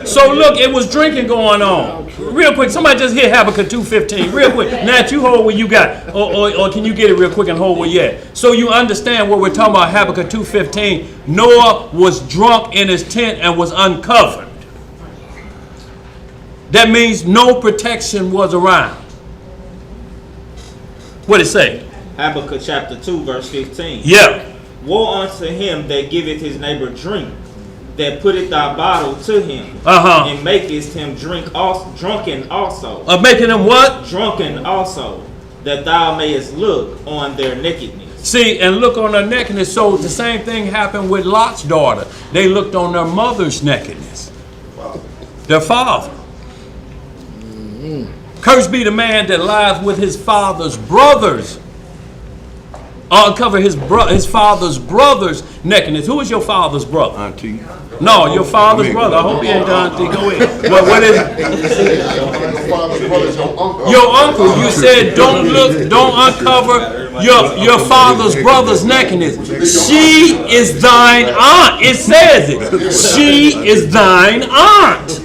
So look, it was drinking going on. Real quick, somebody just hit Habakkuk 2:15. Real quick. Nat, you hold where you got. Or can you get it real quick and hold where you at? So you understand what we're talking about, Habakkuk 2:15. Noah was drunk in his tent and was uncovered. That means no protection was around. What it say? Habakkuk chapter 2, verse 15. Yeah. Woe unto him that giveth his neighbor drink, that putteth thy bottle to him, and makest him drunken also. Making him what? Drunken also, that thou mayest look on their nakedness. See, and look on their nakedness. So the same thing happened with Lot's daughter. They looked on their mother's nakedness. Their father. Cursed be the man that lieth with his father's brothers. Uncover his father's brother's nakedness. Who is your father's brother? Auntie. No, your father's brother. I hope he ain't the auntie. Go ahead. What is it? Your uncle. You said don't uncover your father's brother's nakedness. She is thine aunt. It says it. She is thine aunt.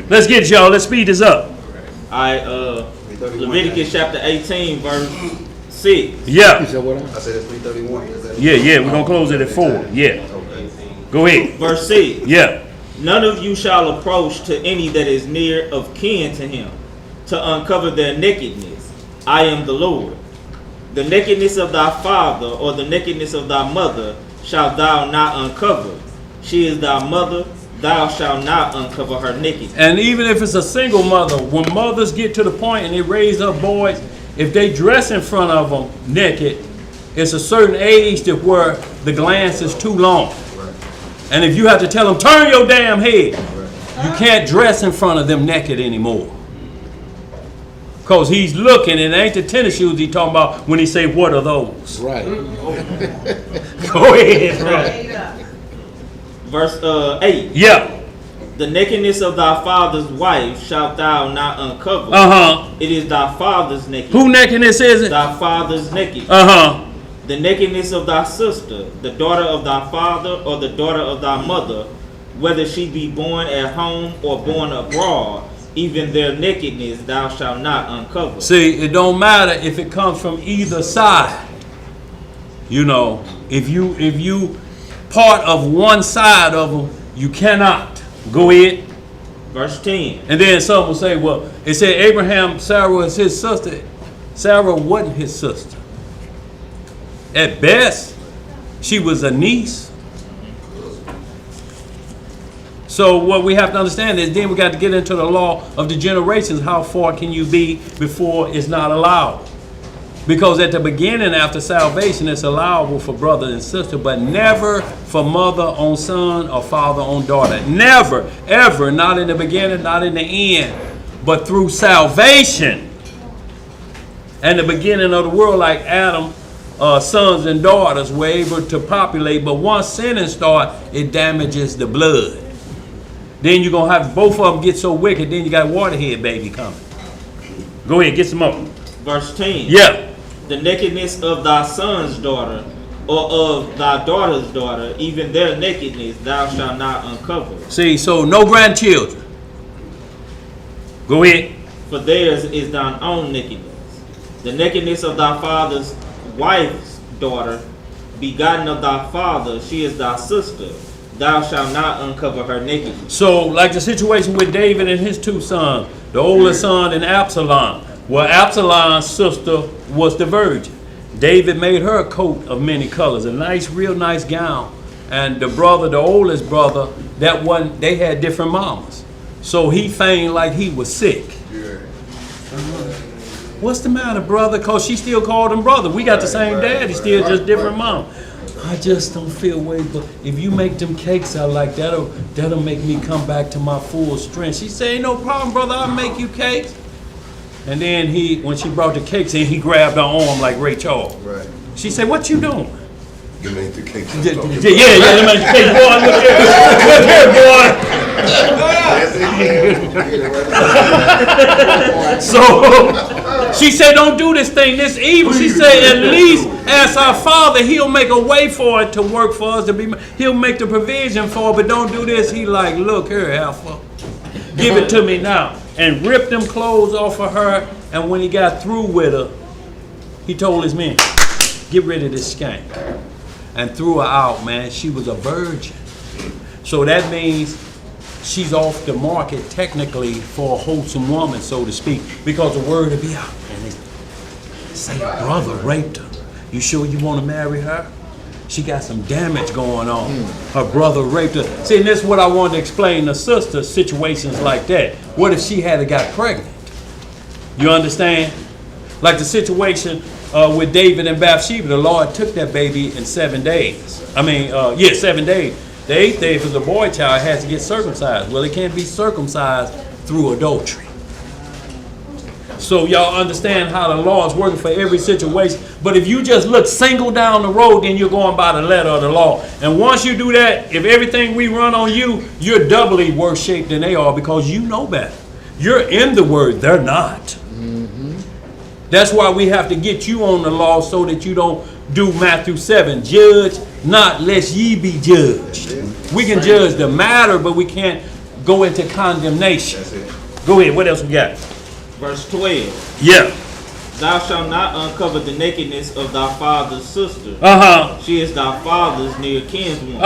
Let's get it, y'all. Let's speed this up. Leviticus chapter 18, verse 6. Yeah. I said it's 331. Yeah. We're going to close it at 4. Yeah. Go ahead. Verse 6. Yeah. None of you shall approach to any that is near of kin to him, to uncover their nakedness. I am the Lord. The nakedness of thy father or the nakedness of thy mother shalt thou not uncover. She is thy mother. Thou shalt not uncover her nakedness. And even if it's a single mother, when mothers get to the point and they raise up boys, if they dress in front of them naked, it's a certain age that where the glance is too long. And if you have to tell them, turn your damn head, you can't dress in front of them naked anymore. Because he's looking, and it ain't the tennis shoes he's talking about when he say, what are those? Right. Go ahead, bro. Verse 8. Yeah. The nakedness of thy father's wife shalt thou not uncover. It is thy father's nakedness. Who nakedness is it? Thy father's nakedness. The nakedness of thy sister, the daughter of thy father, or the daughter of thy mother, whether she be born at home or born abroad, even their nakedness thou shalt not uncover. See, it don't matter if it comes from either side. You know, if you part of one side of them, you cannot. Go ahead. Verse 10. And then some will say, well, it said Abraham, Sarah was his sister. Sarah wasn't his sister. At best, she was a niece. So what we have to understand is then we got to get into the law of the generations. How far can you be before it's not allowed? Because at the beginning, after salvation, it's allowable for brother and sister, but never for mother on son or father on daughter. Never, ever, not in the beginning, not in the end, but through salvation and the beginning of the world, like Adam, sons and daughters were able to populate. But once sinning starts, it damages the blood. Then you're going to have both of them get so wicked, then you got a waterhead baby coming. Go ahead, get some more. Verse 10. Yeah. The nakedness of thy son's daughter, or of thy daughter's daughter, even their nakedness thou shalt not uncover. See, so no grandchildren. Go ahead. For theirs is thine own nakedness. The nakedness of thy father's wife's daughter, begotten of thy father, she is thy sister. Thou shalt not uncover her nakedness. So, like the situation with David and his two sons, the oldest son and Absalom. Well, Absalom's sister was the virgin. David made her a coat of many colors, a nice, real nice gown. And the brother, the oldest brother, that one, they had different mamas. So he feigned like he was sick. What's the matter, brother? Because she still called him brother. We got the same daddy, still just different mom. I just don't feel way, but if you make them cakes I like, that'll make me come back to my full strength. She said, no problem, brother, I'll make you cakes. And then when she brought the cakes in, he grabbed her arm like Ray Charles. Right. She said, what you doing? You made the cakes. Yeah, them ain't the cakes, boy. Look here, boy. So she said, don't do this thing, this evil. She said, at least as our Father, he'll make a way for it to work for us. He'll make the provision for it, but don't do this. He like, look here, Alpha. Give it to me now. And ripped them clothes off of her. And when he got through with her, he told his men, get rid of this skank. And threw her out, man. She was a virgin. So that means she's off the market technically for a wholesome woman, so to speak, because the word will be out and they say her brother raped her. You sure you want to marry her? She got some damage going on. Her brother raped her. See, and this is what I wanted to explain to sisters, situations like that. What if she had got pregnant? You understand? Like the situation with David and Bathsheba, the Lord took that baby in 7 days. 7 days. The 8th day, if it's a boy child, has to get circumcised. Well, it can't be circumcised through adultery. So y'all understand how the law is working for every situation. But if you just look single down the road, then you're going by the letter of the law. And once you do that, if everything we run on you, you're doubly worse shaped than they are because you know better. You're in the word, they're not. That's why we have to get you on the law so that you don't do Matthew 7. Judge not lest ye be judged. We can judge the matter, but we can't go into condemnation. Go ahead, what else we got? Verse 12. Yeah. Thou shalt not uncover the nakedness of thy father's sister. She is thy father's near kinswoman.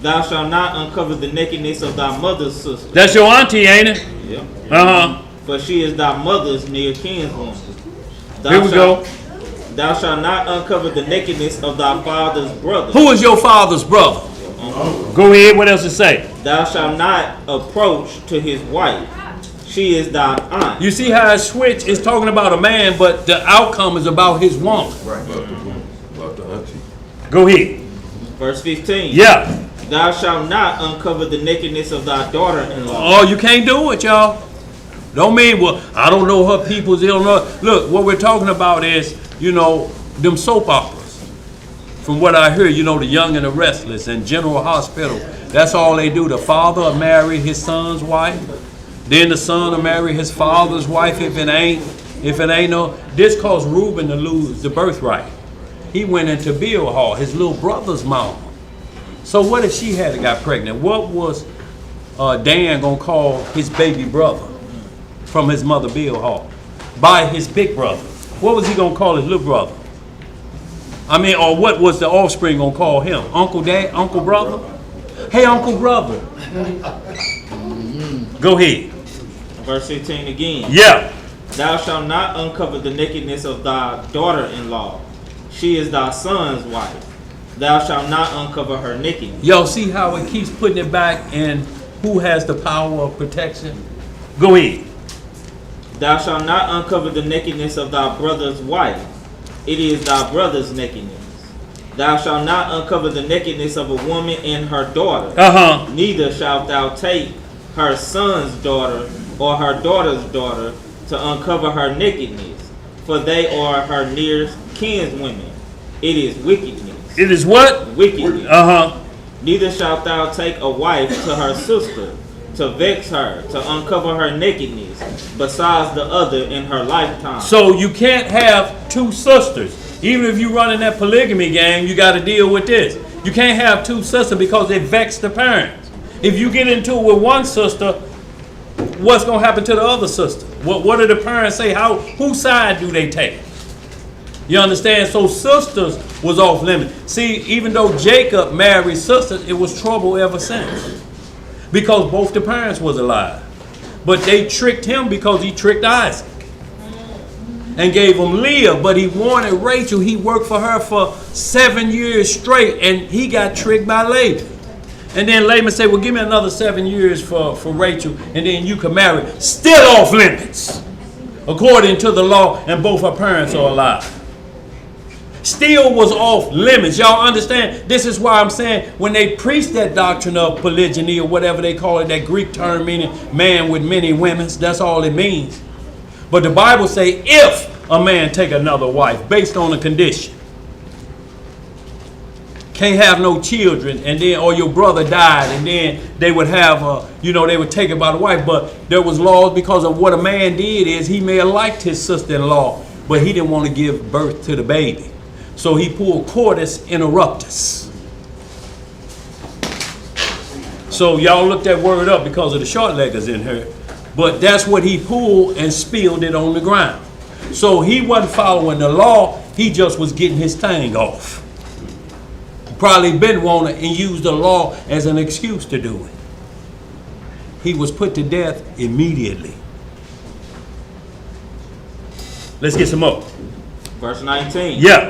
Thou shalt not uncover the nakedness of thy mother's sister. That's your auntie, ain't it? Yeah. For she is thy mother's near kinswoman. Here we go. Thou shalt not uncover the nakedness of thy father's brother. Who is your father's brother? Go ahead, what else it say? Thou shalt not approach to his wife. She is thy aunt. You see how it switch is talking about a man, but the outcome is about his woman. Right. About the auntie. Go ahead. Verse 15. Yeah. Thou shalt not uncover the nakedness of thy daughter-in-law. Oh, you can't do it, y'all. Don't mean, well, I don't know her people's Illinois. Look, what we're talking about is, them soap operas. From what I hear, the Young and the Restless and General Hospital. That's all they do. The father will marry his son's wife. Then the son will marry his father's wife if it ain't no. This caused Reuben to lose the birthright. He went into Bilhah, his little brother's mom. So what if she had got pregnant? What was Dan gonna call his baby brother from his mother Bilhah by his big brother? What was he gonna call his little brother? Or what was the offspring gonna call him? Uncle Dad, Uncle Brother? Hey, Uncle Brother. Go ahead. Verse 15 again. Yeah. Thou shalt not uncover the nakedness of thy daughter-in-law. She is thy son's wife. Thou shalt not uncover her nakedness. Y'all see how it keeps putting it back in who has the power of protection? Go ahead. Thou shalt not uncover the nakedness of thy brother's wife. It is thy brother's nakedness. Thou shalt not uncover the nakedness of a woman and her daughter. Neither shalt thou take her son's daughter or her daughter's daughter to uncover her nakedness, for they are her near kinswomen. It is wickedness. It is what? Wickedness. Neither shalt thou take a wife to her sister, to vex her, to uncover her nakedness, besides the other in her lifetime. So you can't have two sisters. Even if you run in that polygamy game, you got to deal with this. You can't have two sisters because it vexed the parents. If you get into it with one sister, what's going to happen to the other sister? What do the parents say? Whose side do they take? You understand? So sisters was off limits. See, even though Jacob married sisters, it was trouble ever since. Because both the parents was alive. But they tricked him because he tricked Isaac. And gave him Leah, but he wanted Rachel. He worked for her for 7 years straight, and he got tricked by Laban. And then Laban said, well, give me another 7 years for Rachel, and then you can marry. Still off limits, according to the law, and both her parents are alive. Still was off limits. Y'all understand? This is why I'm saying when they preach that doctrine of polygyny or whatever they call it, that Greek term meaning man with many women, that's all it means. But the Bible say if a man take another wife based on a condition, can't have no children, and then or your brother died, and then they would have they would take it by the wife. But there was laws because of what a man did is he may have liked his sister-in-law, but he didn't want to give birth to the baby. So he pulled cordis interruptus. So y'all look that word up because of the short-leggers in here. But that's what he pulled and spilled it on the ground. So he wasn't following the law. He just was getting his thing off. Probably been wanting and used the law as an excuse to do it. he was put to death immediately. Let's get some more. Verse 19. Yeah.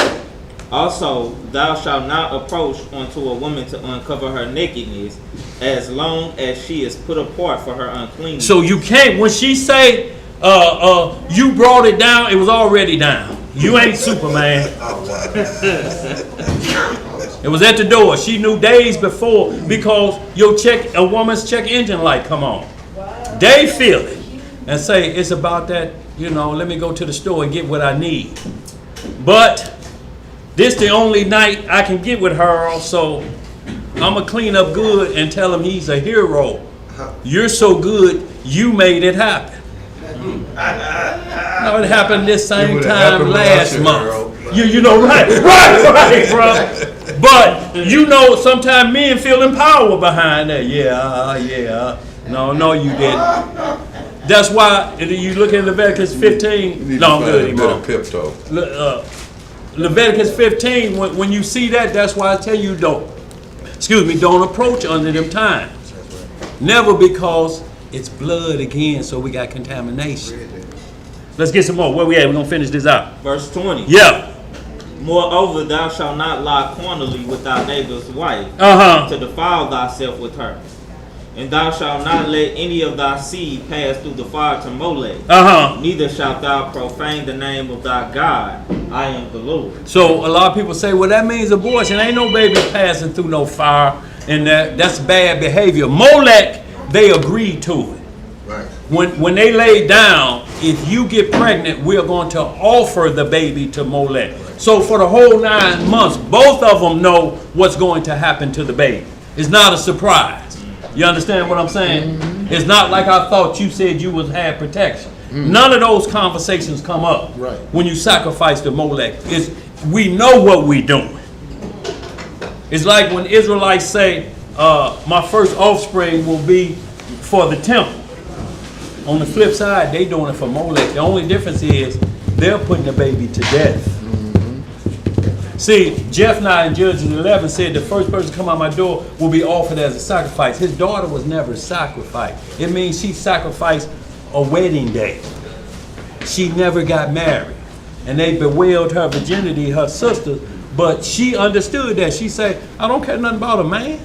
Also, thou shalt not approach unto a woman to uncover her nakedness, as long as she is put apart for her uncleanness. So you can't, when she say, you brought it down, it was already down. You ain't Superman. It was at the door. She knew days before because a woman's check engine light come on. They feel it and say, it's about that, let me go to the store and get what I need. But this the only night I can get with her, so I'm going to clean up good and tell him he's a hero. You're so good, you made it happen. No, it happened this same time last month. Right, bro. But sometimes men feeling power behind that. Yeah. No, you didn't. That's why you look at Leviticus 15. No, I'm good. Leviticus 15. When you see that, that's why I tell you don't approach under them times. Never, because it's blood again, so we got contamination. Let's get some more. Where we at? We're going to finish this out. Verse 20. Yeah. Moreover, thou shalt not lie carnally with thy neighbor's wife, to defile thyself with her. And thou shalt not let any of thy seed pass through the fire to Molech. Neither shalt thou profane the name of thy God. I am the Lord. So a lot of people say, well, that means abortion. Ain't no baby passing through no fire, and that's bad behavior. Molech, they agreed to it. Right. When they laid down, if you get pregnant, we're going to offer the baby to Molech. So for the whole 9 months, both of them know what's going to happen to the baby. It's not a surprise. You understand what I'm saying? Mm-hmm. It's not like I thought you said you had protection. Mm-hmm. None of those conversations come up when you sacrifice to Molech. We know what we're doing. It's like when Israelites say, my first offspring will be for the temple. On the flip side, they doing it for Molech. The only difference is they're putting the baby to death. Mm-hmm. See, Jephthah in Judges 11 said the first person to come out my door will be offered as a sacrifice. His daughter was never sacrificed. It means she sacrificed a wedding day. She never got married. And they bewailed her virginity, her sister, but she understood that. She said, I don't care nothing about a man.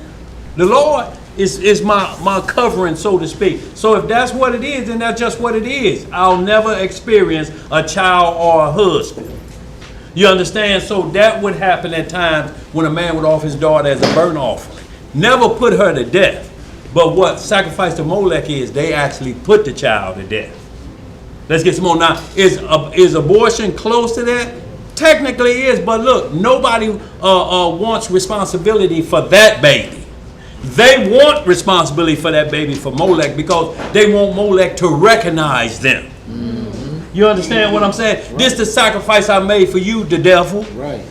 The Lord is my covering, so to speak. So if that's what it is, then that's just what it is. I'll never experience a child or a husband. You understand? So that would happen at times when a man would offer his daughter as a burnt offering. Never put her to death. But what sacrifice to Molech is, they actually put the child to death. Let's get some more now. Is abortion close to that? Technically it is, but look, nobody wants responsibility for that baby. They want responsibility for that baby for Molech because they want Molech to recognize them. Mm-hmm. You understand what I'm saying? Right. This is the sacrifice I made for you, the devil. Right.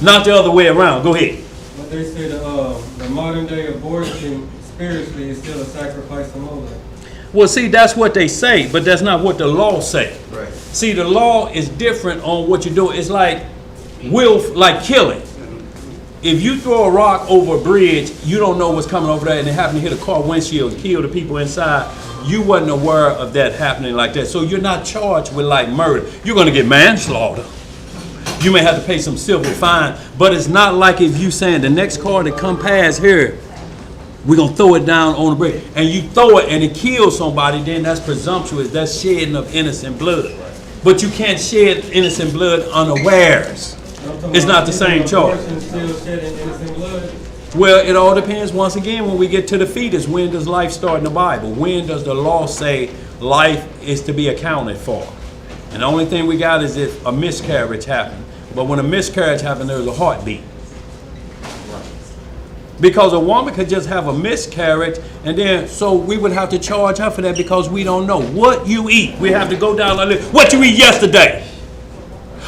Not the other way around. Go ahead. But they say the modern day abortion spiritually is still a sacrifice to Molech. Well, see, that's what they say, but that's not what the law say. Right. See, the law is different on what you do. It's like killing. If you throw a rock over a bridge, you don't know what's coming over there, and it happened to hit a car windshield and kill the people inside. You wasn't aware of that happening like that. So you're not charged with like murder. You're going to get manslaughter. You may have to pay some civil fine, but it's not like if you saying the next car that come past here, we're going to throw it down on the bridge. And you throw it and it kills somebody, then that's presumptuous. That's shedding of innocent blood. But you can't shed innocent blood unawares. It's not the same charge. Well, it all depends, once again, when we get to the fetus. When does life start in the Bible? When does the law say life is to be accounted for? And the only thing we got is if a miscarriage happened. But when a miscarriage happened, there's a heartbeat. Because a woman could just have a miscarriage, and then, so we would have to charge her for that because we don't know what you eat. We have to go down the list. What you eat yesterday?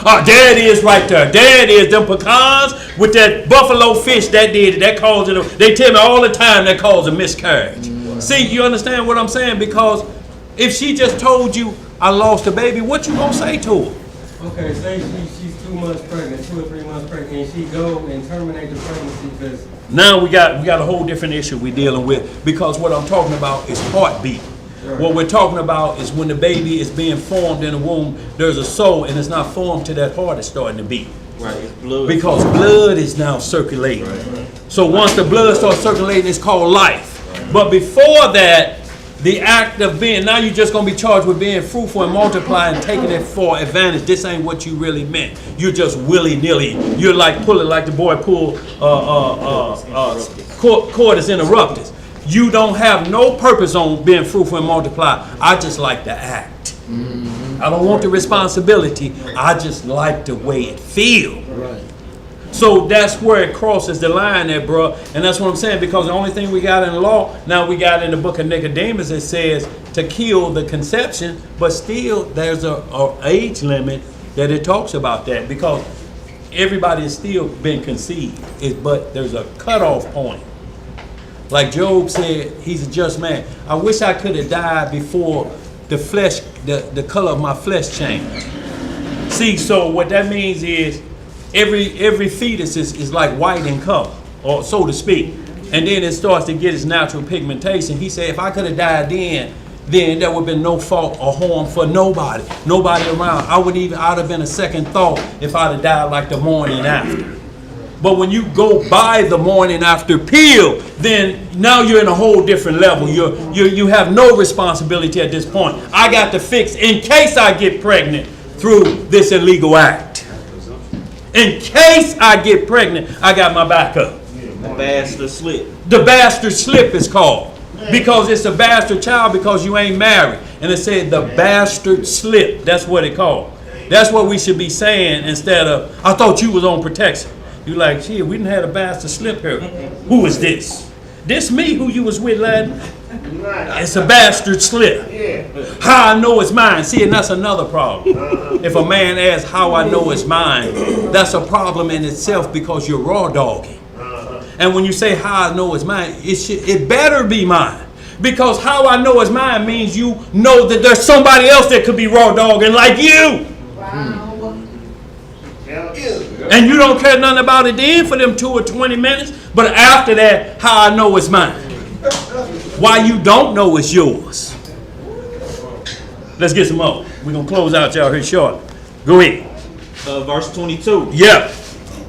Oh, there it is right there. There it is. Them pecans with that buffalo fish that did it. That caused it. They tell me all the time that caused a miscarriage. Mm-hmm. See, you understand what I'm saying? Because if she just told you, I lost a baby, what you gonna say to her? Okay, say she's 2 months pregnant, 2 or 3 months pregnant, and she go and terminate the pregnancy because Now we got a whole different issue we're dealing with, because what I'm talking about is heartbeat. What we're talking about is when the baby is being formed in the womb, there's a soul, and it's not formed till that heart is starting to beat. Right. It's blood. Because blood is now circulating. So once the blood starts circulating, it's called life. But before that, the act of being, now you're just going to be charged with being fruitful and multiplying and taking it for advantage. This ain't what you really meant. You're just willy-nilly. You're like pulling, like the boy pulled cordis interruptus. You don't have no purpose on being fruitful and multiply. I just like the act. I don't want the responsibility. I just like the way it feels. Right. So that's where it crosses the line there, bro. And that's what I'm saying, because the only thing we got in the law, now we got in the book of Nicodemus, it says to kill the conception, but still there's a age limit that it talks about that, because everybody has still been conceived, but there's a cutoff point. Like Job said, he's a just man. I wish I could have died before the flesh, the color of my flesh changed. See, so what that means is every fetus is like white in color, or so to speak. And then it starts to get its natural pigmentation. He said, if I could have died then there would have been no fault or harm for nobody around. I'd have been a second thought if I'd have died like the morning after. But when you go by the morning after pill, then now you're in a whole different level. You have no responsibility at this point. I got to fix in case I get pregnant through this illegal act. In case I get pregnant, I got my backup. The bastard slip. The bastard slip is called. Because it's a bastard child because you ain't married. And it said the bastard slip. That's what it called. That's what we should be saying instead of, I thought you was on protection. You like, shit, we didn't have a bastard slip here. Who is this? This me who you was with, lad? It's a bastard slip. How I know it's mine. See, and that's another problem. If a man asks how I know it's mine, that's a problem in itself because you're raw dogging. And when you say how I know it's mine, it better be mine. Because how I know it's mine means you know that there's somebody else that could be raw dogging like you. Wow. And you don't care nothing about it then for them 2 or 20 minutes. But after that, how I know it's mine. Why you don't know it's yours. Let's get some more. We're going to close out y'all here short. Go ahead. Verse 22. Yeah.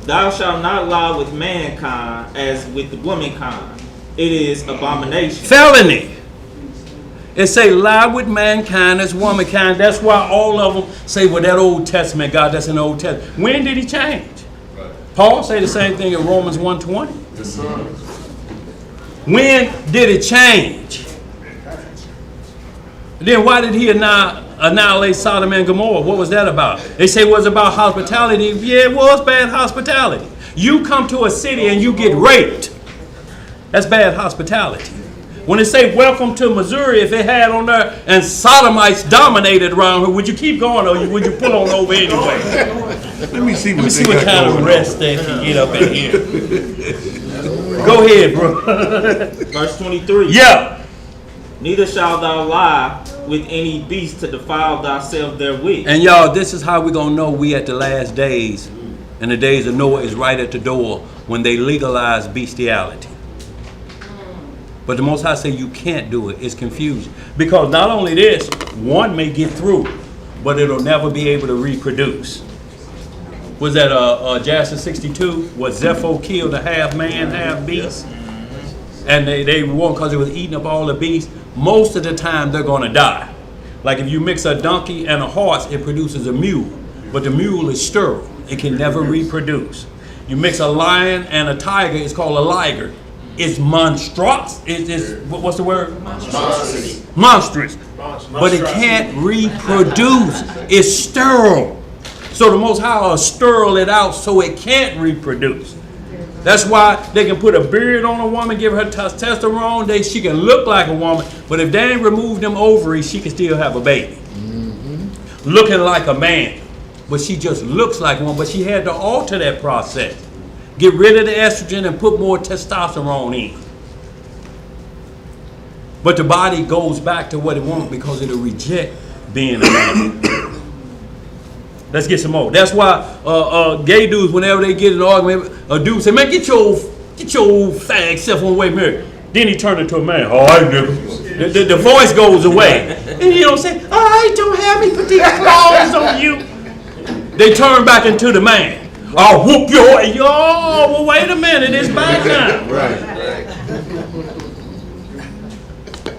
Thou shalt not lie with mankind as with the womankind. It is abomination. Felony. It say lie with mankind as womankind. That's why all of them say, well, that Old Testament, God, that's an Old Testament. When did he change? Right. Paul say the same thing in Romans 1:20. Yes, sir. When did it change? Then why did he annihilate Sodom and Gomorrah? What was that about? They say it was about hospitality. Yeah, it was bad hospitality. You come to a city and you get raped. That's bad hospitality. When they say welcome to Missouri, if it had on there and sodomites dominated around here, would you keep going or would you pull on over anyway? Let me see what kind of rest they can get up in here. Go ahead, bro. Verse 23. Yeah. Neither shalt thou lie with any beast to defile thyself therewith. And y'all, this is how we're going to know we at the last days. And the days of Noah is right at the door when they legalize bestiality. But the Most High say you can't do it. It's confusion. Because not only this, one may get through, but it'll never be able to reproduce. Was that Jasher 62? Was Zepho killed a half man, half beast? And they won because it was eating up all the beasts. Most of the time they're going to die. Like if you mix a donkey and a horse, it produces a mule. But the mule is sterile. It can never reproduce. You mix a lion and a tiger, it's called a liger. It's monstrous. What's the word? Monstrous. But it can't reproduce. It's sterile. So the Most High will sterile it out so it can't reproduce. That's why they can put a beard on a woman, give her testosterone. She can look like a woman, but if they ain't removed them ovaries, she can still have a baby. Looking like a man, but she just looks like one. But she had to alter that process. Get rid of the estrogen and put more testosterone in. But the body goes back to what it wants because it'll reject being a man. Let's get some more. That's why gay dudes, whenever they get in an argument, a dude say, man, get your Get your old fag self away, Mary. Then he turned into a man. All right, nigga. The voice goes away. And you don't say, all right, don't have me put these claws on you. They turn back into the man. I'll whoop your ass. Yo, well, wait a minute. It's back now. Right.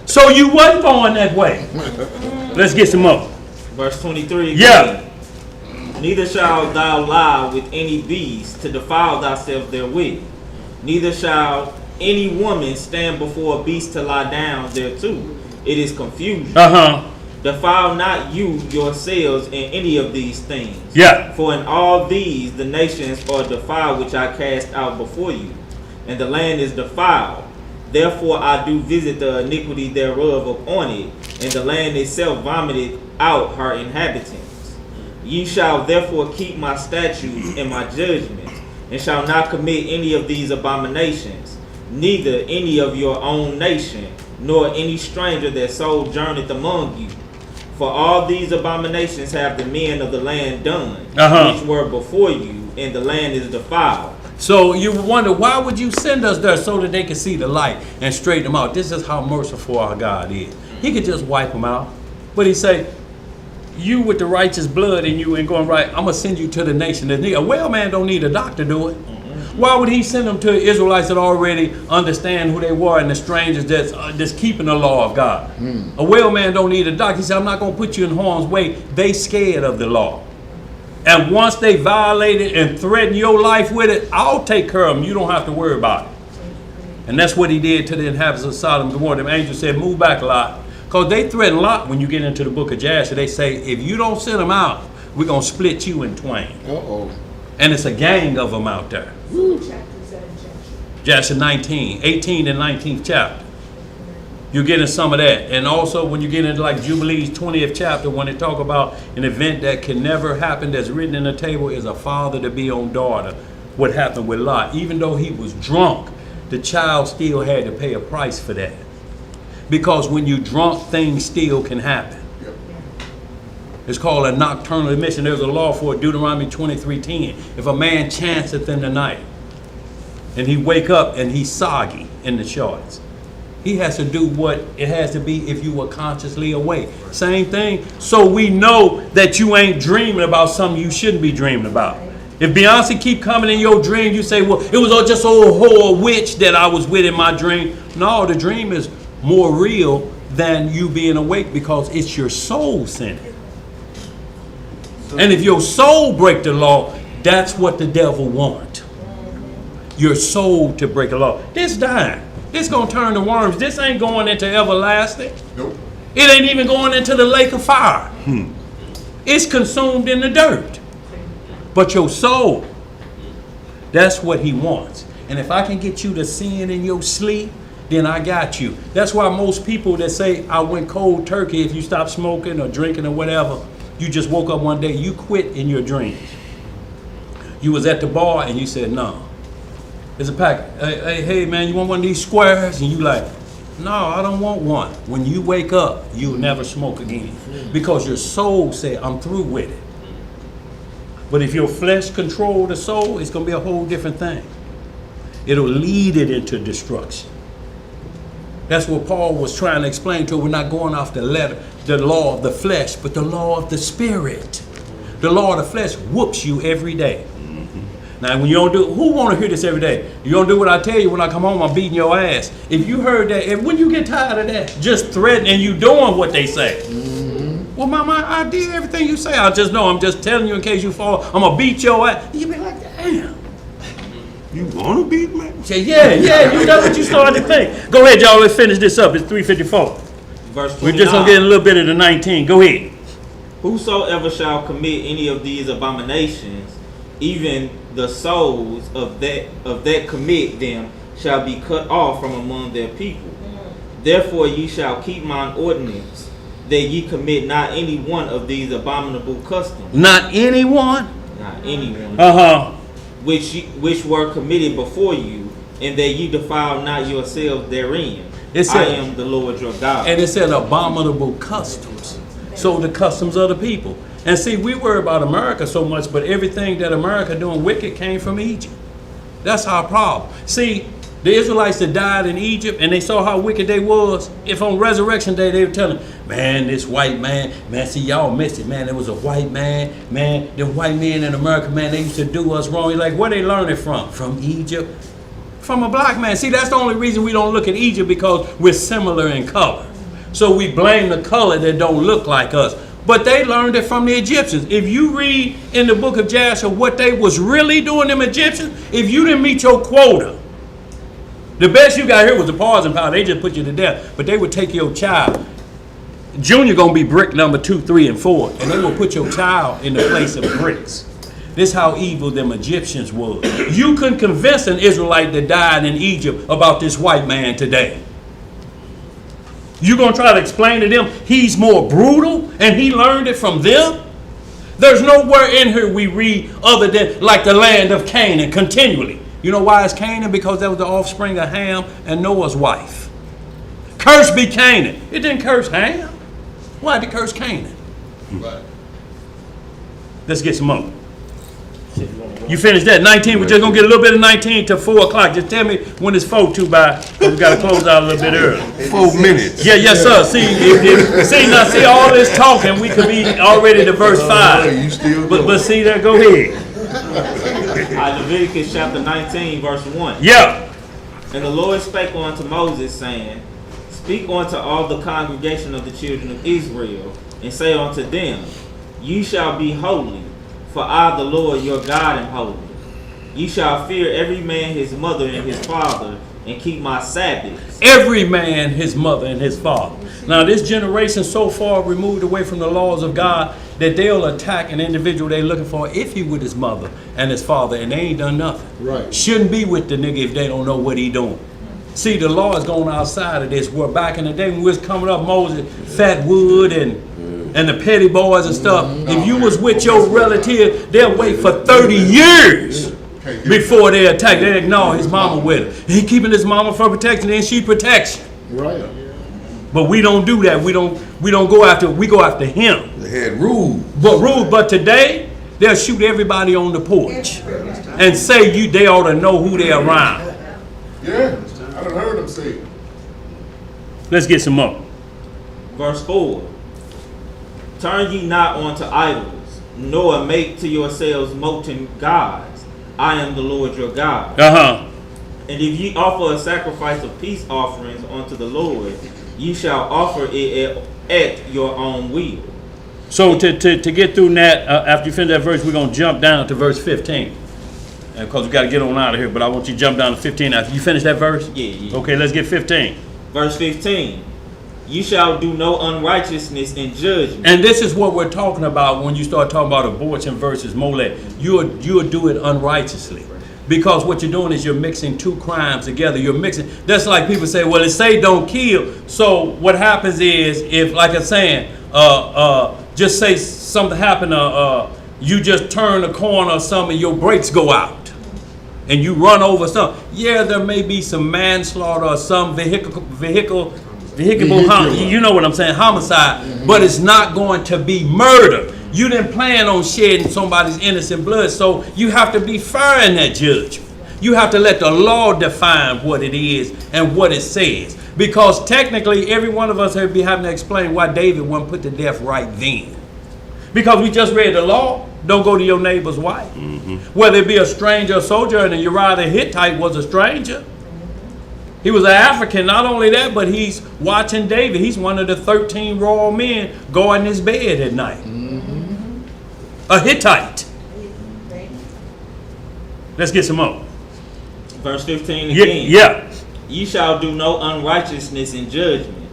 So you wasn't born that way. Let's get some more. Verse 23. Yeah. Neither shalt thou lie with any beast to defile thyself therewith. Neither shall any woman stand before a beast to lie down thereto. It is confusion. Defile not you yourselves in any of these things. Yeah. For in all these the nations are defiled which I cast out before you, and the land is defiled. Therefore I do visit the iniquity thereof upon it, and the land itself vomited out her inhabitants. Ye shall therefore keep my statutes and my judgments, and shall not commit any of these abominations, neither any of your own nation, nor any stranger that sojourneth among you. For all these abominations have the men of the land done, which were before you, and the land is defiled. So you wonder, why would you send us there so that they can see the light and straighten them out? This is how merciful our God is. He could just wipe them out. But he say, you with the righteous blood in you and going right, I'm going to send you to the nation. A well man don't need a doctor do it. Why would he send them to Israelites that already understand who they were and the strangers that's keeping the law of God? A well man don't need a doctor. He said, I'm not going to put you in harm's way. They scared of the law. And once they violate it and threaten your life with it, I'll take care of them. You don't have to worry about it. And that's what he did to the inhabitants of Sodom and Gomorrah. The angel said, move back, Lot. Because they threaten Lot when you get into the book of Jasher. They say, if you don't send them out, we're going to split you in twain. And it's a gang of them out there. Jasher 19, 18 and 19th chapter. You're getting some of that. And also when you get into like Jubilees 20th chapter, when they talk about an event that can never happen that's written in the table is a father to be on daughter. What happened with Lot. Even though he was drunk, the child still had to pay a price for that. Because when you're drunk, things still can happen. It's called a nocturnal emission. There's a law for it, Deuteronomy 23:10. If a man chanceth in the night and he wake up and he's soggy in the shorts, he has to do what it has to be if you were consciously awake. Same thing. So we know that you ain't dreaming about something you shouldn't be dreaming about. If Beyonce keep coming in your dream, you say, well, it was all just old whore witch that I was with in my dream. No, the dream is more real than you being awake because it's your soul sinning. And if your soul break the law, that's what the devil want. Your soul to break the law. This dying. This gonna turn to worms. This ain't going into everlasting. Nope. It ain't even going into the lake of fire. It's consumed in the dirt. But your soul, that's what he wants. And if I can get you to sin in your sleep, then I got you. That's why most people that say, I went cold turkey, if you stop smoking or drinking or whatever, you just woke up one day, you quit in your dreams. You was at the bar and you said, no. There's a pack. Hey man, you want one of these squares? And you like, no, I don't want one. When you wake up, you'll never smoke again. Because your soul said, I'm through with it. But if your flesh control the soul, it's going to be a whole different thing. It'll lead it into destruction. That's what Paul was trying to explain to her. We're not going off the law of the flesh, but the law of the spirit. The law of the flesh whoops you every day. Now, when you don't do, who want to hear this every day? You don't do what I tell you. When I come home, I'm beating your ass. If you heard that, and when you get tired of that, just threatening and you doing what they say. Well, mama, I did everything you say. I just know. I'm just telling you in case you fall. I'm gonna beat your ass. You be like, damn. You wanna beat me? Say, yeah. You know what you started to think. Go ahead, y'all. Let's finish this up. It's 3:54. Verse 29. We're just gonna get a little bit of the 19. Go ahead. Whosoever shall commit any of these abominations, even the souls of that commit them shall be cut off from among their people. Therefore ye shall keep mine ordinance, that ye commit not any one of these abominable customs. Not anyone? Not anyone. Which were committed before you, and that ye defile not yourselves therein. I am the Lord your God. And it said abominable customs. So the customs of the people. And see, we worry about America so much, but everything that America doing wicked came from Egypt. That's our problem. See, the Israelites that died in Egypt and they saw how wicked they was, if on resurrection day they were telling, man, this white man, see, y'all missed it, man. There was a white man, the white men in America, man, they used to do us wrong. You're like, where they learn it from? From Egypt? From a black man. See, that's the only reason we don't look at Egypt, because we're similar in color. So we blame the color that don't look like us. But they learned it from the Egyptians. If you read in the book of Jasher what they was really doing, them Egyptians, if you didn't meet your quota, the best you got here was the poison powder. They just put you to death. But they would take your child. Junior gonna be brick number 2, 3, and 4. And they will put your child in the place of bricks. This is how evil them Egyptians was. You couldn't convince an Israelite that died in Egypt about this white man today. You gonna try to explain to them he's more brutal and he learned it from them? There's nowhere in here we read other than like the land of Canaan continually. You know why it's Canaan? Because that was the offspring of Ham and Noah's wife. Cursed be Canaan. It didn't curse Ham. Why did it curse Canaan? Right. Let's get some more. You finished that 19. We're just gonna get a little bit of 19 to 4 o'clock. Just tell me when it's 4:02 by. We gotta close out a little bit early. 4 minutes. Yeah, yes, sir. See all this talking. We could be already to verse 5. You still But see that. Go ahead. Leviticus chapter 19, verse 1. Yeah. And the Lord spake unto Moses, saying, Speak unto all the congregation of the children of Israel, and say unto them, Ye shall be holy, for I, the Lord your God, am holy. Ye shall fear every man his mother and his father, and keep my Sabbaths. Every man his mother and his father. Now this generation so far removed away from the laws of God that they'll attack an individual they're looking for if he with his mother and his father, and they ain't done nothing. Right. Shouldn't be with the nigga if they don't know what he doing. See, the law is going outside of this. Where back in the day when we was coming up, Moses, Fat Wood and the petty boys and stuff, if you was with your relative, they'll wait for 30 years before they attack. They ignore his mama with him. He keeping his mama for protection, then she protection. Right. But we don't do that. We don't go after. We go after him. They had rules. But today they'll shoot everybody on the porch and say they ought to know who they're around. Yeah, I done heard them say it. Let's get some more. Verse 4. Turn ye not unto idols, nor make to yourselves molten gods. I am the Lord your God. Uh-huh. And if ye offer a sacrifice of peace offerings unto the Lord, ye shall offer it at your own will. So to get through that, after you finish that verse, we're going to jump down to verse 15. Because we got to get on out of here, but I want you to jump down to 15 after you finish that verse? Yeah. Okay, let's get 15. Verse 15. You shall do no unrighteousness in judgment. And this is what we're talking about when you start talking about abortion versus molest. You'll do it unrighteously. Because what you're doing is you're mixing two crimes together. You're mixing. That's like people say, well, it say don't kill. So what happens is, if, like I'm saying, just say something happened, you just turn a corner or something, your brakes go out. And you run over something. Yeah, there may be some manslaughter or some vehicle, you know what I'm saying, homicide, but it's not going to be murder. You didn't plan on shedding somebody's innocent blood, so you have to be fair in that judgment. You have to let the law define what it is and what it says. Because technically, every one of us would be having to explain why David wasn't put to death right then. Because we just read the law, don't go to your neighbor's wife. Mm-hmm. Whether it be a stranger or sojourner, and Uriah the Hittite was a stranger. He was an African. Not only that, but he's watching David. He's one of the 13 royal men guarding his bed at night. Mm-hmm. A Hittite. Let's get some more. Verse 15 again. Yeah. Ye shall do no unrighteousness in judgment.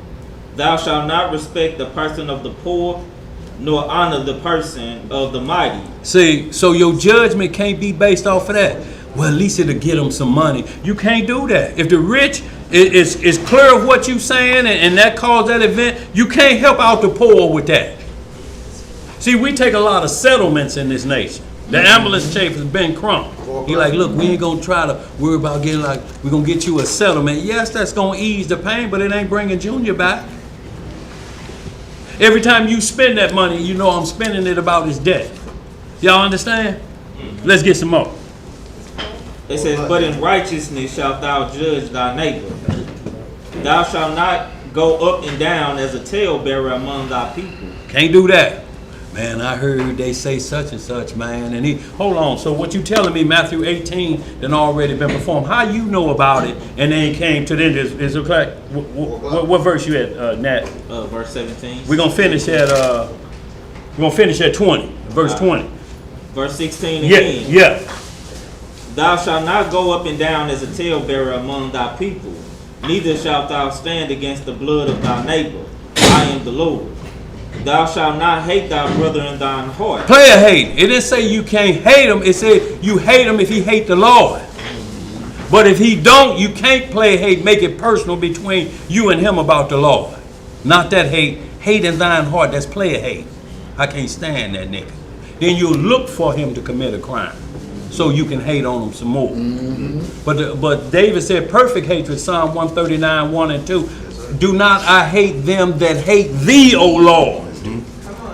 Thou shalt not respect the person of the poor, nor honor the person of the mighty. See, so your judgment can't be based off of that. Well, at least it'll get them some money. You can't do that. If the rich is clear of what you're saying and that caused that event, you can't help out the poor with that. See, we take a lot of settlements in this nation. The ambulance chief has been crump. He like, look, we ain't gonna try to worry about getting we're gonna get you a settlement. Yes, that's gonna ease the pain, but it ain't bringing Junior back. Every time you spend that money, you know I'm spending it about his debt. Y'all understand? Let's get some more. It says, but in righteousness shalt thou judge thy neighbor. Thou shalt not go up and down as a talebearer among thy people. Can't do that. Man, I heard they say such and such, man. And hold on. So what you telling me, Matthew 18, done already been performed? How you know about it and then came to the end? Is it correct? What verse you at, Nat? Verse 17. We're gonna finish at 20, verse 20. Verse 16 again. Yeah. Thou shalt not go up and down as a talebearer among thy people, neither shalt thou stand against the blood of thy neighbor. I am the Lord. Thou shalt not hate thy brother in thine heart. Player hate. It didn't say you can't hate him. It said you hate him if he hate the Lord. But if he don't, you can't play hate. Make it personal between you and him about the Lord. Not that hate. Hate in thine heart. That's player hate. I can't stand that nigga. Then you look for him to commit a crime, so you can hate on him some more. But David said perfect hatred, Psalm 139, 1 and 2. Do not I hate them that hate thee, O Lord.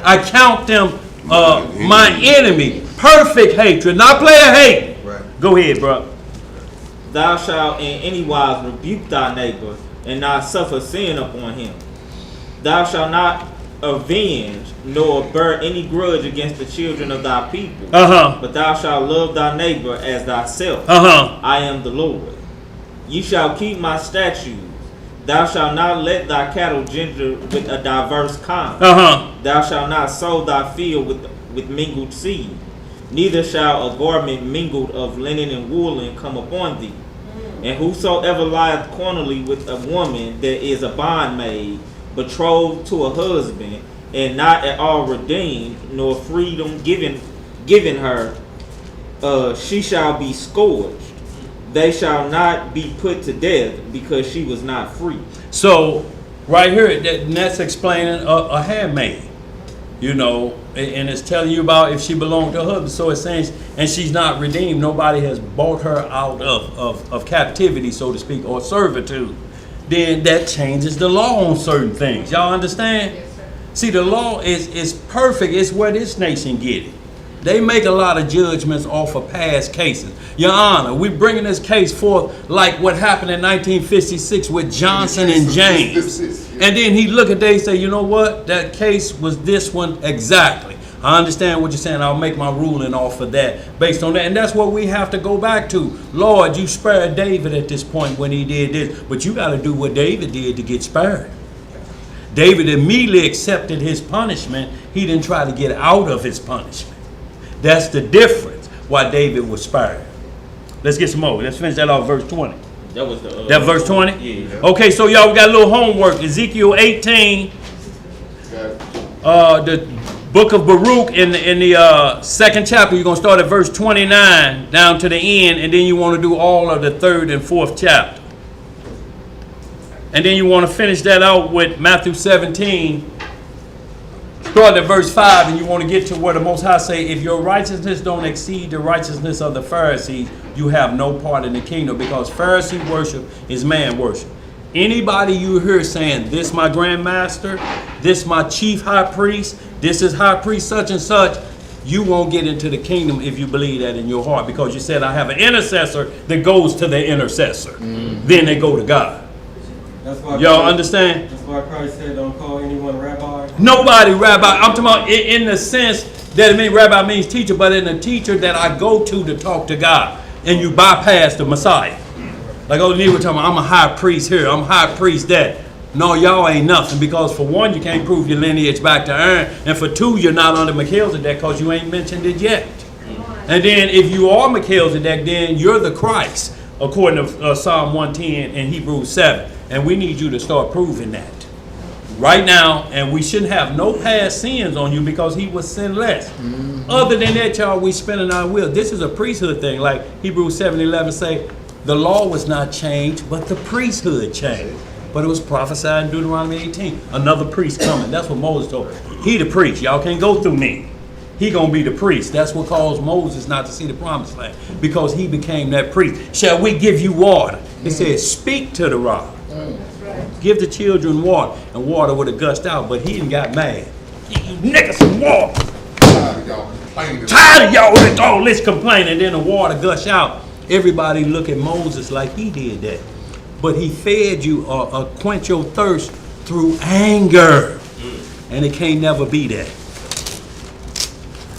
I count them my enemy. Perfect hatred, not player hate. Right. Go ahead, bro. Thou shalt in any wise rebuke thy neighbor, and not suffer sin upon him. Thou shalt not avenge, nor bear any grudge against the children of thy people. But thou shalt love thy neighbor as thyself. I am the Lord. Ye shall keep my statutes. Thou shalt not let thy cattle gender with a diverse kind. Thou shalt not sow thy field with mingled seed. Neither shall a garment mingled of linen and woolen come upon thee. And whosoever lieth carnally with a woman that is a bondmaid, betrothed to a husband, and not at all redeemed, nor freedom given her, she shall be scourged. They shall not be put to death because she was not free. So, right here, that's explaining a handmaid, you know, and it's telling you about if she belonged to her husband. So it's saying, and she's not redeemed. Nobody has bought her out of captivity, so to speak, or servitude. Then that changes the law on certain things. Y'all understand? Yes, sir. See, the law is perfect. It's where this nation get it. They make a lot of judgments off of past cases. Your Honor, we bringing this case forth like what happened in 1956 with Johnson and James. And then he look at that and say, you know what? That case was this one exactly. I understand what you're saying. I'll make my ruling off of that based on that. And that's what we have to go back to. Lord, you spared David at this point when he did this. But you got to do what David did to get spared. David immediately accepted his punishment. He didn't try to get out of his punishment. That's the difference why David was spared. Let's get some more. Let's finish that off verse 20. That was the that verse 20? Yeah. Okay, so y'all got a little homework. Ezekiel 18. The book of Baruch in the second chapter. You're going to start at verse 29 down to the end, and then you want to do all of the third and fourth chapter. And then you want to finish that out with Matthew 17. Start at verse 5, and you want to get to where the Most High say, if your righteousness don't exceed the righteousness of the Pharisees, you have no part in the kingdom, because Pharisee worship is man worship. Anybody you hear saying, this my grandmaster, this my chief high priest, this is high priest such and such, you won't get into the kingdom if you believe that in your heart, because you said I have an intercessor that goes to the intercessor. Then they go to God. That's why y'all understand? That's why Christ said don't call anyone rabbi. Nobody rabbi. I'm talking about in the sense that it means rabbi means teacher, but in the teacher that I go to talk to God, and you bypass the Messiah. Like old Negro talking about, I'm a high priest here, I'm a high priest there. No, y'all ain't nothing, because for one, you can't prove your lineage back to Aaron, and for two, you're not under Melchizedek because you ain't mentioned it yet. And then if you are Melchizedek, then you're the Christ, according to Psalm 110 and Hebrews 7. And we need you to start proving that right now. And we shouldn't have no past sins on you, because he was sinless. Other than that, y'all, we spinning our wheel. This is a priesthood thing. Like Hebrews 7:11 say, the law was not changed, but the priesthood changed. But it was prophesied in Deuteronomy 18. Another priest coming. That's what Moses told. He the priest. Y'all can't go through me. He gonna be the priest. That's what caused Moses not to see the promised land, because he became that priest. Shall we give you water? It says, speak to the rock. Give the children water, and water would have gushed out, but he didn't got mad. You niggas some water. Tired of y'all with all this complaining, and then the water gush out. everybody look at Moses like he did that. But he fed you or quench your thirst through anger. And it can't never be that.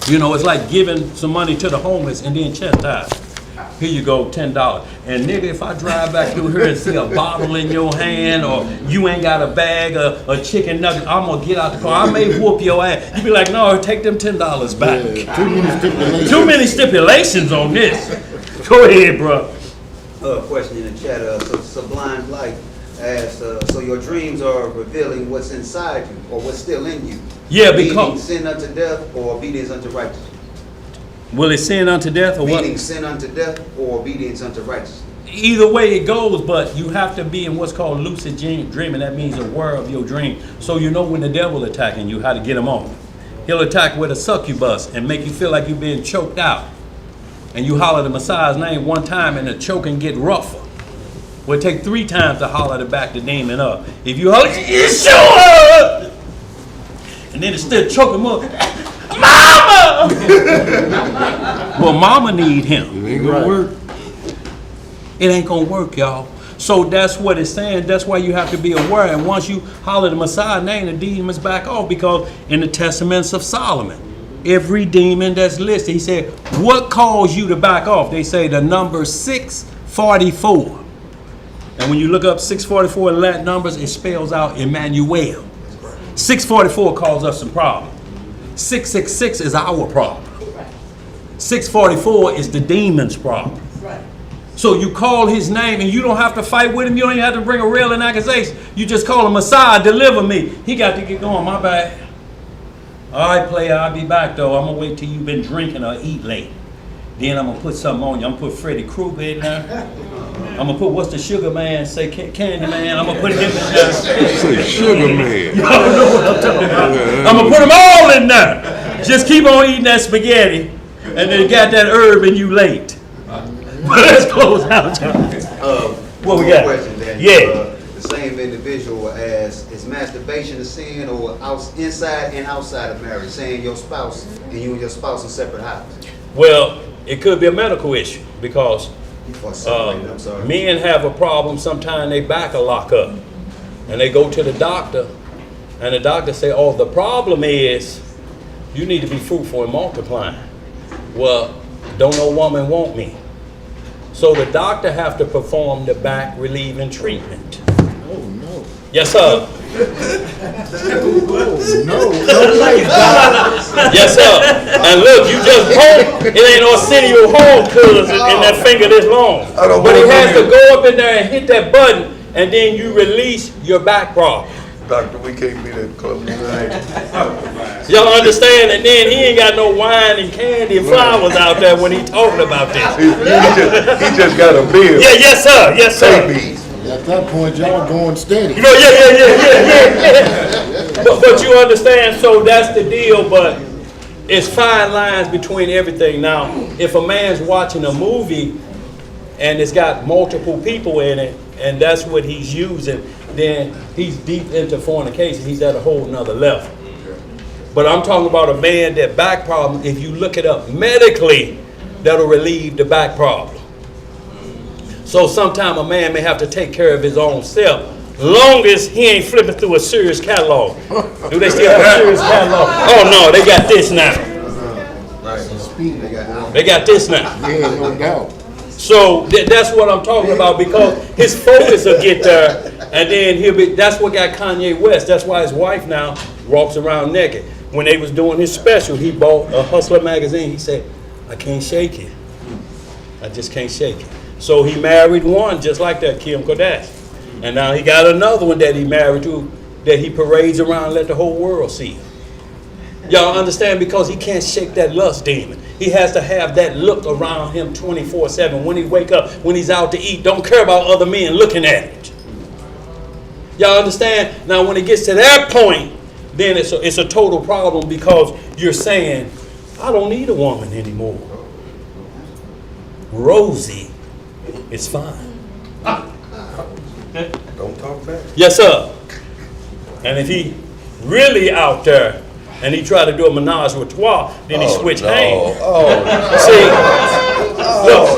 You know, it's like giving some money to the homeless and then chastise. Here you go, $10. And nigga, if I drive back through here and see a bottle in your hand or you ain't got a bag of a chicken nugget, I'm gonna get out the car. I may whoop your ass. You be like, no, take them $10 back. Yeah, too many stipulations. Too many stipulations on this. Go ahead, bro. Question in the chat. Sublime Light asks, so your dreams are revealing what's inside you or what's still in you. Yeah, meaning because sin unto death or obedience unto righteousness. will it sin unto death or what? Meaning sin unto death or obedience unto righteousness. Either way it goes, but you have to be in what's called lucid dreaming. That means aware of your dream. So you know when the devil attacking you, how to get him off. He'll attack with a succubus and make you feel like you're being choked out. And you holler the Messiah's name one time and the choking get rougher. Well, it take 3 times to holler to back the demon up. If you holler, Yeshua! And then it still choke him up. Mama! Well, mama need him. It ain't gonna work. It ain't gonna work, y'all. So that's what it's saying. That's why you have to be aware. And once you holler the Messiah name, the demons back off. Because in the Testaments of Solomon, every demon that's listed, he said, what caused you to back off? They say the number 644. And when you look up 644 in Latin numbers, it spells out Emmanuel. 644 caused us some problem. 666 is our problem. 644 is the demon's problem. So you call his name and you don't have to fight with him. You don't even have to bring a railing accusation. You just call him Messiah, deliver me. He got to get going, my bad. All right, player, I'll be back though. I'm going to wait till you've been drinking or eat late. Then I'm going to put something on you. I'm going to put Freddy Krueger in there. I'm going to put, what's the sugar man? Say Candy Man. I'm going to put him in there. Say Sugar Man. Y'all know what I'm talking about. I'm going to put them all in there. Just keep on eating that spaghetti. And then got that herb and you late. Let's close out, y'all. What we got? Question then. Yeah. The same individual as is masturbation a sin or inside and outside of marriage, saying your spouse and you and your spouse in separate houses? Well, it could be a medical issue because I'm sorry. men have a problem. Sometimes they back a lock up and they go to the doctor and the doctor say, oh, the problem is you need to be fruitful and multiplying. Well, don't no woman want me. So the doctor have to perform the back relieving treatment. Oh, no. Yes, sir. No. Yes, sir. And look, you just hope it ain't no city of home cause in that finger this long. But he has to go up in there and hit that button and then you release your back problem. Doctor, we can't be that close. Y'all understand? And then he ain't got no wine and candy and flowers out there when he talking about this. He just got a bill. Yeah, yes, sir. Yes, sir. At that point, y'all going steady. You know, yeah. But you understand, so that's the deal, but it's fine lines between everything. Now, if a man's watching a movie and it's got multiple people in it, and that's what he's using, then he's deep into fornication. He's at a whole nother level. But I'm talking about a man that back problem, if you look it up medically, that'll relieve the back problem. So sometime a man may have to take care of his own self, long as he ain't flipping through a serious catalog. Do they still have a serious catalog? Oh no, they got this now. They got this now. Yeah, no doubt. So that's what I'm talking about, because his focus will get there, and then he'll be. That's what got Kanye West. That's why his wife now walks around naked. When they was doing his special, he bought a Hustler magazine. He said, "I can't shake it. I just can't shake it." So he married one just like that, Kim Kardashian, and now he got another one that he married to, that he parades around and let the whole world see. Y'all understand? Because he can't shake that lust demon. He has to have that look around him 24/7. When he wake up, when he's out to eat, don't care about other men looking at it. Y'all understand? Now when it gets to that point, then it's a total problem, because you're saying, I don't need a woman anymore. Rosie is fine. Don't talk back. Yes, sir. And if he really out there and he try to do a menage a trois, then he switch hands. Oh. See, look,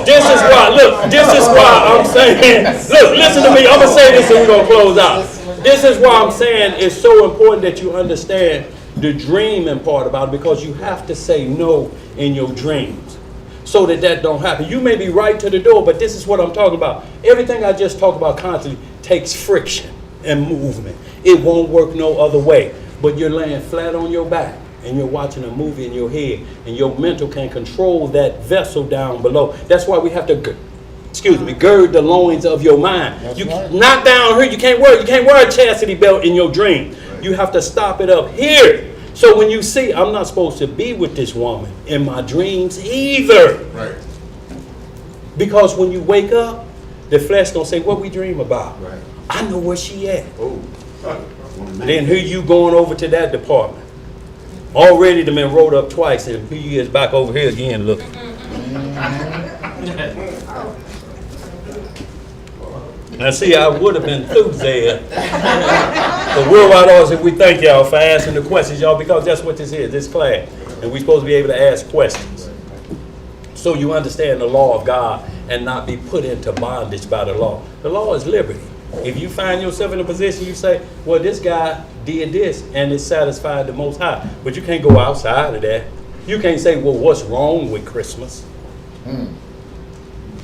This is why, look, this is why I'm saying, look, listen to me, I'm going to say this and we're going to close out. This is why I'm saying it's so important that you understand the dreaming part about it, because you have to say no in your dreams so that that don't happen. You may be right to the door, but this is what I'm talking about. Everything I just talk about constantly takes friction and movement. It won't work no other way, but you're laying flat on your back and you're watching a movie in your head and your mental can't control that vessel down below. That's why we have to gird the loins of your mind. That's You right. not down here. You can't wear a chastity belt in your dream. Right. You have to stop it up here. So when you see, I'm not supposed to be with this woman in my dreams either. Right. Because when you wake up, the flesh gonna say, "What we dream about?" Right. I know where she at. Oh. Then here you going over to that department. Already the man wrote up twice, and he is back over here again looking. Now see, I would have been through there. But worldwide audience, we thank y'all for asking the questions, y'all, because that's what this is, this class. And we're supposed to be able to ask questions. So you understand the law of God and not be put into bondage by the law. The law is liberty. If you find yourself in a position, you say, well, this guy did this and it satisfied the Most High. But you can't go outside of that. You can't say, well, what's wrong with Christmas?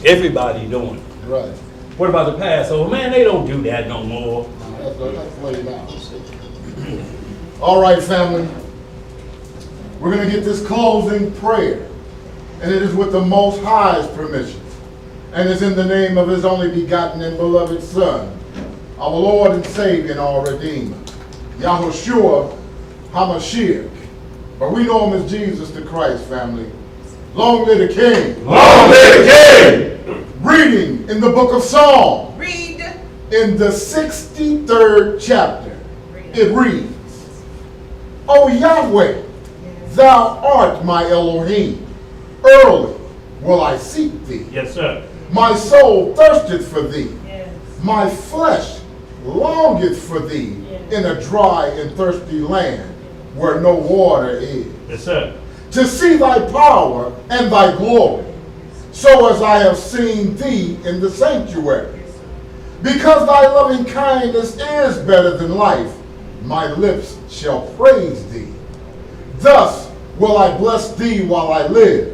Everybody doing it. Right. What about the Passover? Man, they don't do that no more. That's laid out. All right, family. We're going to get this closing prayer. And it is with the Most High's permission. And it's in the name of his only begotten and beloved Son, our Lord and Savior and our Redeemer, Yahushua HaMashiach. But we know him as Jesus the Christ, family. Long live the King. Long live the King. Reading in the book of Psalms. Read. In the 63rd chapter, it reads, O Yahweh, thou art my Elohim. Early will I seek thee. Yes, sir. My soul thirsteth for thee. Yes. My flesh longeth for thee in a dry and thirsty land where no water is. Yes, sir. To see thy power and thy glory, so as I have seen thee in the sanctuary. Because thy loving kindness is better than life, my lips shall praise thee. Thus will I bless thee while I live.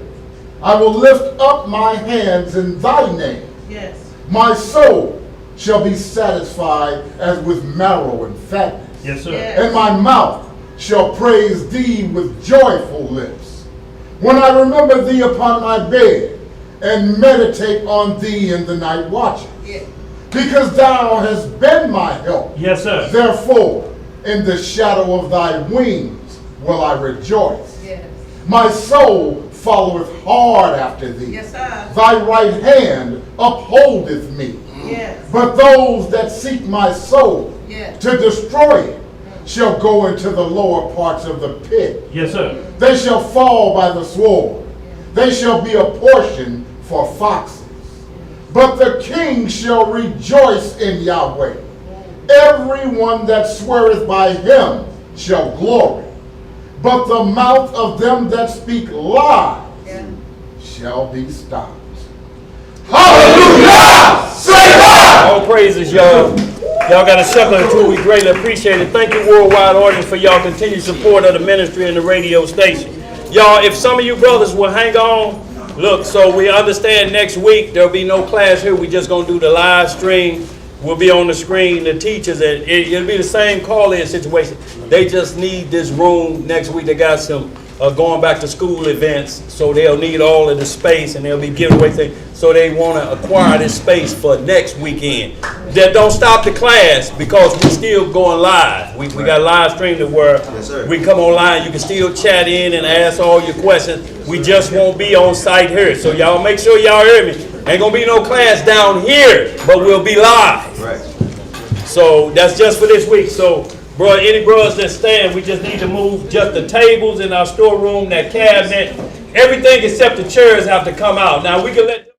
I will lift up my hands in thy name. Yes. My soul shall be satisfied as with marrow and fatness. Yes, sir. Yes. And my mouth shall praise thee with joyful lips. When I remember thee upon my bed and meditate on thee in the night watches. Yes. Because thou hast been my help. Yes, sir. Therefore, in the shadow of thy wings will I rejoice. Yes. My soul followeth hard after thee. Yes, sir. Thy right hand upholdeth me. Yes. But those that seek my soul Yes. to destroy it shall go into the lower parts of the pit. Yes, sir. They shall fall by the sword. They shall be a portion for foxes. But the king shall rejoice in Yahweh. Everyone that sweareth by him shall glory. But the mouth of them that speak lies shall be stopped. Hallelujah! Say that! All praises, y'all. Y'all got a second or two. We greatly appreciate it. Thank you, worldwide audience, for y'all continued support of the ministry and the radio station. Y'all, if some of you brothers will hang on, look, so we understand next week there'll be no class here. We just going to do the live stream. We'll be on the screen, the teachers, and it'll be the same call-in situation. They just need this room next week. They got some going back to school events, so they'll need all of the space, and they'll be giving away things. So they want to acquire this space for next weekend. That don't stop the class, because we're still going live. We got a live stream to where we can come online. You can still chat in and ask all your questions. We just won't be on site here. So y'all make sure y'all hear me. Ain't gonna be no class down here, but we'll be live. Right. So that's just for this week. So, bro, any brothers that stand, we just need to move just the tables in our storeroom, that cabinet, everything except the chairs have to come out. Now we can let